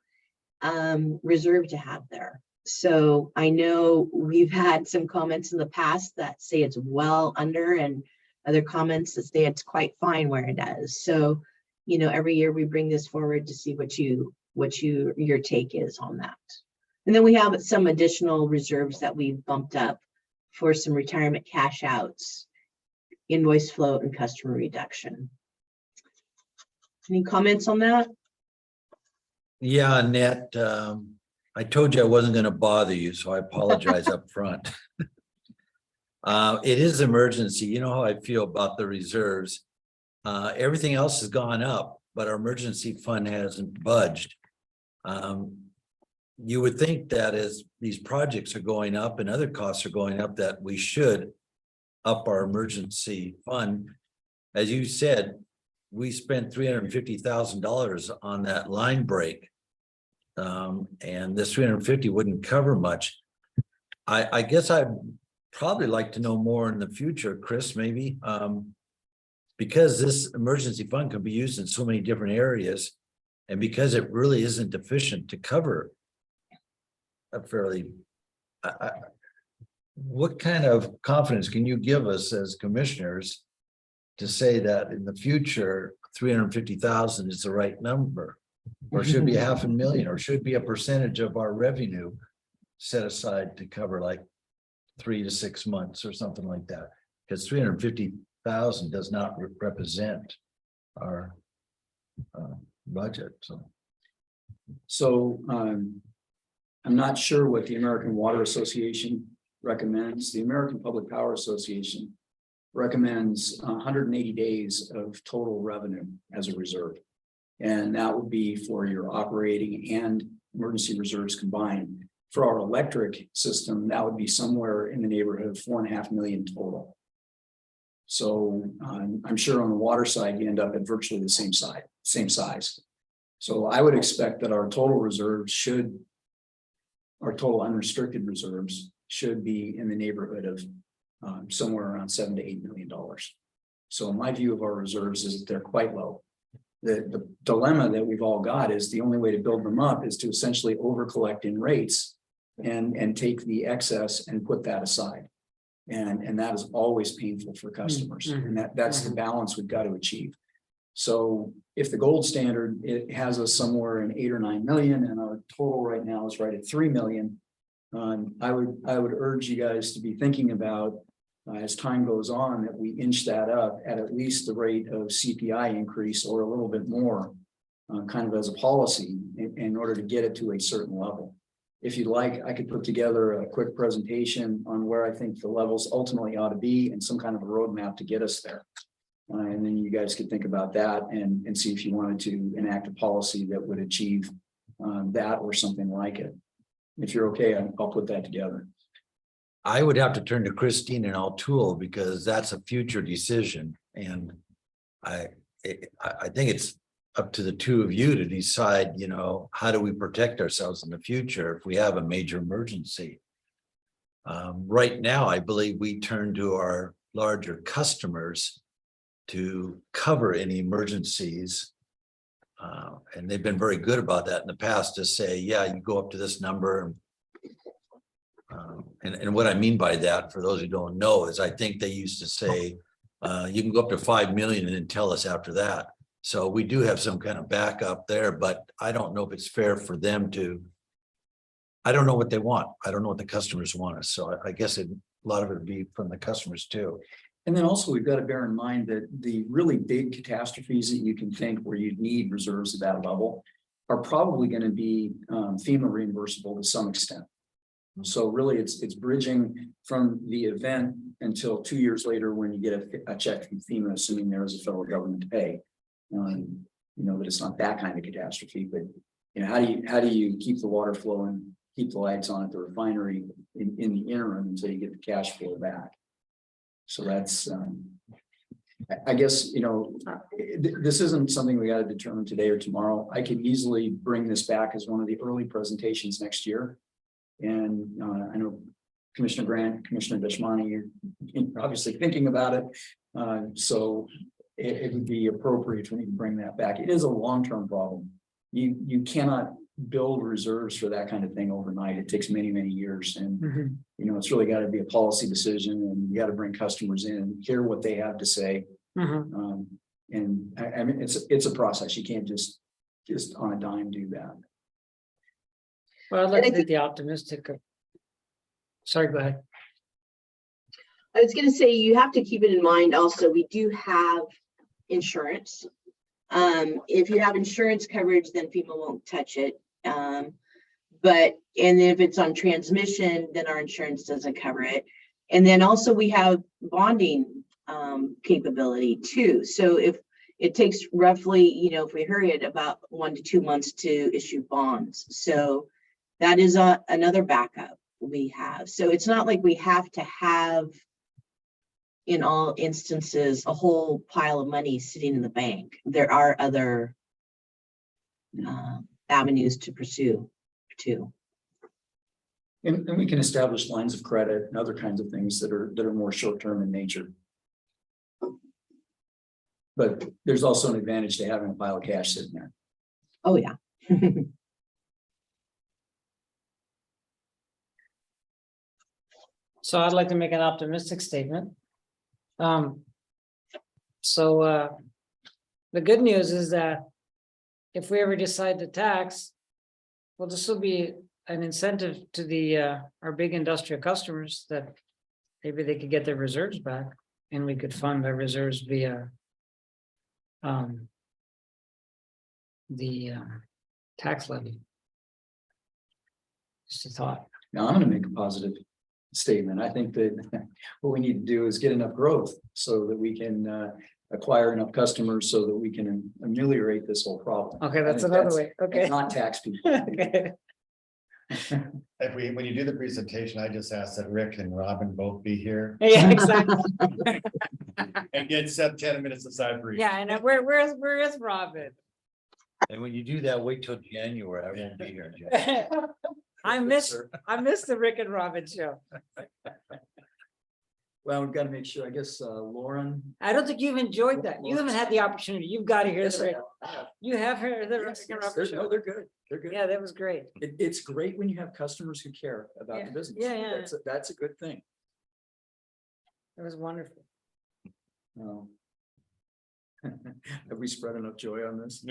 reserve to have there? So I know we've had some comments in the past that say it's well under, and other comments that say it's quite fine where it is. So, you know, every year we bring this forward to see what your take is on that. And then we have some additional reserves that we've bumped up for some retirement cash outs, invoice float, and customer reduction. Any comments on that? Yeah, Annette, I told you I wasn't gonna bother you, so I apologize up front. It is emergency. You know how I feel about the reserves. Everything else has gone up, but our emergency fund hasn't budged. You would think that as these projects are going up and other costs are going up, that we should up our emergency fund. As you said, we spent $350,000 on that line break. And this 350 wouldn't cover much. I guess I'd probably like to know more in the future, Chris, maybe. Because this emergency fund can be used in so many different areas. And because it really isn't efficient to cover a fairly, what kind of confidence can you give us as commissioners to say that in the future, 350,000 is the right number? Or should be $500,000, or should be a percentage of our revenue set aside to cover like 3 to 6 months or something like that? Because 350,000 does not represent our budget. So I'm not sure what the American Water Association recommends. The American Public Power Association recommends 180 days of total revenue as a reserve. And that would be for your operating and emergency reserves combined. For our electric system, that would be somewhere in the neighborhood of $4.5 million total. So I'm sure on the water side, you end up at virtually the same size. So I would expect that our total reserves our total unrestricted reserves should be in the neighborhood of somewhere around $7 to $8 million. So my view of our reserves is that they're quite low. The dilemma that we've all got is the only way to build them up is to essentially over collect in rates and take the excess and put that aside. And that is always painful for customers. And that's the balance we've got to achieve. So if the gold standard, it has us somewhere in 8 or 9 million, and our total right now is right at 3 million. I would urge you guys to be thinking about as time goes on that we inch that up at least the rate of CPI increase or a little bit more, kind of as a policy in order to get it to a certain level. If you'd like, I could put together a quick presentation on where I think the levels ultimately ought to be and some kind of a roadmap to get us there. And then you guys could think about that and see if you wanted to enact a policy that would achieve that or something like it. If you're okay, I'll put that together. I would have to turn to Christine and O'Toole because that's a future decision. And I think it's up to the two of you to decide, you know, how do we protect ourselves in the future if we have a major emergency? Right now, I believe we turn to our larger customers to cover any emergencies. And they've been very good about that in the past to say, yeah, you go up to this number. And what I mean by that, for those who don't know, is I think they used to say, you can go up to 5 million and then tell us after that. So we do have some kind of backup there, but I don't know if it's fair for them to, I don't know what they want. I don't know what the customers want us. So I guess a lot of it would be from the customers too. And then also we've got to bear in mind that the really big catastrophes that you can think where you'd need reserves at that level are probably going to be FEMA reimbursable to some extent. So really it's bridging from the event until 2 years later when you get a check from FEMA, assuming there is a federal government to pay. You know, that it's not that kind of catastrophe, but you know, how do you keep the water flowing, keep the lights on at the refinery in the interim until you get the cash flow back? So that's, I guess, you know, this isn't something we got to determine today or tomorrow. I could easily bring this back as one of the early presentations next year. And I know Commissioner Grant, Commissioner Deshmani, you're obviously thinking about it. So it would be appropriate for me to bring that back. It is a long-term problem. You cannot build reserves for that kind of thing overnight. It takes many, many years. And, you know, it's really got to be a policy decision, and you got to bring customers in, hear what they have to say. And I mean, it's a process. You can't just on a dime do that. Well, I'd like to be the optimistic. Sorry, go ahead. I was gonna say, you have to keep it in mind also, we do have insurance. If you have insurance coverage, then FEMA won't touch it. And if it's on transmission, then our insurance doesn't cover it. And then also we have bonding capability too. So if it takes roughly, you know, if we hurry it, about 1 to 2 months to issue bonds. So that is another backup we have. So it's not like we have to have, in all instances, a whole pile of money sitting in the bank. There are other avenues to pursue too. And we can establish lines of credit and other kinds of things that are more short-term in nature. But there's also an advantage to having a pile of cash sitting there. Oh, yeah. So I'd like to make an optimistic statement. The good news is that if we ever decide to tax, well, this will be an incentive to the our big industrial customers that maybe they could get their reserves back, and we could fund their reserves via the tax levy. Just a thought. Now, I'm going to make a positive statement. I think that what we need to do is get enough growth so that we can acquire enough customers so that we can ameliorate this whole problem. Okay, that's I think another way. Okay. Not tax people. Okay. When you do the presentation, I just ask that Rick and Robin both be here Yeah, exactly. and get set 10 minutes aside for each. Yeah, and where is Robin? And when you do that, wait till January. I won't be here. in January. I miss the Rick and Robin show. Well, we've got to make sure, I guess, Lauren. I don't think you've enjoyed that. You haven't had the opportunity. You've got to hear Yes, I this. have. You have heard the Rick Yes, and yes, Robin show. they're good. They're good. Yeah, that was great. It's great when you have customers who care about the business. Yeah. That's a good thing. It was wonderful. Have we spread enough joy on this?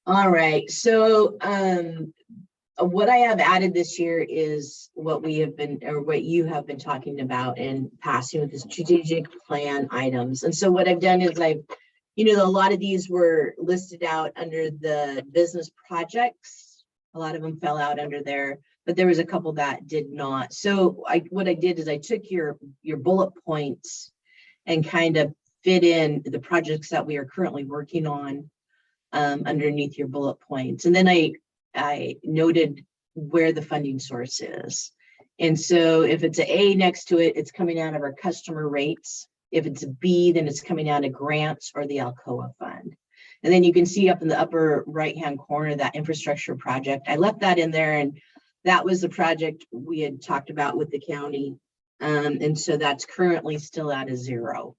All right, so what I have added this year is what we have been, or what you have been talking about and passing with the strategic plan items. And so what I've done is a lot of these were listed out under the business projects. A lot of them fell out under there, but there was a couple that did not. So what I did is I took your bullet points and kind of fit in the projects that we are currently working on underneath your bullet points. And then I noted where the funding source is. And so if it's an A next to it, it's coming out of our customer rates. If it's a B, then it's coming out of grants or the Alcoa fund. And then you can see up in the upper right-hand corner, that infrastructure project. I left that in there, and that was the project we had talked about with the county. And so that's currently still at a 0.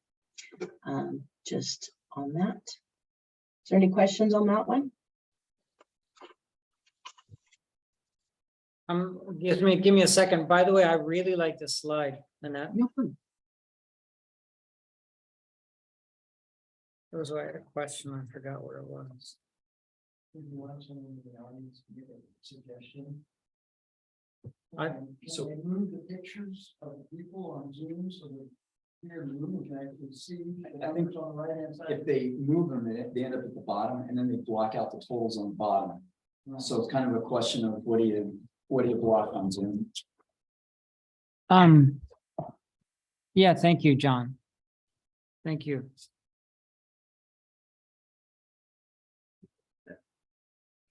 Just on that. Is there any questions on that one? Give me a second. By the way, I really like this slide, Annette. There was a question. I forgot where it was. So move the pictures of people on Zoom so that here in the room we can actually see the numbers on the right hand side. If they move them, they end up at the bottom, and then they block out the totals on the bottom. So it's kind of a question of what do you block on Zoom? Yeah, thank you, John. Thank you.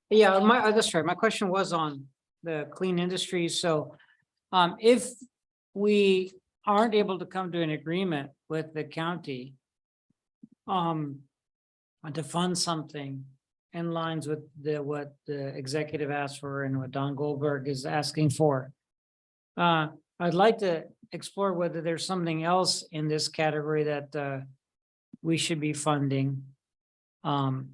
Yeah, that's right. My question was on the clean industries. So if we aren't able to come to an agreement with the county to fund something in lines with what the executive asked for and what Don Goldberg is asking for, I'd like to explore whether there's something else in this category that we should be funding. And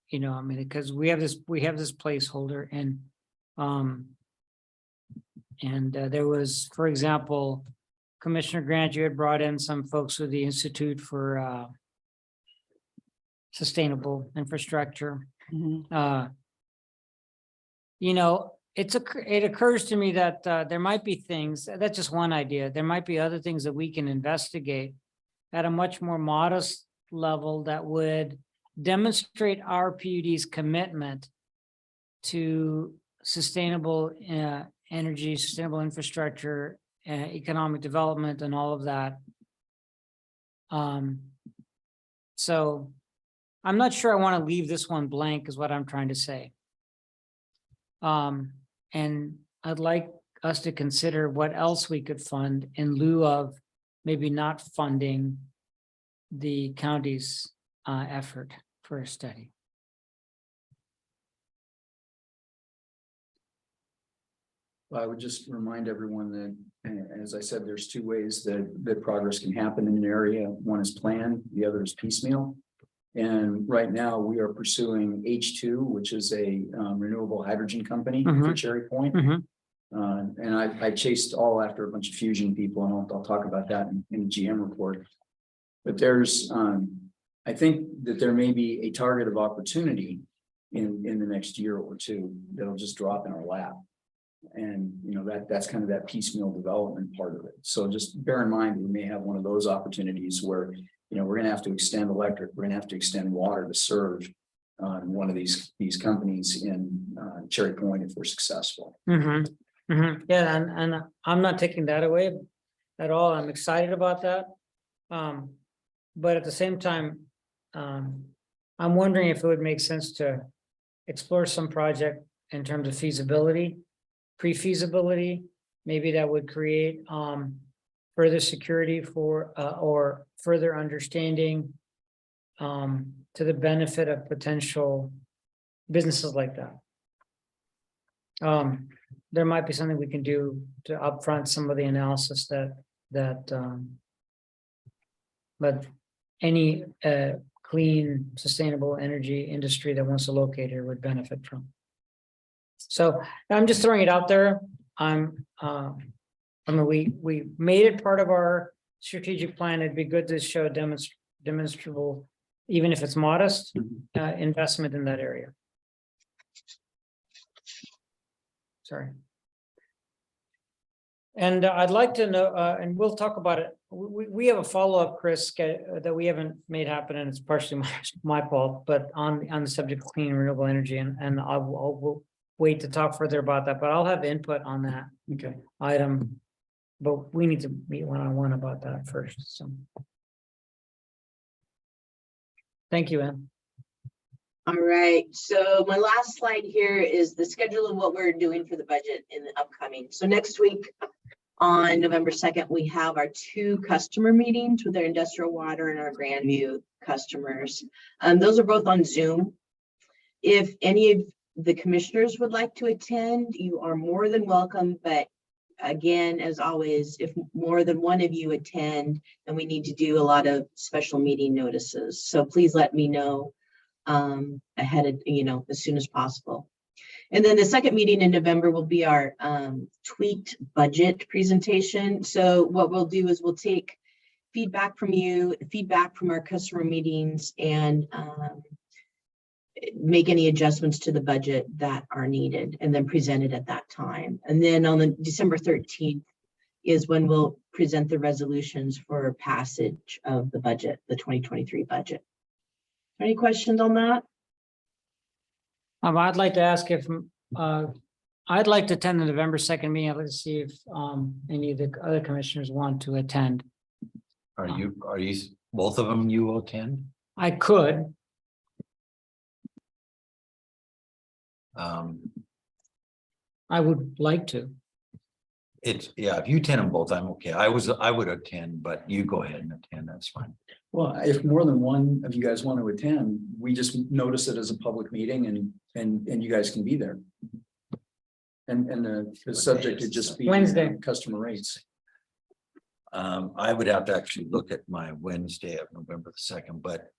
you know, I mean, because we have this placeholder and there was, for example, Commissioner Grant, you had brought in some folks with the Institute for Sustainable Infrastructure. Mhm. You know, it occurs to me that there might be things, that's just one idea. There might be other things that we can investigate at a much more modest level that would demonstrate our PUD's commitment to sustainable energy, sustainable infrastructure, economic development, and all of that. So I'm not sure I want to leave this one blank, is what I'm trying to say. And I'd like us to consider what else we could fund in lieu of maybe not funding the county's effort for a study. Well, I would just remind everyone that, as I said, there's two ways that progress can happen in an area. One is planned, the other is piecemeal. And right now we are pursuing H2, which is a renewable hydrogen company for Cherry Point. And I chased all after a bunch of fusion people, and I'll talk about that in the GM report. But there's, I think that there may be a target of opportunity in the next year or two that'll just drop in our lap. And, you know, that's kind of that piecemeal development part of it. So just bear in mind, we may have one of those opportunities where, you know, we're going to have to extend electric, we're going to have to extend water to serve one of these companies in Cherry Point if we're successful. Yeah, and I'm not taking that away at all. I'm excited about that. But at the same time, I'm wondering if it would make sense to explore some project in terms of feasibility, pre-feasibility, maybe that would create further security for or further understanding to the benefit of potential businesses like that. There might be something we can do to upfront some of the analysis but any clean, sustainable energy industry that wants to locate here would benefit from. So I'm just throwing it out there. I mean, we made it part of our strategic plan. It'd be good to show demonstrable, even if it's modest, investment in that area. Sorry. And I'd like to know, and we'll talk about it. We have a follow-up, Chris, that we haven't made happen, and it's partially my fault, but on the subject of clean and renewable energy, and we'll wait to talk further about that, but I'll have input on that item. But we need to meet one-on-one about that first. So thank you, Ann. All right, so my last slide here is the schedule of what we're doing for the budget in the upcoming. So next week on November 2nd, we have our 2 customer meetings with our industrial water and our Grandview customers. Those are both on Zoom. If any of the commissioners would like to attend, you are more than welcome. But again, as always, if more than one of you attend, then we need to do a lot of special meeting notices. So please let me know ahead of, as soon as possible. And then the second meeting in November will be our tweaked budget presentation. So what we'll do is we'll take feedback from you, feedback from our customer meetings, and make any adjustments to the budget that are needed, and then present it at that time. And then on the December 13th is when we'll present the resolutions for passage of the budget, the 2023 budget. Any questions on that? I'd like to ask if I'd like to attend the November 2nd meeting. I'd like to see if any of the other commissioners want to attend. Are you both of them you will attend? I could. I would like to. If you attend them both, I'm okay. I would attend, but you go ahead and attend, that's fine. Well, if more than one of you guys want to attend, we just notice it as a public meeting and you guys can be there. And the subject would just be Wednesday. customer rates. I would have to actually look at my Wednesday of November the 2nd, but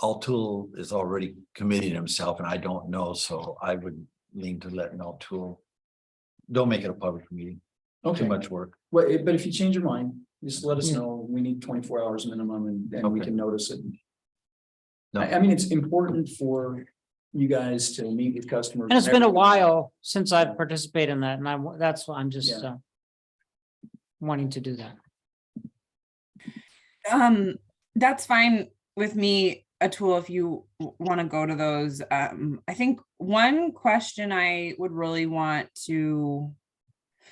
Altool is already committing himself and I don't know, so I would lean to letting Altool. Don't make it a public meeting, too Okay, much work. well, but if you change your mind, just let us Yeah. know. We need 24 hours minimum and we Okay. can notice it. No. I mean, it's important for you guys to meet with customers. And it's been a every- while since I've participated in that, and that's why I'm just Yeah. wanting to do that. That's fine with me, Atul, if you want to go to those. I think one question I would really want to,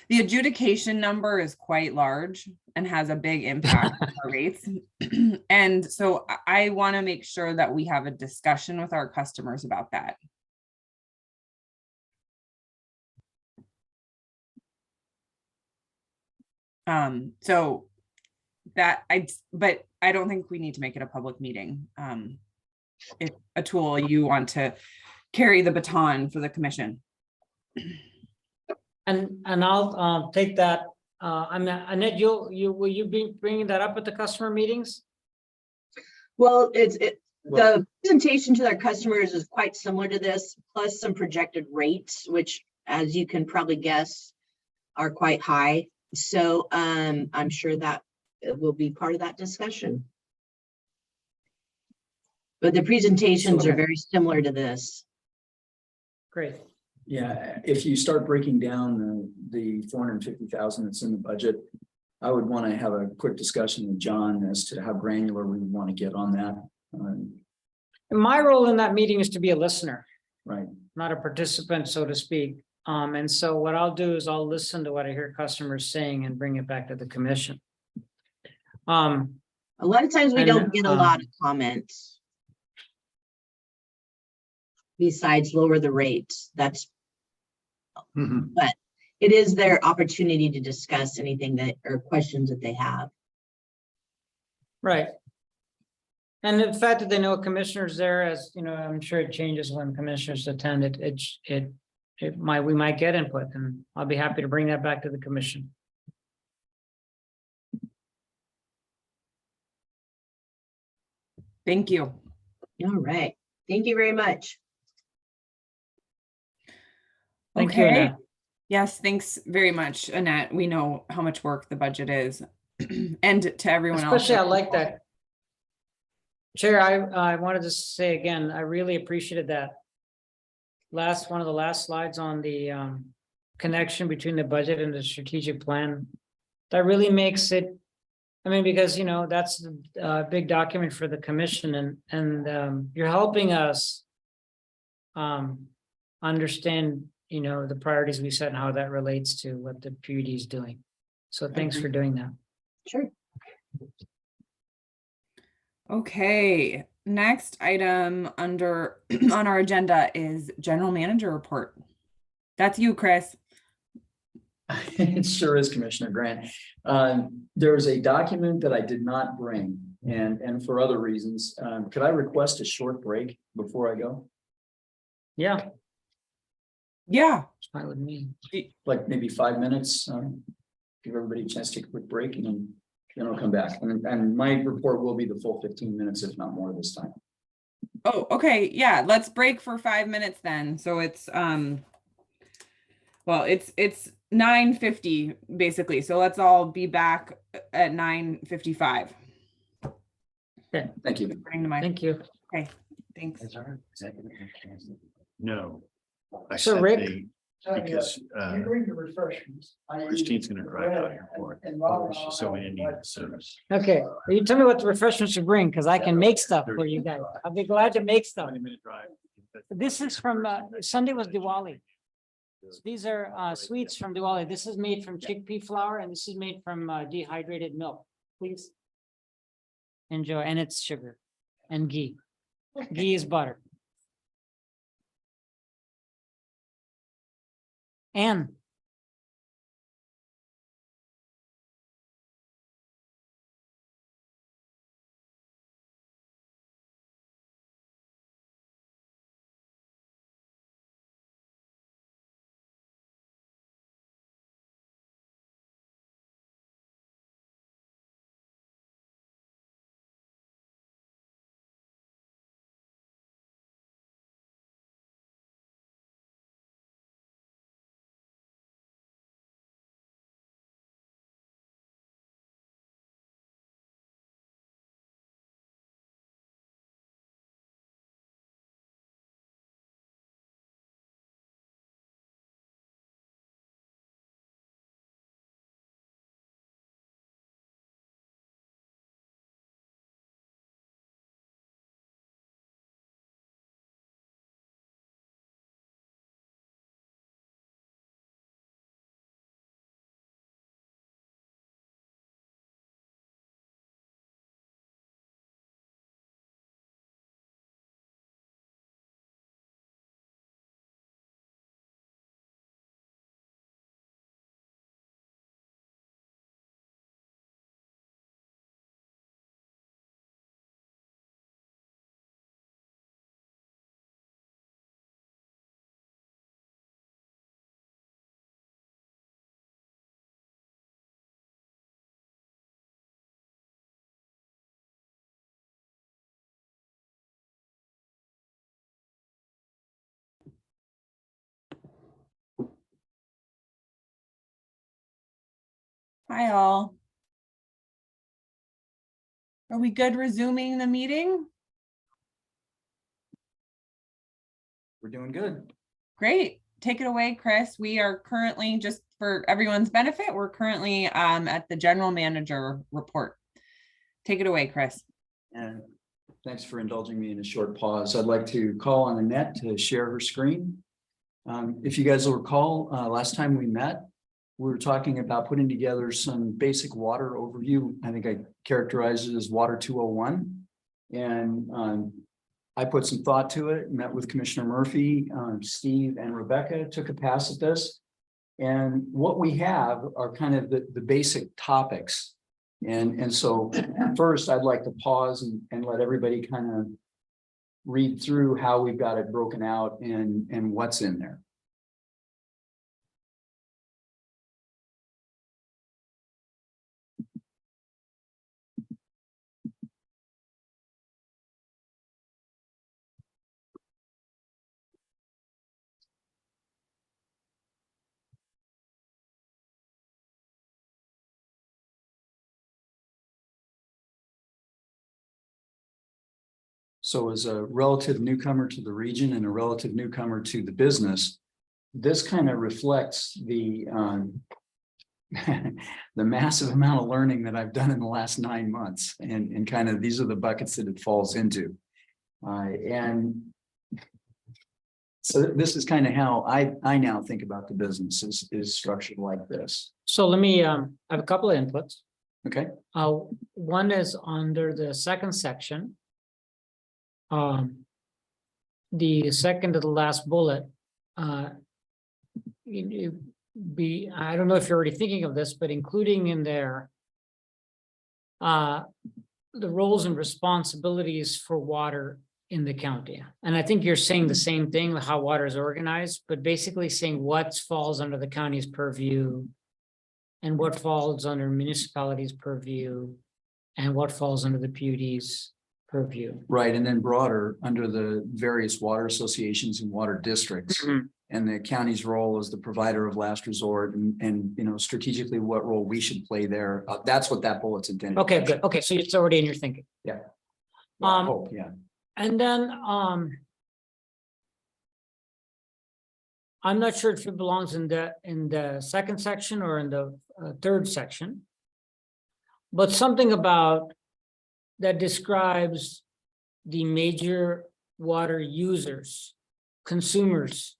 the adjudication number is quite large and has a big impact on our rates. And so I want to make sure that we have a discussion with our customers about that. So that but I don't think we need to make it a public meeting. If Atul, you want to carry the baton for the commission. And I'll take that. Annette, will you be bringing that up at the customer meetings? Well, Well, the presentation to their customers is quite similar to this, plus some projected rates, which, as you can probably guess, are quite high. So I'm sure that it will be part of that discussion. But the presentations are Okay. very similar to this. Great. yeah, if you start breaking down the 450,000 that's in the budget, I would want to have a quick discussion with John as to how granular we would want to get on that. My role in that meeting is to be a listener, Right. not a participant, so to speak. And so what I'll do is I'll listen to what I hear customers saying and bring it back to the commission. A lot of times we And, don't get a lot of comments. Besides lower the rates, that's, but it is their opportunity to discuss anything that, or questions that they have. Right. And the fact that they know a commissioner's there, as you know, I'm sure it changes when commissioners attend it. We might get input, and I'll be happy to bring that back to the commission. Thank you. All right. Thank you very much. Thank you, Okay. Annette. Yes, thanks very much, Annette. We know how much work the budget is. And to everyone else. Especially, I like that. Chair, I wanted to say again, I really appreciated that. One of the last slides on the connection between the budget and the strategic plan. That really makes it, I mean, because you know, that's a big document for the commission and you're helping us understand, you know, the priorities we set and how that relates to what the PUD is doing. So thanks for doing that. Sure. Okay, next item under on our agenda is general manager report. That's you, Chris. It sure is, Commissioner Grant. There's a document that I did not bring and for other reasons. Could I request a short break before I go? Yeah, Yeah, it's fine with me. Like maybe 5 minutes? Give everybody a chance to take a quick break and then I'll come back. And my report will be the full 15 minutes, if not more this time. oh, okay, yeah, let's break for 5 minutes then. So it's well, it's 9:50 basically. So let's all be back at 9:55. Thank you. According to my, Thank you. okay, thanks. No. I So said Rick? they- Because Christine's gonna drive out here for it. So we didn't need the service. Okay, well, you tell me what the refreshments you bring, because I can make stuff for you guys. I'll be glad to make stuff. 20-minute drive. This is from, Sunday was Diwali. These are sweets from Diwali. This is made from chickpea flour and this is made from dehydrated milk. Please enjoy, and it's sugar and ghee. Ghee is butter. And Hi, all. Are we good resuming the meeting? We're doing good. Great. Take it away, Chris. We are currently, just for everyone's benefit, we're currently at the general manager report. Take it away, Chris. And thanks for indulging me in a short pause. I'd like to call on Annette to share her screen. If you guys will recall, last time we met, we were talking about putting together some basic water overview. I think I characterized it as Water 201. And I put some thought to it, met with Commissioner Murphy, Steve and Rebecca, took a pass at this. And what we have are kind of the basic topics. And so first I'd like to pause and let everybody kind of read through how we've got it broken out and what's in there. So as a relative newcomer to the region and a relative newcomer to the business, this kind of reflects the the massive amount of learning that I've done in the last 9 months, and kind of these are the buckets that it falls into. And so this is kind of how I now think about the business is structured like this. So let me, I have a couple of inputs. Okay. One is under the second section. The second to the last bullet, I don't know if you're already thinking of this, but including in there the roles and responsibilities for water in the county. And I think you're saying the same thing, how water is organized, but basically saying what falls under the county's purview and what falls under municipalities' purview and what falls under the PUD's purview. Right, and then broader under the various water associations and water districts. And the county's role as the provider of last resort and you know, strategically what role we should play there. That's what that bullet's intended. Okay, good. Okay, so it's already in your thinking. Yeah. Well, I hope, yeah. And then I'm not sure if it belongs in the second section or in the third section, but something about that describes the major water users, consumers,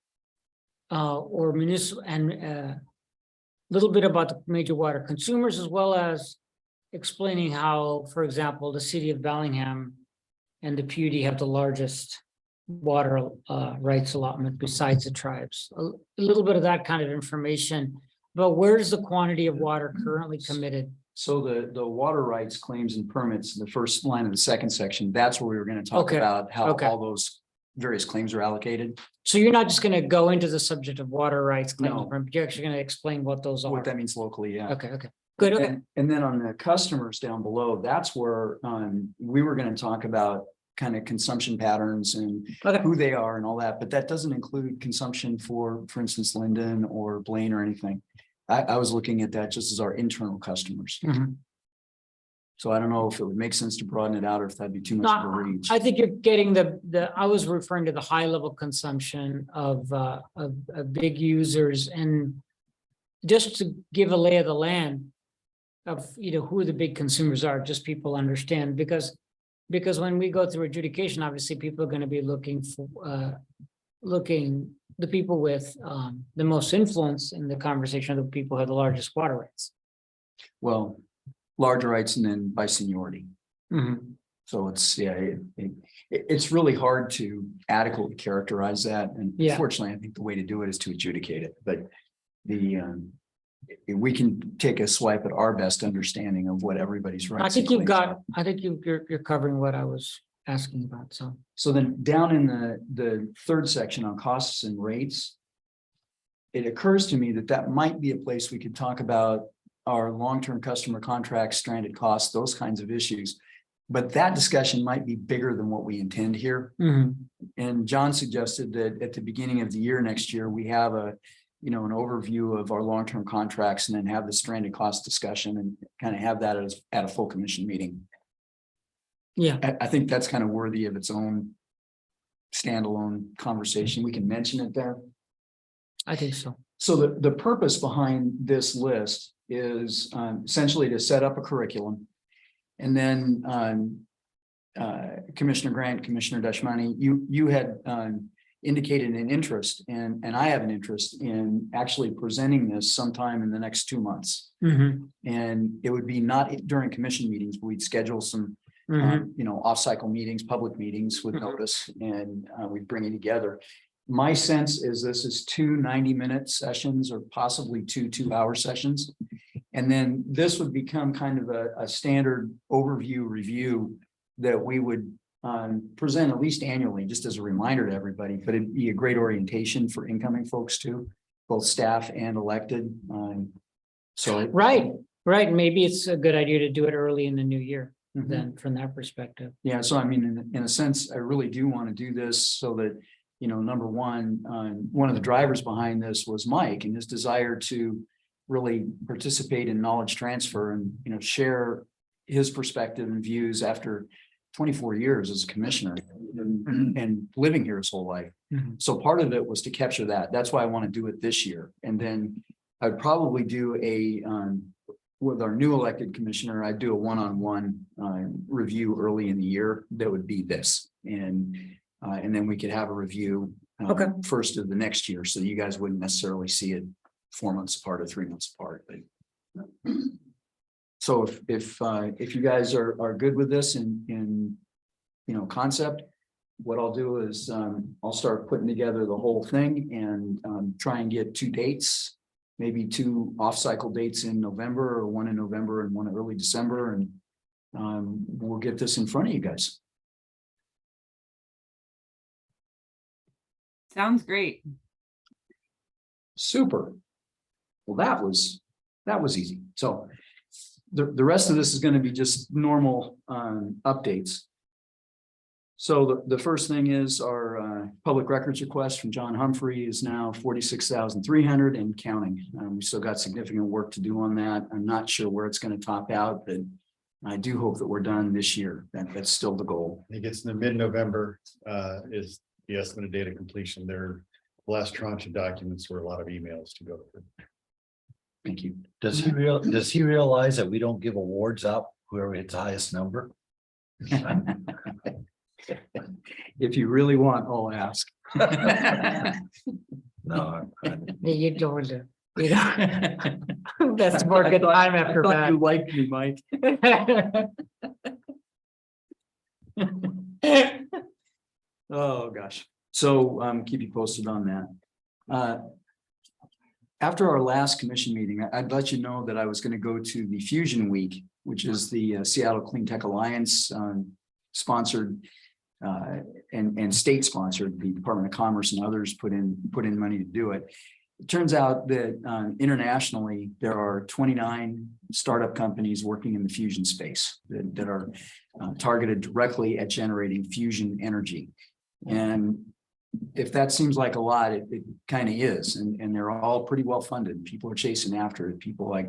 or municipal, and a little bit about the major water consumers, as well as explaining how, for example, the city of Bellingham and the PUD have the largest water rights allotment besides the tribes. A little bit of that kind of information, but where's the quantity of water currently committed? So the water rights claims and permits, the first line of the second section, that's where we were going to talk Okay, about how okay. all those various claims are allocated. So you're not just going to go into the subject of water rights claims, No. but you're actually going to explain what those are. What that means locally, yeah. Okay, okay, good, okay. And then on the customers down below, that's where we were going to talk about kind of consumption patterns and Okay. who they are and all that, but that doesn't include consumption for instance, Linden or Blaine or anything. I was looking at that just as our internal customers. Mhm. So I don't know if it would make sense to broaden it out or if that'd be too much of a No, reach. I think you're getting I was referring to the high level consumption of big users, and just to give a lay of the land of, you know, who the big consumers are, just people understand, because when we go through adjudication, obviously people are going to be looking for the people with the most influence in the conversation are the people who have the largest water rights. Well, larger rights and then by seniority. Mhm. So it's, yeah, it's really hard to adequately characterize that. And Yeah. fortunately, I think the way to do it is to adjudicate it, but we can take a swipe at our best understanding of what everybody's rights. I think and you've claims got, are. I think you're covering what I was asking about, so. So then down in the third section on costs and rates, it occurs to me that might be a place we could talk about our long-term customer contracts, stranded costs, those kinds of issues. But that discussion might be bigger than what we intend here. Mhm. And John suggested that at the beginning of the year, next year, we have you know, an overview of our long-term contracts and then have the stranded cost discussion and kind of have that as at a full commission meeting. Yeah, I think that's kind of worthy of its own standalone conversation. We can mention it there. I think so. So the purpose behind this list is essentially to set up a curriculum. And then Commissioner Grant, Commissioner Dashmani, you had indicated an interest and I have an interest in actually presenting this sometime in the next 2 months. Mhm, And it would be not during commission meetings, but we'd schedule some mhm. you know, off-cycle meetings, public meetings with Mhm. notice, and we'd bring it together. My sense is this is 2 90-minute sessions or possibly 2 2-hour sessions. And then this would become kind of a standard overview review that we would present at least annually, just as a reminder to everybody, but it'd be a great orientation for incoming folks too, both staff and elected. So Right, right. Maybe it's a good idea to do it early in the new year, Mhm. then from that perspective. Yeah, so I mean, in a sense, I really do want to do this so that, you know, number one of the drivers behind this was Mike and his desire to really participate in knowledge transfer and, you know, share his perspective and views after 24 years as a commissioner and living here his whole life. Mhm. So part of it was to capture that. That's why I want to do it this year. And then I'd probably do with our new elected commissioner, I'd do a one-on-one review early in the year. That would be this. And then we could have a review Okay. first of the next year. So you guys wouldn't necessarily see it 4 months apart or 3 months apart. But so if you guys are good with this in you know, concept, what I'll do is I'll start putting together the whole thing and try and get 2 dates, maybe 2 off-cycle dates in November, or 1 in November and 1 in early December, and we'll get this in front of you guys. Sounds great. Super. Well, that was easy. So the rest of this is going to be just normal updates. So the first thing is our public records request from John Humphrey is now 46,300 and counting. We still got significant work to do on that. I'm not sure where it's going to top out, but I do hope that we're done this year. That's still the goal. I think it's in the mid-November is the estimated date of completion. Their last tranche of documents were a lot of emails to go through. Thank you. Does he realize that we don't give awards out whoever hits the highest number? If you really want, I'll ask. No. You don't, you know. That's more good time after I thought bad. you liked me, Mike. Oh, gosh. So keep you posted on that. After our last commission meeting, I'd let you know that I was going to go to the Fusion Week, which is the Seattle Clean Tech Alliance sponsored and state sponsored. The Department of Commerce and others put in money to do it. It turns out that internationally, there are 29 startup companies working in the fusion space that are targeted directly at generating fusion energy. And if that seems like a lot, it kind of is. And they're all pretty well funded. People are chasing after it. People like,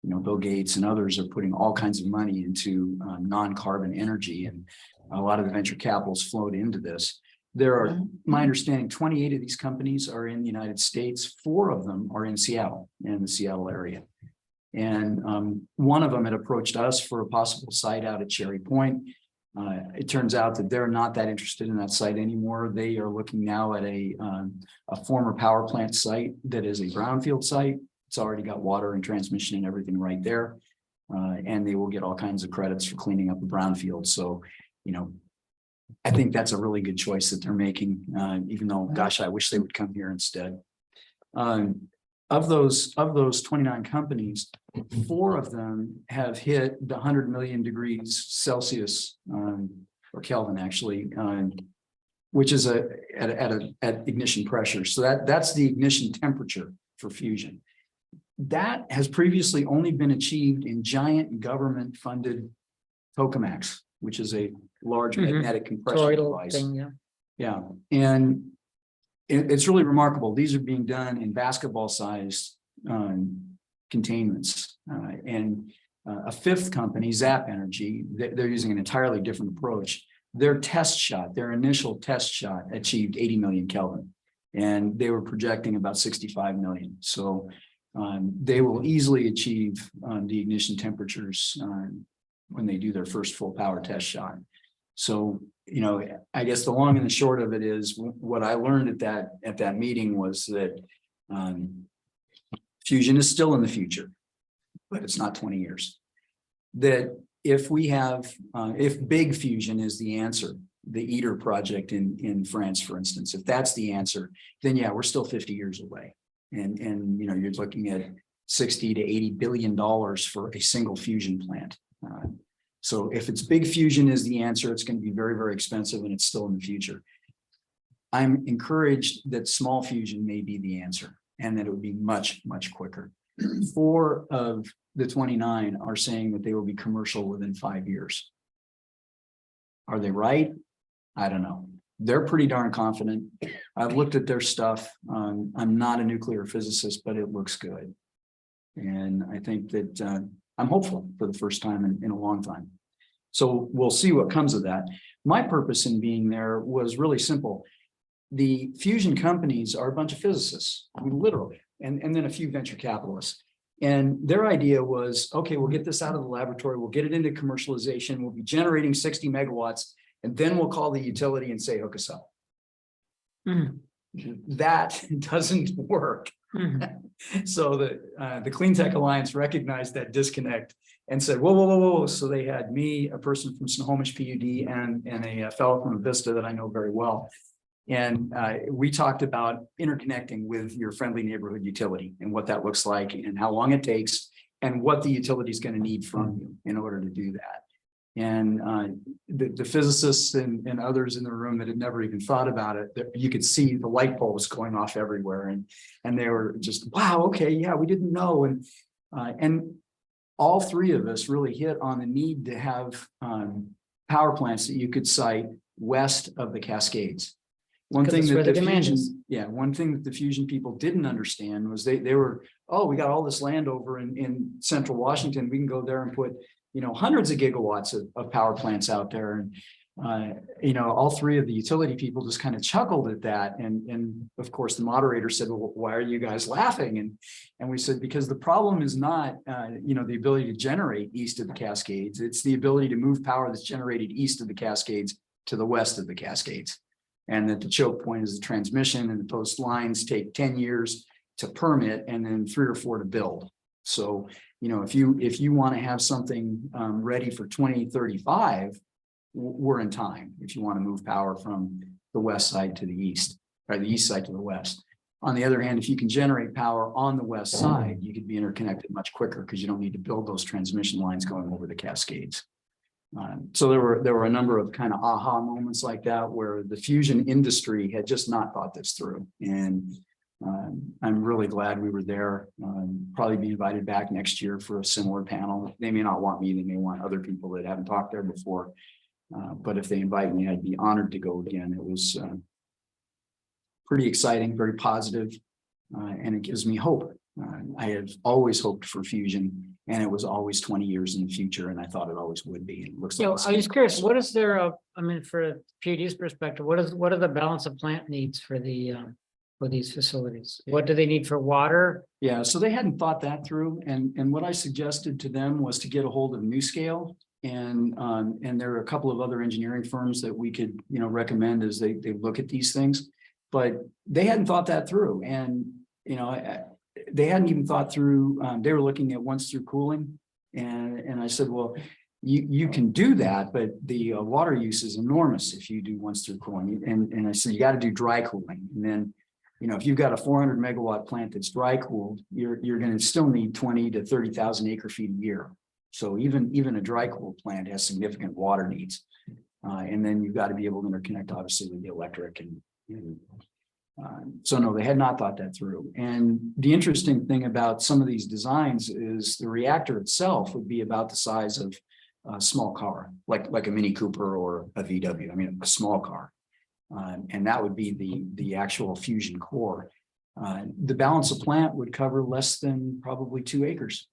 you know, Bill Gates and others are putting all kinds of money into non-carbon energy. And a lot of the venture capitals flowed into this. There are, my understanding, 28 of these companies are in the United States. 4 of them are in Seattle, in the Seattle area. And one of them had approached us for a possible site out at Cherry Point. It turns out that they're not that interested in that site anymore. They are looking now at a former power plant site that is a brownfield site. It's already got water and transmission and everything right there. And they will get all kinds of credits for cleaning up the brownfield. So, you know, I think that's a really good choice that they're making, even though, gosh, I wish they would come here instead. Of those 29 companies, 4 of them have hit the 100 million degrees Celsius or Kelvin, actually, which is at ignition pressure. So that's the ignition temperature for fusion. That has previously only been achieved in giant government-funded tokamaks, which is a large magnetic compression Toroidal device. thing, yeah. Yeah, and it's really remarkable. These are being done in basketball-sized containments. And a fifth company, Zap Energy, they're using an entirely different approach. Their test shot, their initial test shot achieved 80 million Kelvin, and they were projecting about 65 million. So they will easily achieve the ignition temperatures when they do their first full power test shot. So, you know, I guess the long and the short of it is what I learned at that meeting was that fusion is still in the future, but it's not 20 years. That if we have, if big fusion is the answer, the ITER project in France, for instance, if that's the answer, then yeah, we're still 50 years away. And you know, you're looking at 60 to 80 billion dollars for a single fusion plant. So if it's big fusion is the answer, it's going to be very, very expensive, and it's still in the future. I'm encouraged that small fusion may be the answer, and that it would be much, much quicker. 4 of the 29 are saying that they will be commercial within 5 years. Are they right? I don't know. They're pretty darn confident. I've looked at their stuff. I'm not a nuclear physicist, but it looks good. And I think that I'm hopeful for the first time in a long time. So we'll see what comes of that. My purpose in being there was really simple. The fusion companies are a bunch of physicists, I mean, literally, and then a few venture capitalists. And their idea was, okay, we'll get this out of the laboratory, we'll get it into commercialization, we'll be generating 60 megawatts, and then we'll call the utility and say, hook us up. That doesn't work. So the Clean Tech Alliance recognized that disconnect and said, whoa, whoa, whoa, whoa. So they had me, a person from Snohomish PUD, and a fellow from Vista that I know very well. And we talked about interconnecting with your friendly neighborhood utility and what that looks like and how long it takes and what the utility is going to need from you in order to do that. And the physicists and others in the room that had never even thought about it, you could see the light bulbs going off everywhere, and they were just, wow, okay, yeah, we didn't know. And all 3 of us really hit on the need to have power plants that you could site west of the Cascades. One thing that the fusion, one thing that the fusion people didn't understand was they were, oh, we got all this land over in central Washington, we can go there and put, you know, hundreds of gigawatts of power plants out there. And, you know, all 3 of the utility people just kind of chuckled at that. And of course, the moderator said, well, why are you guys laughing? And we said, because the problem is not, you know, the ability to generate east of the Cascades. It's the ability to move power that's generated east of the Cascades to the west of the Cascades. And that the choke point is the transmission, and those lines take 10 years to permit and then 3 or 4 to build. So, you know, if you want to have something ready for 2035, we're in time. If you want to move power from the west side to the east, or the east side to the west. On the other hand, if you can generate power on the west side, you could be interconnected much quicker because you don't need to build those transmission lines going over the Cascades. So there were a number of kind of aha moments like that where the fusion industry had just not thought this through. And I'm really glad we were there. Probably be invited back next year for a similar panel. They may not want me, they may want other people that haven't talked there before. But if they invite me, I'd be honored to go again. It was pretty exciting, very positive, and it gives me hope. I have always hoped for fusion, and it was always 20 years in the future, and I thought it always would be. And it looks like I was curious, what is their, I mean, for PUD's perspective, what are the balance of plant needs for these facilities? What do they need for water? Yeah, so they hadn't thought that through, and what I suggested to them was to get a hold of NewScale, and there are a couple of other engineering firms that we could, you know, recommend as they look at these things, but they hadn't thought that through, and you know, they hadn't even thought through. They were looking at once through cooling, and I said, well, you can do that, but the water use is enormous if you do once through cooling, and I said you got to do dry cooling, and then, you know, if you've got a 400 megawatt plant that's dry cooled, you're going to still need 20 to 30,000 acre feet a year. So even a dry cooled plant has significant water needs, and then you've got to be able to interconnect obviously with the electric and so no, they had not thought that through. And the interesting thing about some of these designs is the reactor itself would be about the size of a small car, like a Mini Cooper or a VW. I mean, a small car. And that would be the actual fusion core. The balance of plant would cover less than probably 2 acres.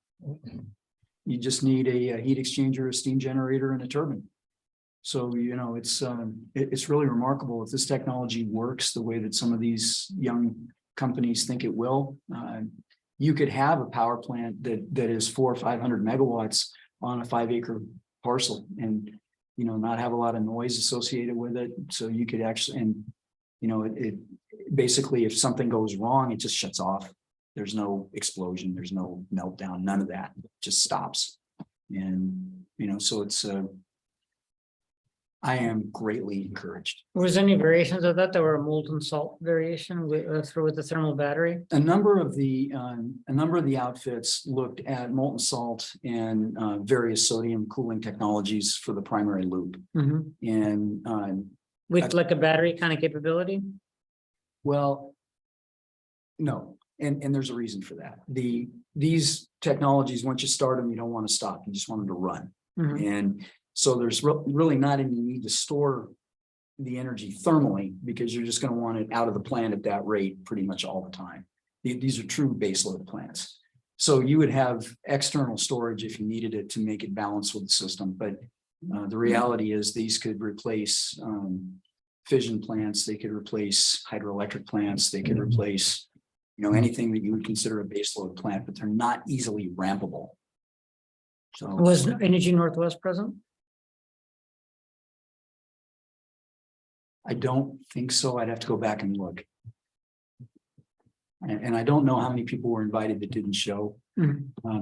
You just need a heat exchanger, a steam generator, and a turbine. So, you know, it's really remarkable if this technology works the way that some of these young companies think it will. You could have a power plant that is 400 or 500 megawatts on a 5-acre parcel, and you know, not have a lot of noise associated with it. So you could actually, and you know, it basically, if something goes wrong, it just shuts off. There's no explosion, there's no meltdown, none of that. It just stops. And you know, so it's I am greatly encouraged. Was any variations of that were a molten salt variation with the thermal battery? A number of the outfits looked at molten salt and various sodium cooling technologies for the primary loop. And With like a battery kind of capability? well, no, and there's a reason for that. These technologies, once you start them, you don't want to stop. You just want them to run. And so there's really not any need to store the energy thermally, because you're just going to want it out of the plant at that rate pretty much all the time. These are true baseload plants. So you would have external storage if you needed it to make it balance with the system. But the reality is these could replace fission plants. They could replace hydroelectric plants. They could replace, you know, anything that you would consider a baseload plant, but they're not easily rampable. So Was Energy Northwest present? I don't think so. I'd have to go back and look. And I don't know how many people were invited that didn't show.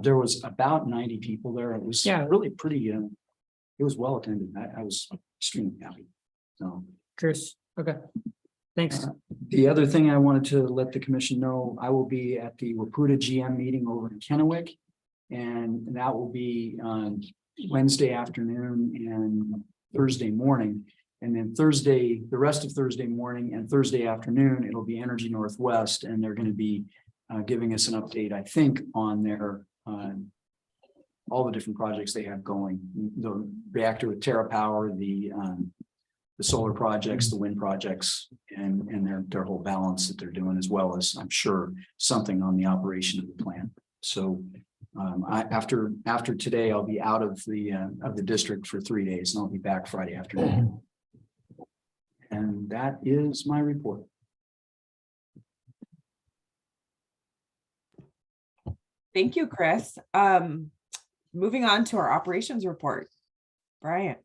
There was about 90 people there. It was really pretty, it was well attended. I was extremely happy. So, Chris, okay, thanks. the other thing I wanted to let the commission know, I will be at the Waputa GM meeting over in Kennewick. And that will be on Wednesday afternoon and Thursday morning. And then Thursday, the rest of Thursday morning and Thursday afternoon, it'll be Energy Northwest, and they're going to be giving us an update, I think, on their all the different projects they have going. The reactor with TerraPower, the solar projects, the wind projects, and their whole balance that they're doing, as well as, I'm sure, something on the operation of the plant. So after today, I'll be out of the district for 3 days, and I'll be back Friday afternoon. And that is my report. Thank you, Chris. Moving on to our operations report. Brian.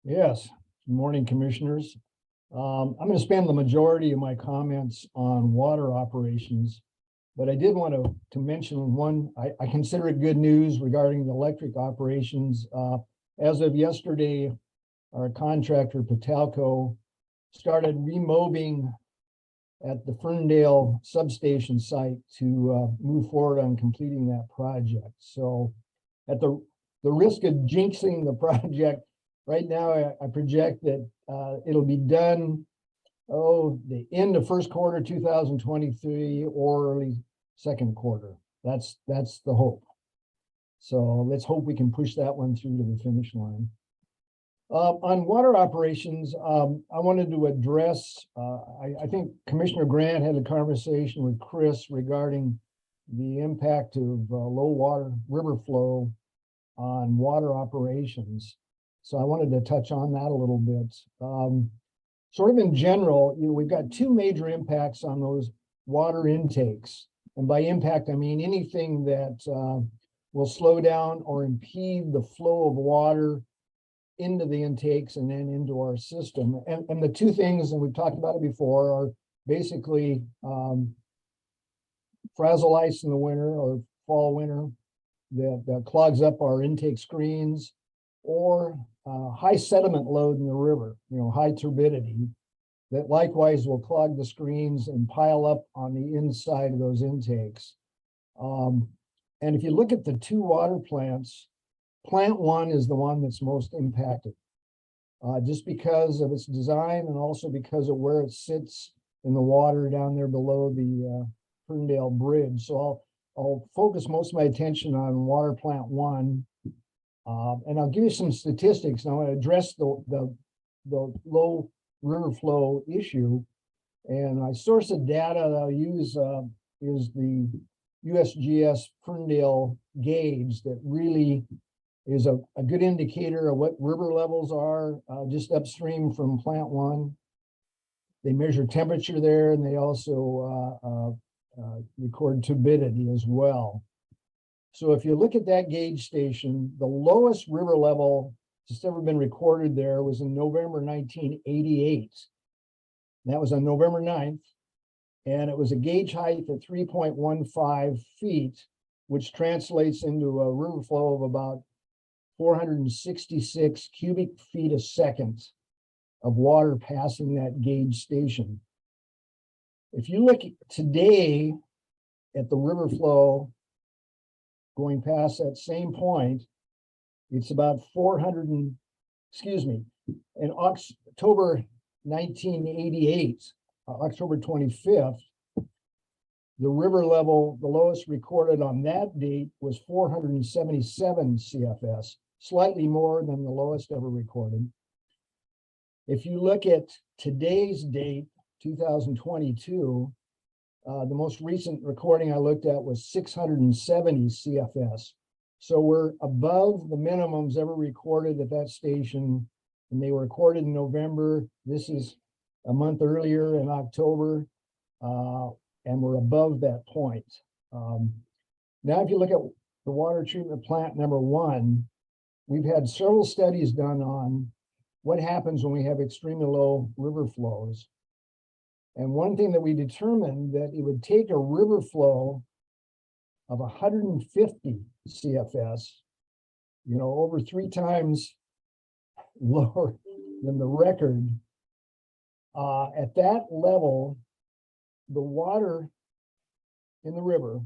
Yes, good morning, commissioners. I'm going to spend the majority of my comments on water operations, but I did want to mention one, I consider it good news regarding the electric operations. As of yesterday, our contractor, Patalco, started remobbing at the Ferndale substation site to move forward on completing that project. So at the risk of jinxing the project, right now I project that it'll be done, the end of first quarter 2023 or early second quarter. That's the hope. So let's hope we can push that one through to the finish line. On water operations, I wanted to address, I think Commissioner Grant had a conversation with Chris regarding the impact of low water river flow on water operations. So I wanted to touch on that a little bit. Sort of in general, we've got two major impacts on those water intakes. And by impact, I mean anything that will slow down or impede the flow of water into the intakes and then into our system. And the two things, and we've talked about it before, are basically frazzle ice in the winter or fall winter that clogs up our intake screens, or high sediment load in the river, high turbidity, that likewise will clog the screens and pile up on the inside of those intakes. And if you look at the two water plants, Plant 1 is the one that's most impacted, just because of its design and also because of where it sits in the water down there below the Ferndale Bridge. So I'll focus most of my attention on water plant 1, and I'll give you some statistics. And I want to address the low river flow issue. And my source of data that I'll use is the USGS Ferndale gauge that really is a good indicator of what river levels are just upstream from plant 1. They measure temperature there, and they also record turbidity as well. So if you look at that gauge station, the lowest river level that's ever been recorded there was in November 1988. That was on November 9th, and it was a gauge height of 3.15 feet, which translates into a river flow of about 466 cubic feet a second of water passing that gauge station. If you look today at the river flow going past that same point, it's about 400 and, excuse me, in October 1988, October 25th, the river level, the lowest recorded on that date was 477 CFS, slightly more than the lowest ever recorded. If you look at today's date, 2022, the most recent recording I looked at was 670 CFS. So we're above the minimums ever recorded at that station, and they were recorded in November. This is a month earlier in October, and we're above that point. Now, if you look at the water treatment plant number 1, we've had several studies done on what happens when we have extremely low river flows. And one thing that we determined that it would take a river flow of 150 CFS, you know, over 3 times lower than the record. At that level, the water in the river,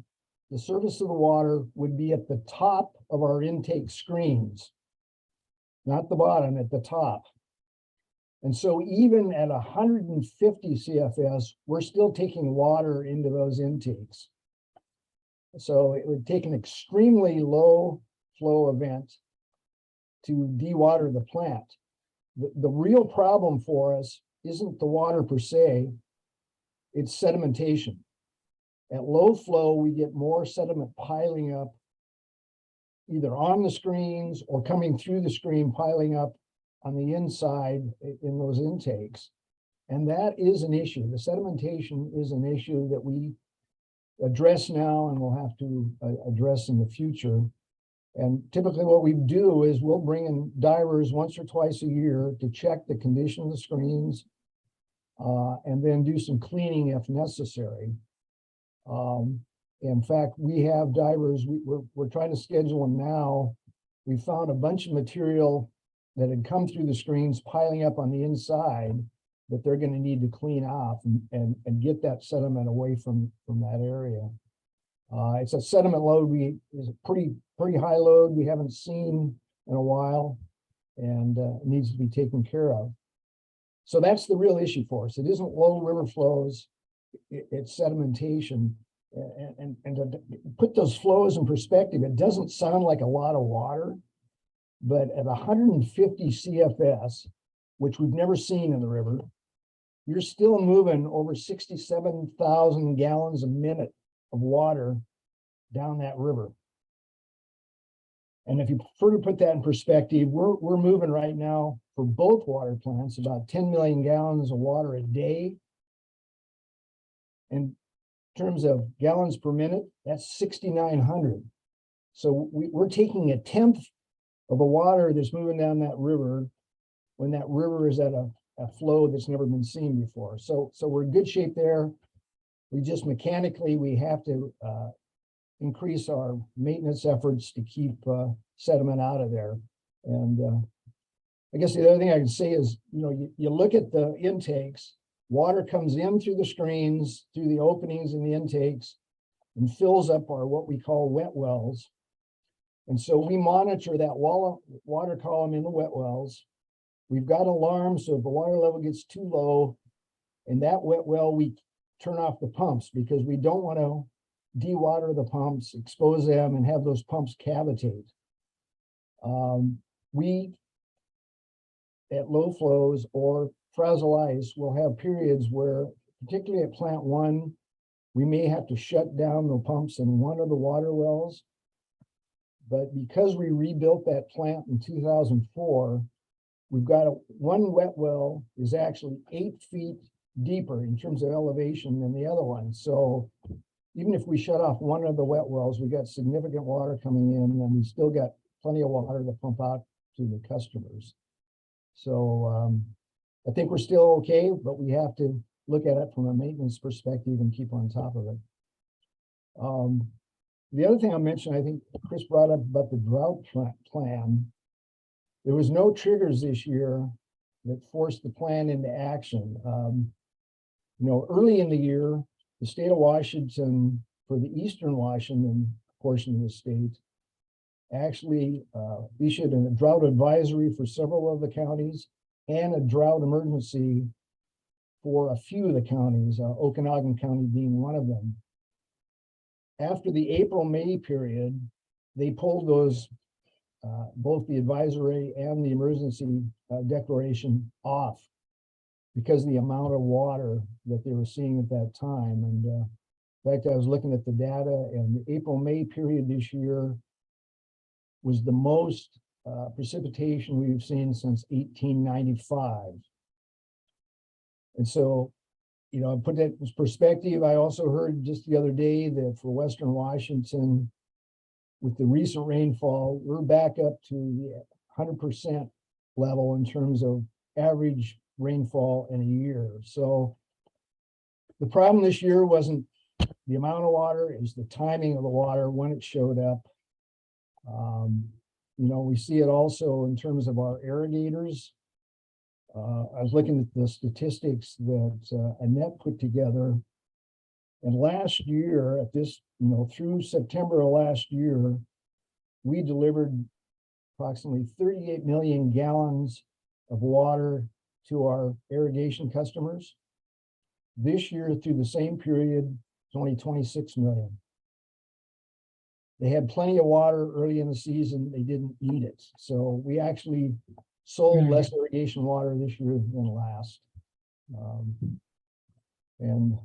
the surface of the water would be at the top of our intake screens, not the bottom, at the top. And so even at 150 CFS, we're still taking water into those intakes. So it would take an extremely low flow event to dewater the plant. The real problem for us isn't the water per se, it's sedimentation. At low flow, we get more sediment piling up either on the screens or coming through the screen, piling up on the inside in those intakes. And that is an issue. The sedimentation is an issue that we address now and we'll have to address in the future. And typically what we do is we'll bring in divers once or twice a year to check the condition of the screens and then do some cleaning if necessary. In fact, we have divers, we're trying to schedule them now. We found a bunch of material that had come through the screens piling up on the inside that they're going to need to clean off and get that sediment away from that area. It's a sediment load is a pretty high load we haven't seen in a while, and it needs to be taken care of. So that's the real issue for us. It isn't low river flows, it's sedimentation. And to put those flows in perspective, it doesn't sound like a lot of water, but at 150 CFS, which we've never seen in the river, you're still moving over 67,000 gallons a minute of water down that river. And if you further put that in perspective, we're moving right now for both water plants about 10 million gallons of water a day. In terms of gallons per minute, that's 6,900. So we're taking 1/10 of the water that's moving down that river when that river is at a flow that's never been seen before. So we're in good shape there. We just mechanically, we have to increase our maintenance efforts to keep sediment out of there. And I guess the other thing I can say is, you know, you look at the intakes, water comes in through the screens, through the openings in the intakes, and fills up our what we call wet wells. And so we monitor that water column in the wet wells. We've got alarms, so if the water level gets too low in that wet well, we turn off the pumps because we don't want to dewater the pumps, expose them, and have those pumps cavitate. We, at low flows or fragile ice, we'll have periods where, particularly at plant one, we may have to shut down the pumps in one of the water wells. But because we rebuilt that plant in 2004, we've got one wet well is actually 8 feet deeper in terms of elevation than the other one. So even if we shut off one of the wet wells, we got significant water coming in, and we still got plenty of water to pump out to the customers. So I think we're still okay, but we have to look at it from a maintenance perspective and keep on top of it. The other thing I mentioned, I think Chris brought up about the drought plan. There was no triggers this year that forced the plan into action. Early in the year, the state of Washington, for the eastern Washington portion of the state, actually issued a drought advisory for several of the counties and a drought emergency for a few of the counties, Okanagan County being one of them. After the April-May period, they pulled those, both the advisory and the emergency declaration off because of the amount of water that they were seeing at that time. And in fact, I was looking at the data, and the April-May period this year was the most precipitation we've seen since 1895. And so, put that in perspective. I also heard just the other day that for Western Washington, with the recent rainfall, we're back up to the 100% level in terms of average rainfall in a year. So the problem this year wasn't the amount of water, it was the timing of the water when it showed up. We see it also in terms of our irrigators. I was looking at the statistics that Annette put together. And last year at this, through September of last year, we delivered approximately 38 million gallons of water to our irrigation customers. This year, through the same period, it's only 26 million. They had plenty of water early in the season. They didn't need it. So we actually sold less irrigation water this year than last. And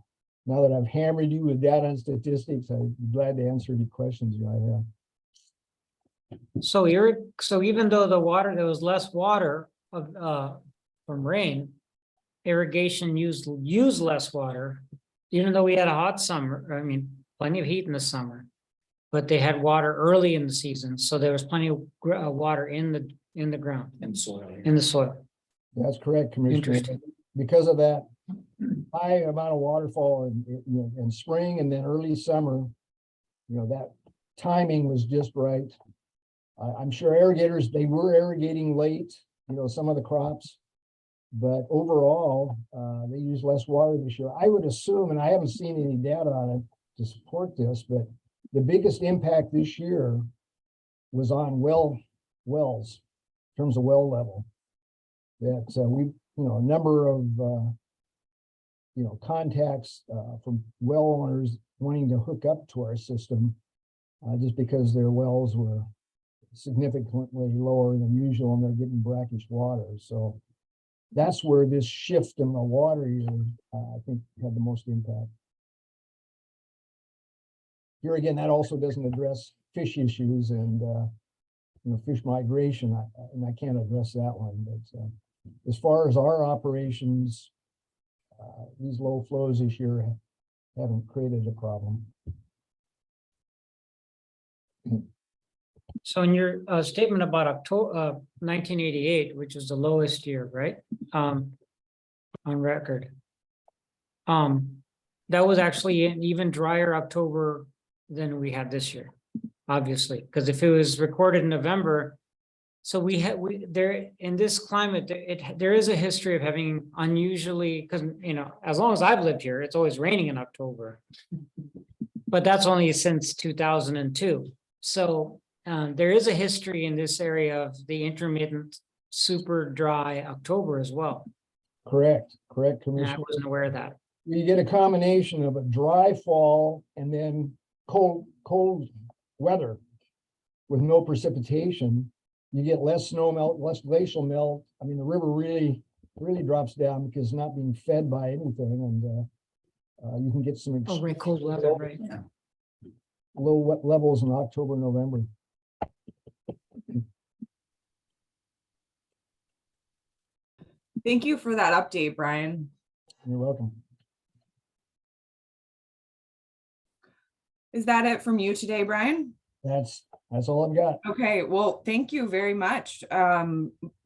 now that I've hammered you with data and statistics, I'd be glad to answer any questions you might have. So even though there was less water from rain, irrigation used less water, even though we had a hot summer. I mean, plenty of heat in the summer, but they had water early in the season, so there was plenty of water in the ground, in the soil. That's correct, Commissioner. Interesting. Because of that high amount of waterfall in spring and then early summer, that timing was just right. I'm sure irrigators, they were irrigating late, some of the crops, but overall, they use less water this year. I would assume, and I haven't seen any data on it to support this, but the biggest impact this year was on wells, in terms of well level. That we, a number of, contacts from well owners wanting to hook up to our system just because their wells were significantly lower than usual and they're getting brackish water. So that's where this shift in the water year, I think, had the most impact. Here again, that also doesn't address fish issues and fish migration, and I can't address that one. But as far as our operations, these low flows this year haven't created a problem. So in your statement about October 1988, which is the lowest year, right? On record. That was actually an even drier October than we had this year, obviously, because if it was recorded in November, so there in this climate, there is a history of having unusually, because as long as I've lived here, it's always raining in October, but that's only since 2002. So there is a history in this area of the intermittent, super dry October as well. Correct, And Commissioner. I wasn't aware of that. You get a combination of a dry fall and then cold weather with no precipitation. You get less snow melt, less glacial melt. I mean, the river really really drops down because it's not being fed by anything, and you can get some Oh, right, cold weather, right? low levels in October, November. Thank you for that update, Brian. You're welcome. Is that it from you today, Brian? That's all I've got. Okay, well, thank you very much.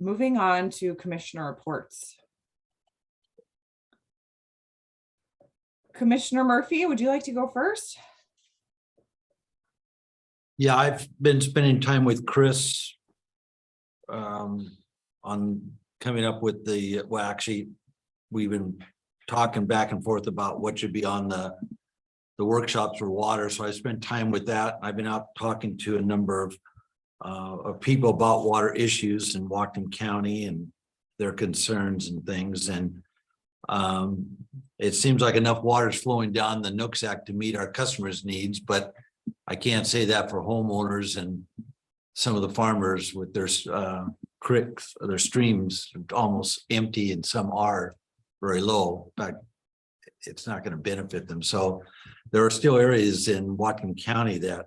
Moving on to commissioner reports. Commissioner Murphy, would you like to go first? Yeah, I've been spending time with Chris on coming up with well, actually, we've been talking back and forth about what should be on the workshops for water. So I spent time with that. I've been out talking to a number of people about water issues in Whatcom County and their concerns and things. And it seems like enough water is flowing down the Nooksack to meet our customers' needs, but I can't say that for homeowners and some of the farmers with their creeks, their streams almost empty, and some are very low. In fact, it's not going to benefit them. So there are still areas in Whatcom County that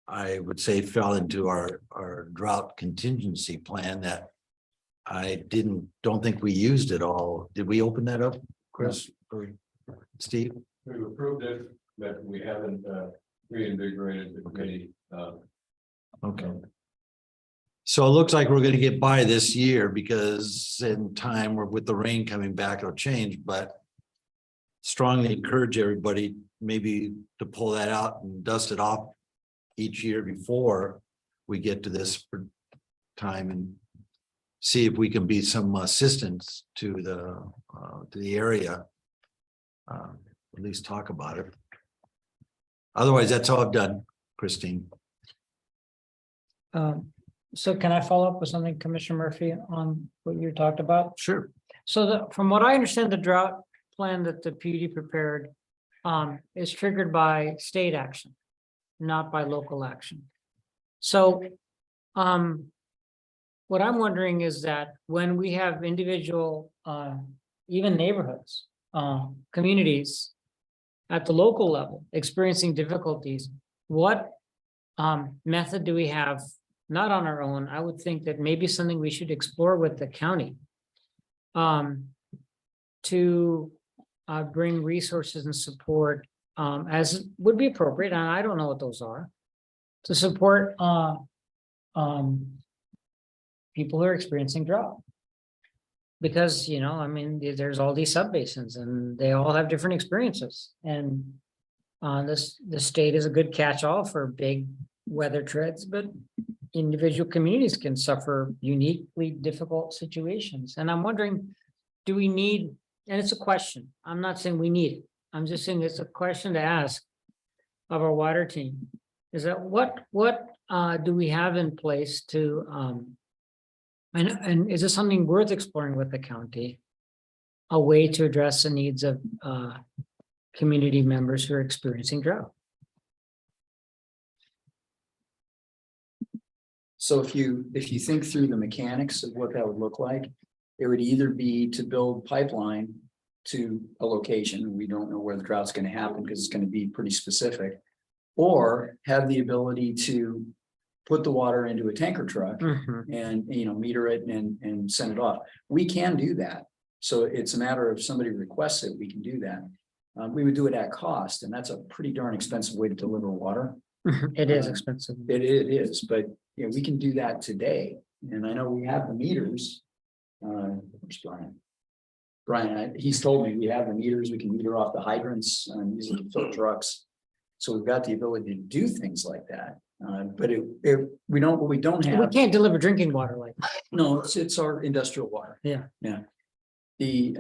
I would say fell into our drought contingency plan that I don't think we used it all. Did we open that up, Chris or Steve? We've approved it, but we haven't reinvigorated the committee. Okay. So it looks like we're going to get by this year because in time with the rain coming back, it'll change, but strongly encourage everybody maybe to pull that out and dust it off each year before we get to this time and see if we can be some assistance to the area. At least talk about it. Otherwise, that's all I've done, Christine. So can I follow up with something, Commissioner Murphy, on what you talked about? Sure. So from what I understand, the drought plan that the PUD prepared is triggered by state action, not by local action. So what I'm wondering is that when we have individual, even neighborhoods, communities at the local level experiencing difficulties, what method do we have, not on our own? I would think that maybe something we should explore with the county to bring resources and support as would be appropriate, and I don't know what those are, to support people who are experiencing drought. Because, you know, I mean, there's all these subbasins and they all have different experiences. And the state is a good catch-all for big weather threats, but individual communities can suffer uniquely difficult situations. And I'm wondering, do we need, and it's a question, I'm not saying we need it, I'm just saying it's a question to ask of our water team, is that what do we have in place to and is this something worth exploring with the county, a way to address the needs of community members who are experiencing drought? So if you think through the mechanics of what that would look like, it would either be to build pipeline to a location. We don't know where the drought's going to happen because it's going to be pretty specific, or have the ability to put the water into a tanker truck and, you know, meter it and send it off. We can do that. So it's a matter of somebody requests it, we can do that. We would do it at cost, and that's a pretty darn expensive way to deliver water. It is expensive. It is, but you know, we can do that today. And I know we have the meters. Where's Brian? Brian, he's told me we have the meters, we can meter off the hydrants using the fill trucks. So we've got the ability to do things like that. But we don't have. We can't deliver drinking water like that. No, it's our industrial water. Yeah. Yeah. The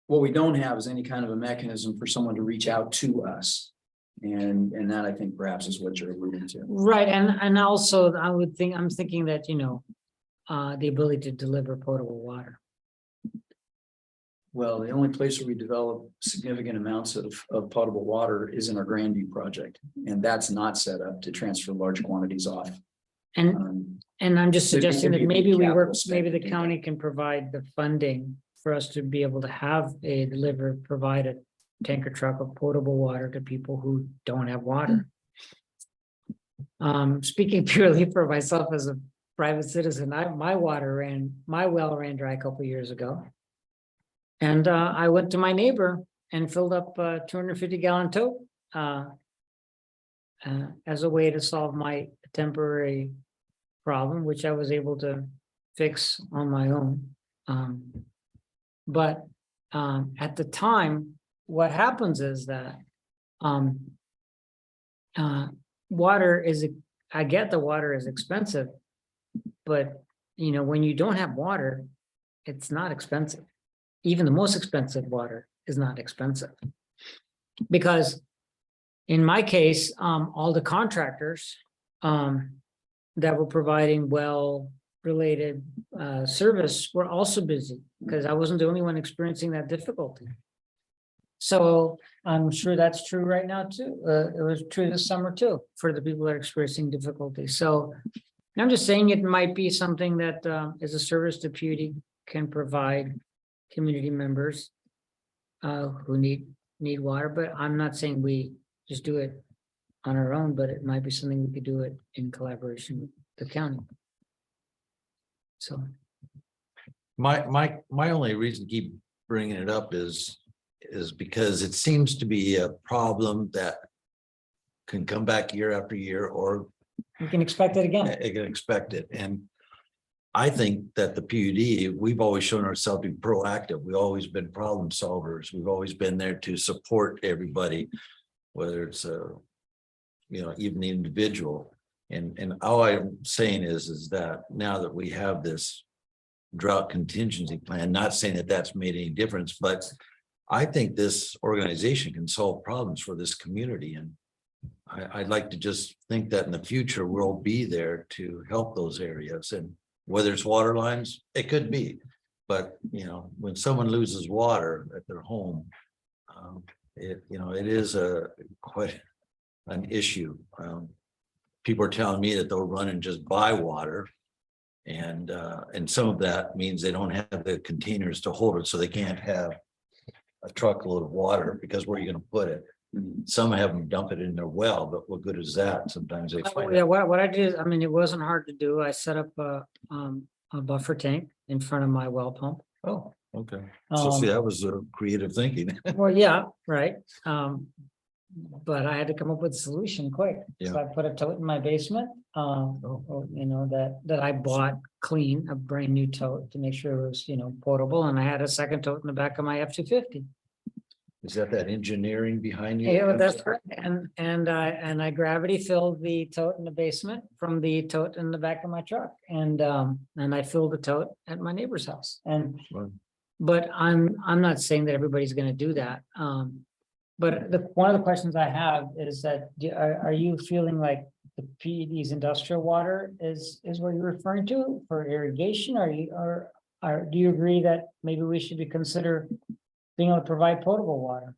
what we don't have is any kind of a mechanism for someone to reach out to us. And that, I think, perhaps is what you're alluding to. Right. And also I'm thinking that, you know, the ability to deliver potable water. Well, the only place where we develop significant amounts of potable water is in our Grandview project. And that's not set up to transfer large quantities off And I'm just There'd be- suggesting there'd that be a big maybe we capital work, spend maybe to the do county that. can provide the funding for us to be able to have provide a tanker truck of potable water to people who don't have water. Speaking purely for myself as a private citizen, my well ran dry a couple years ago. And I went to my neighbor and filled up a 250-gallon tote as a way to solve my temporary problem, which I was able to fix on my own. But at the time, what happens is that water is, I get the water is expensive, but you know, when you don't have water, it's not expensive. Even the most expensive water is not expensive. Because in my case, all the contractors that were providing well-related service were also busy, because I wasn't the only one experiencing that difficulty. So I'm sure that's true right now too. It was true this summer too, for the people that are experiencing difficulty. So I'm just saying it might be something that as a service the PUD can provide community members who need water, but I'm not saying we just do it on our own, but it might be something we could do it in collaboration with the county. So. My only reason to keep bringing it up is because it seems to be a problem that can come back year after year, or We can expect it again. I can expect it. And I think that the PUD, we've always shown ourselves to be proactive. We've always been problem solvers. We've always been there to support everybody, whether it's even the individual. And all I'm saying is that now that we have this drought contingency plan, not saying that that's made any difference, but I think this organization can solve problems for this community. And I'd like to just think that in the future, we'll be there to help those areas. And whether it's water lines, it could be. But, when someone loses water at their home, it is quite an issue. People are telling me that they'll run and just buy water. And some of that means they don't have the containers to hold it, so they can't have a truckload of water, because where are you going to put it? Some have them dump it in their well, but what good is that? Sometimes they find Yeah, what I did, I mean, it wasn't hard to do. I set up a buffer tank in front of my well pump. Oh, okay. So see, that was creative thinking. Well, yeah, right. But I had to come up with a solution quick. So Yeah. I put a tote in my basement, that I bought clean, a brand new tote to make sure it was, potable. And I had a second tote in the back of my F-250. Is that engineering behind you? Yeah, that's correct. And I gravity filled the tote in the basement from the tote in the back of my truck. And I filled the tote at my neighbor's house. Wow. But I'm not saying that everybody's gonna do that. But one of the questions I have is that, are you feeling like the PED's industrial water is what you're referring to for irrigation? Do you agree that maybe we should consider being able to provide potable water?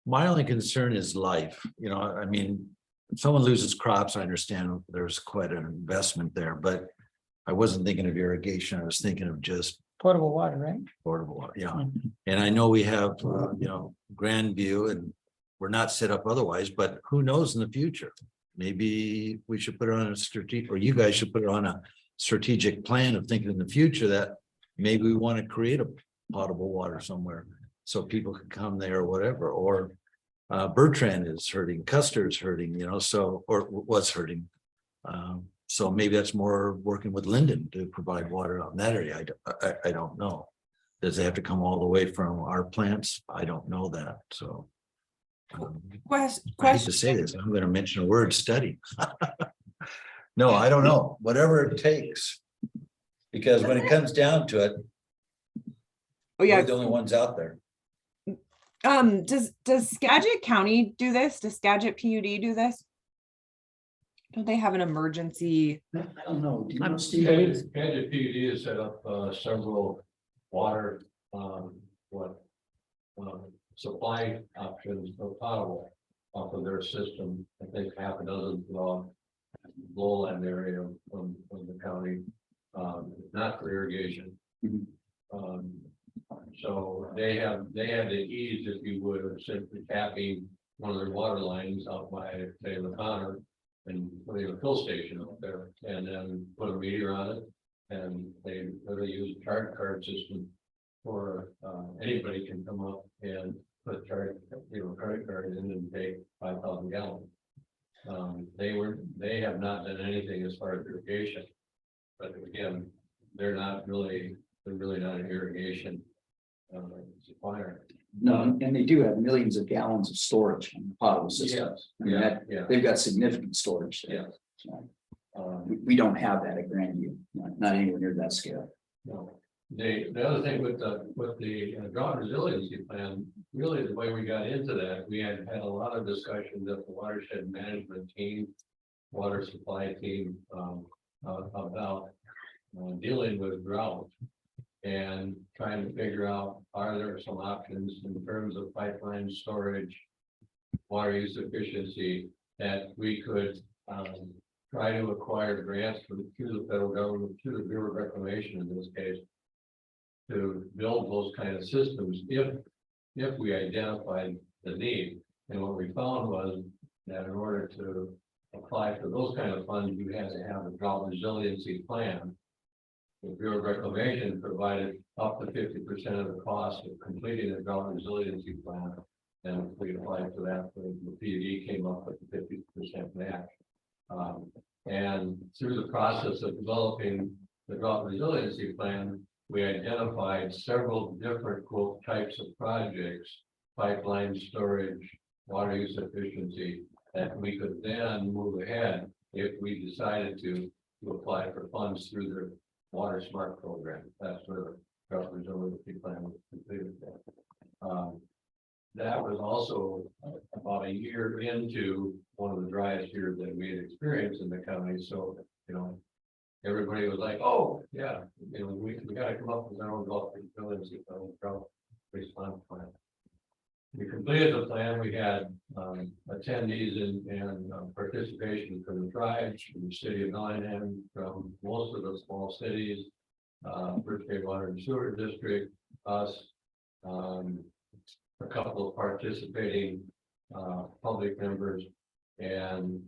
My only concern is life. I mean, if someone loses crops, I understand there's quite an investment there, but I wasn't thinking of irrigation. I was thinking of just Potable water, right? portable water. Yeah. And I know we have, Grandview, and we're not set up otherwise, but who knows in the future? Maybe we should put it on a strategic, or you guys should put it on a strategic plan of thinking in the future that maybe we want to create a potable water somewhere so people can come there or whatever. Or Bertrand is hurting, Custer is hurting, or was hurting. So maybe that's more working with Linden to provide water out in that area. I don't know. Does it have to come all the way from our plants? I don't know that. So I hate to say this, I'm going to mention a word, study. No, I don't know. Whatever it takes. Because when it comes down to it, we're the only ones out there. Does Skagit County do this? Does Skagit PUD do this? Don't they have an emergency? I don't know. Do you know, Steve? Skagit PUD has set up several water supply options for potable off of their system. I think half a dozen lowland area of the county, not for irrigation. Mhm. So they had the ease, if you would, of simply tapping one of their water lines out by, say, the Connor, and putting a fill station up there, and then put a meter on it. And they really use a charge card system for, anybody can come up and put credit card in and pay 5,000 gallons. They have not done anything as far as irrigation. But again, they're really not an irrigation supplier. No, and they do have millions of gallons of storage on the potable system. Yes, I mean, yeah. they've got significant storage there. Yes. So, we don't have that at Grandview, not anywhere near that scale. No. The other thing with the drought resiliency plan, really the way we got into that, we had a lot of discussions at the watershed management team, water supply team, about dealing with drought and trying to figure out, are there some options in terms of pipeline storage, water use efficiency, that we could try to acquire grants through the federal government, through the Bureau of Reclamation in this case, to build those kind of systems if we identified the need. And what we found was that in order to apply for those kind of funds, you had to have a drought resiliency plan. The Bureau of Reclamation provided up to 50% of the cost of completing a drought resiliency plan. And we applied for that, the PUD came up with the 50% match. And through the process of developing the drought resiliency plan, we identified several different quote types of projects, pipeline storage, water use efficiency, that we could then move ahead if we decided to apply for funds through their Water Smart program. That's where the drought resiliency plan was completed. That was also about a year into one of the driest years that we had experienced in the county. So, everybody was like, oh, yeah, we got to come up with our own drought resiliency drought response plan. We completed the plan. We had attendees and participation from the tribes, from the city of Nottingham, from most of the small cities, First State Water and Sewer District, us, a couple of participating public members, and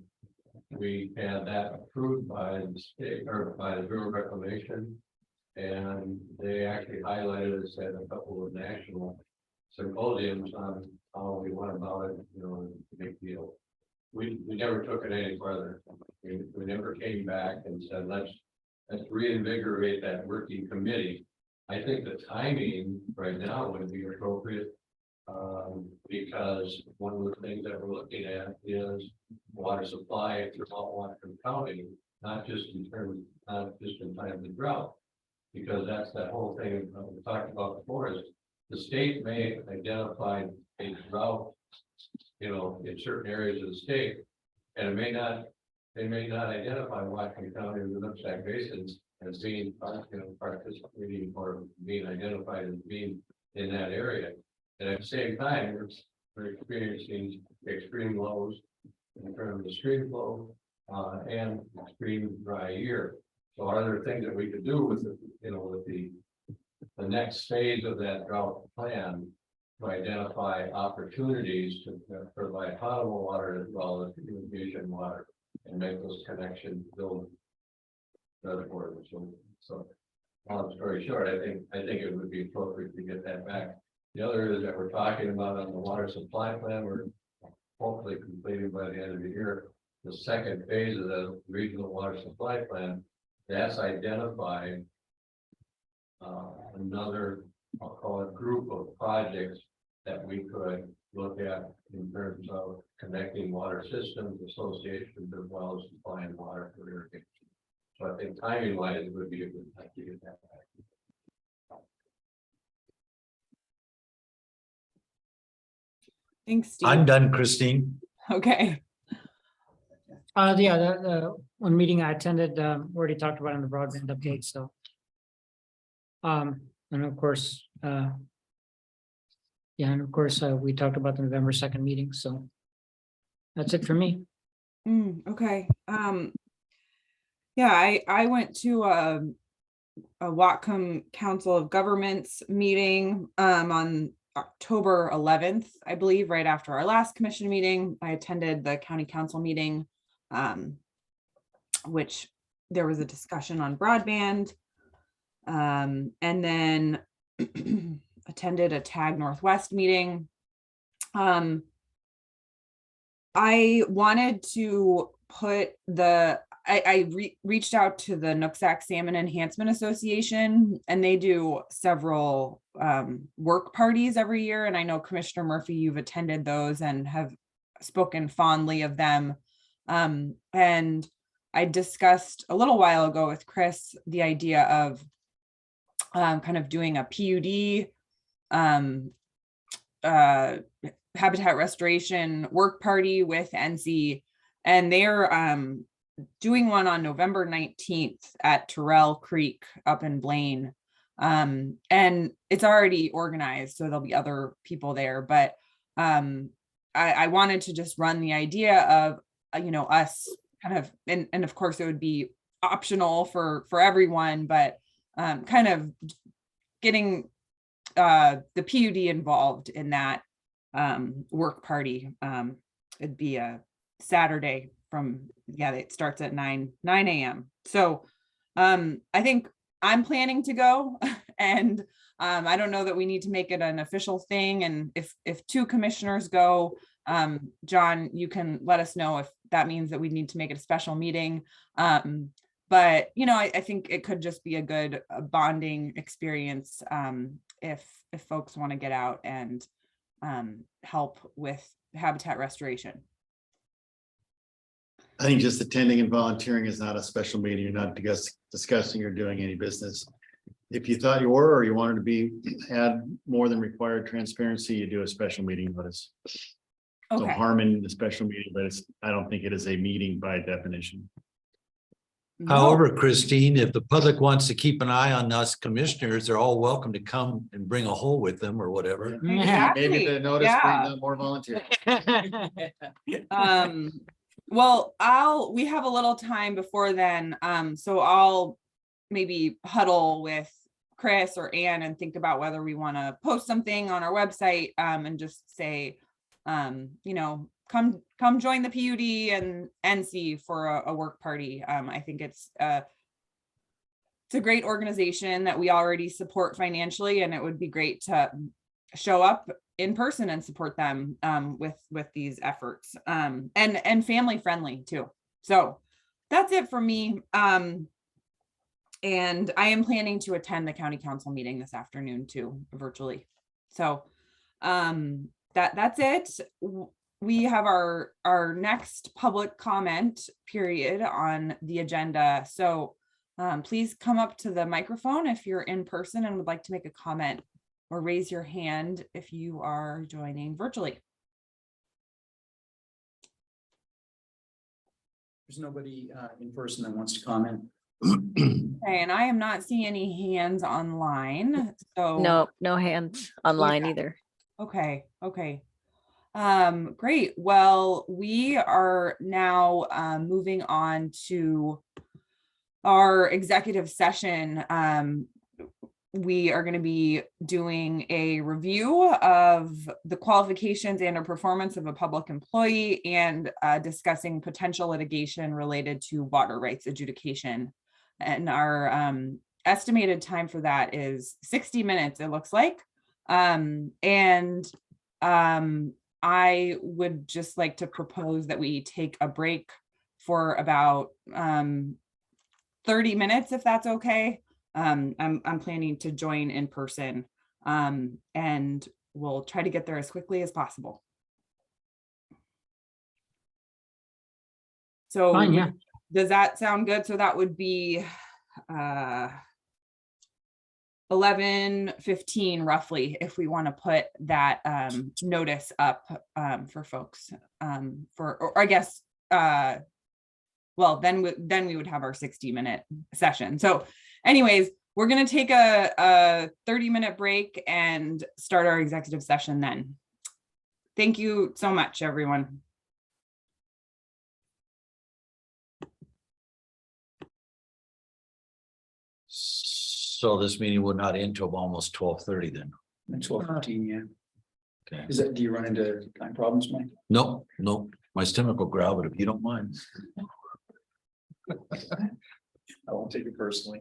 we had that approved by the state or by the Bureau of Reclamation, and they actually highlighted us at a couple of national symposiums on how we went about it, it's a big deal. We never took it any further. We never came back and said, let's reinvigorate that working committee. I think the timing right now would be appropriate, because one of the things that we're looking at is water supply throughout Whatcom County, not just in times of drought, because that's that whole thing we talked about before. Is the state may identify a drought, in certain areas of the state, and they may not identify Whatcom County or the Nooksack basins as being participating or being identified as being in that area. And at the same time, we're experiencing extreme lows in terms of stream flow and extreme dry year. So are there things that we could do with the next phase of that drought plan to identify opportunities to provide potable water as well as irrigation water and make those connections, build other orders. So long story short, I think it would be appropriate to get that back. The other is that we're talking about on the water supply plan, we're hopefully completing by the end of the year. The second phase of the regional water supply plan, that's identified another, I'll call it, group of projects that we could look at in terms of connecting water systems, associations, as well as supplying water for irrigation. So I think timing wise, it would be a good time to get that back. Thanks, Steve. I'm done, Christine. Okay. Yeah, the one meeting I attended, we already talked about in the broadband update, so. And of course, we talked about the November 2nd meeting, so. That's it for me. Okay. Yeah, I went to a Whatcom Council of Governments meeting on October 11th, I believe, right after our last commission meeting. I attended the county council meeting, which there was a discussion on broadband. And then attended a TAG Northwest meeting. I wanted to put reached out to the Nooksack Salmon Enhancement Association, and they do several work parties every year. And I know Commissioner Murphy, you've attended those and have spoken fondly of them. And I discussed a little while ago with Chris the idea of kind of doing a PUD habitat restoration work party with NC, and they're doing one on November 19th at Terrell Creek up in Blaine. And it's already organized, so there'll be other people there, but I wanted to just run the idea of us kind of, and of course it would be optional for everyone, but kind of getting the PUD involved in that work party. It'd be a Saturday it starts at 9 a.m. So I think I'm planning to go, and I don't know that we need to make it an official thing. And if two commissioners go, John, you can let us know if that means that we need to make it a special meeting. But I think it could just be a good bonding experience if folks want to get out and help with habitat restoration. I think just attending and volunteering is not a special meeting. You're not discussing or doing any business. If you thought you were, or you wanted to add more than required transparency, you do a special meeting notice. So Okay. harm in the special meeting, but I don't think it is a meeting by definition. No. However, Christine, if the public wants to keep an eye on us commissioners, they're all welcome to come and bring a hole with them or whatever. Exactly. Maybe the notice Yeah. brings out more volunteers. Well, we have a little time before then. So I'll maybe huddle with Chris or Ann and think about whether we want to post something on our website and just say, come join the PUD and NC for a work party. I think it's a great organization that we already support financially, and it would be great to show up in person and support them with these efforts, and family friendly too. So that's it for me. And I am planning to attend the county council meeting this afternoon too, virtually. So that's it. We have our next public comment period on the agenda. So please come up to the microphone if you're in person and would like to make a comment, or raise your hand if you are joining virtually. There's nobody in person that wants to comment. Okay, and I am not seeing any hands online. So No hands online either. Okay. Great. Well, we are now moving on to our executive session. We are going to be doing a review of the qualifications and or performance of a public employee, and discussing potential litigation related to water rights adjudication. And our estimated time for that is 60 minutes, it looks like. I would just like to propose that we take a break for about 30 minutes, if that's okay. I'm planning to join in person, and we'll try to get there as quickly as possible. So Fine, yeah. Does that sound good? So that would be 11:15 roughly, if we want to put that notice up for folks, or I guess well, then we would have our 60-minute session. So anyways, we're going to take a 30-minute break and start our executive session then. Thank you so much, everyone. So this meeting will not end till almost 12:30 then. 12:15, yeah. Okay. Do you run into time problems, Mike? No, no, my stomach will growl, but if you don't mind. I won't take it personally.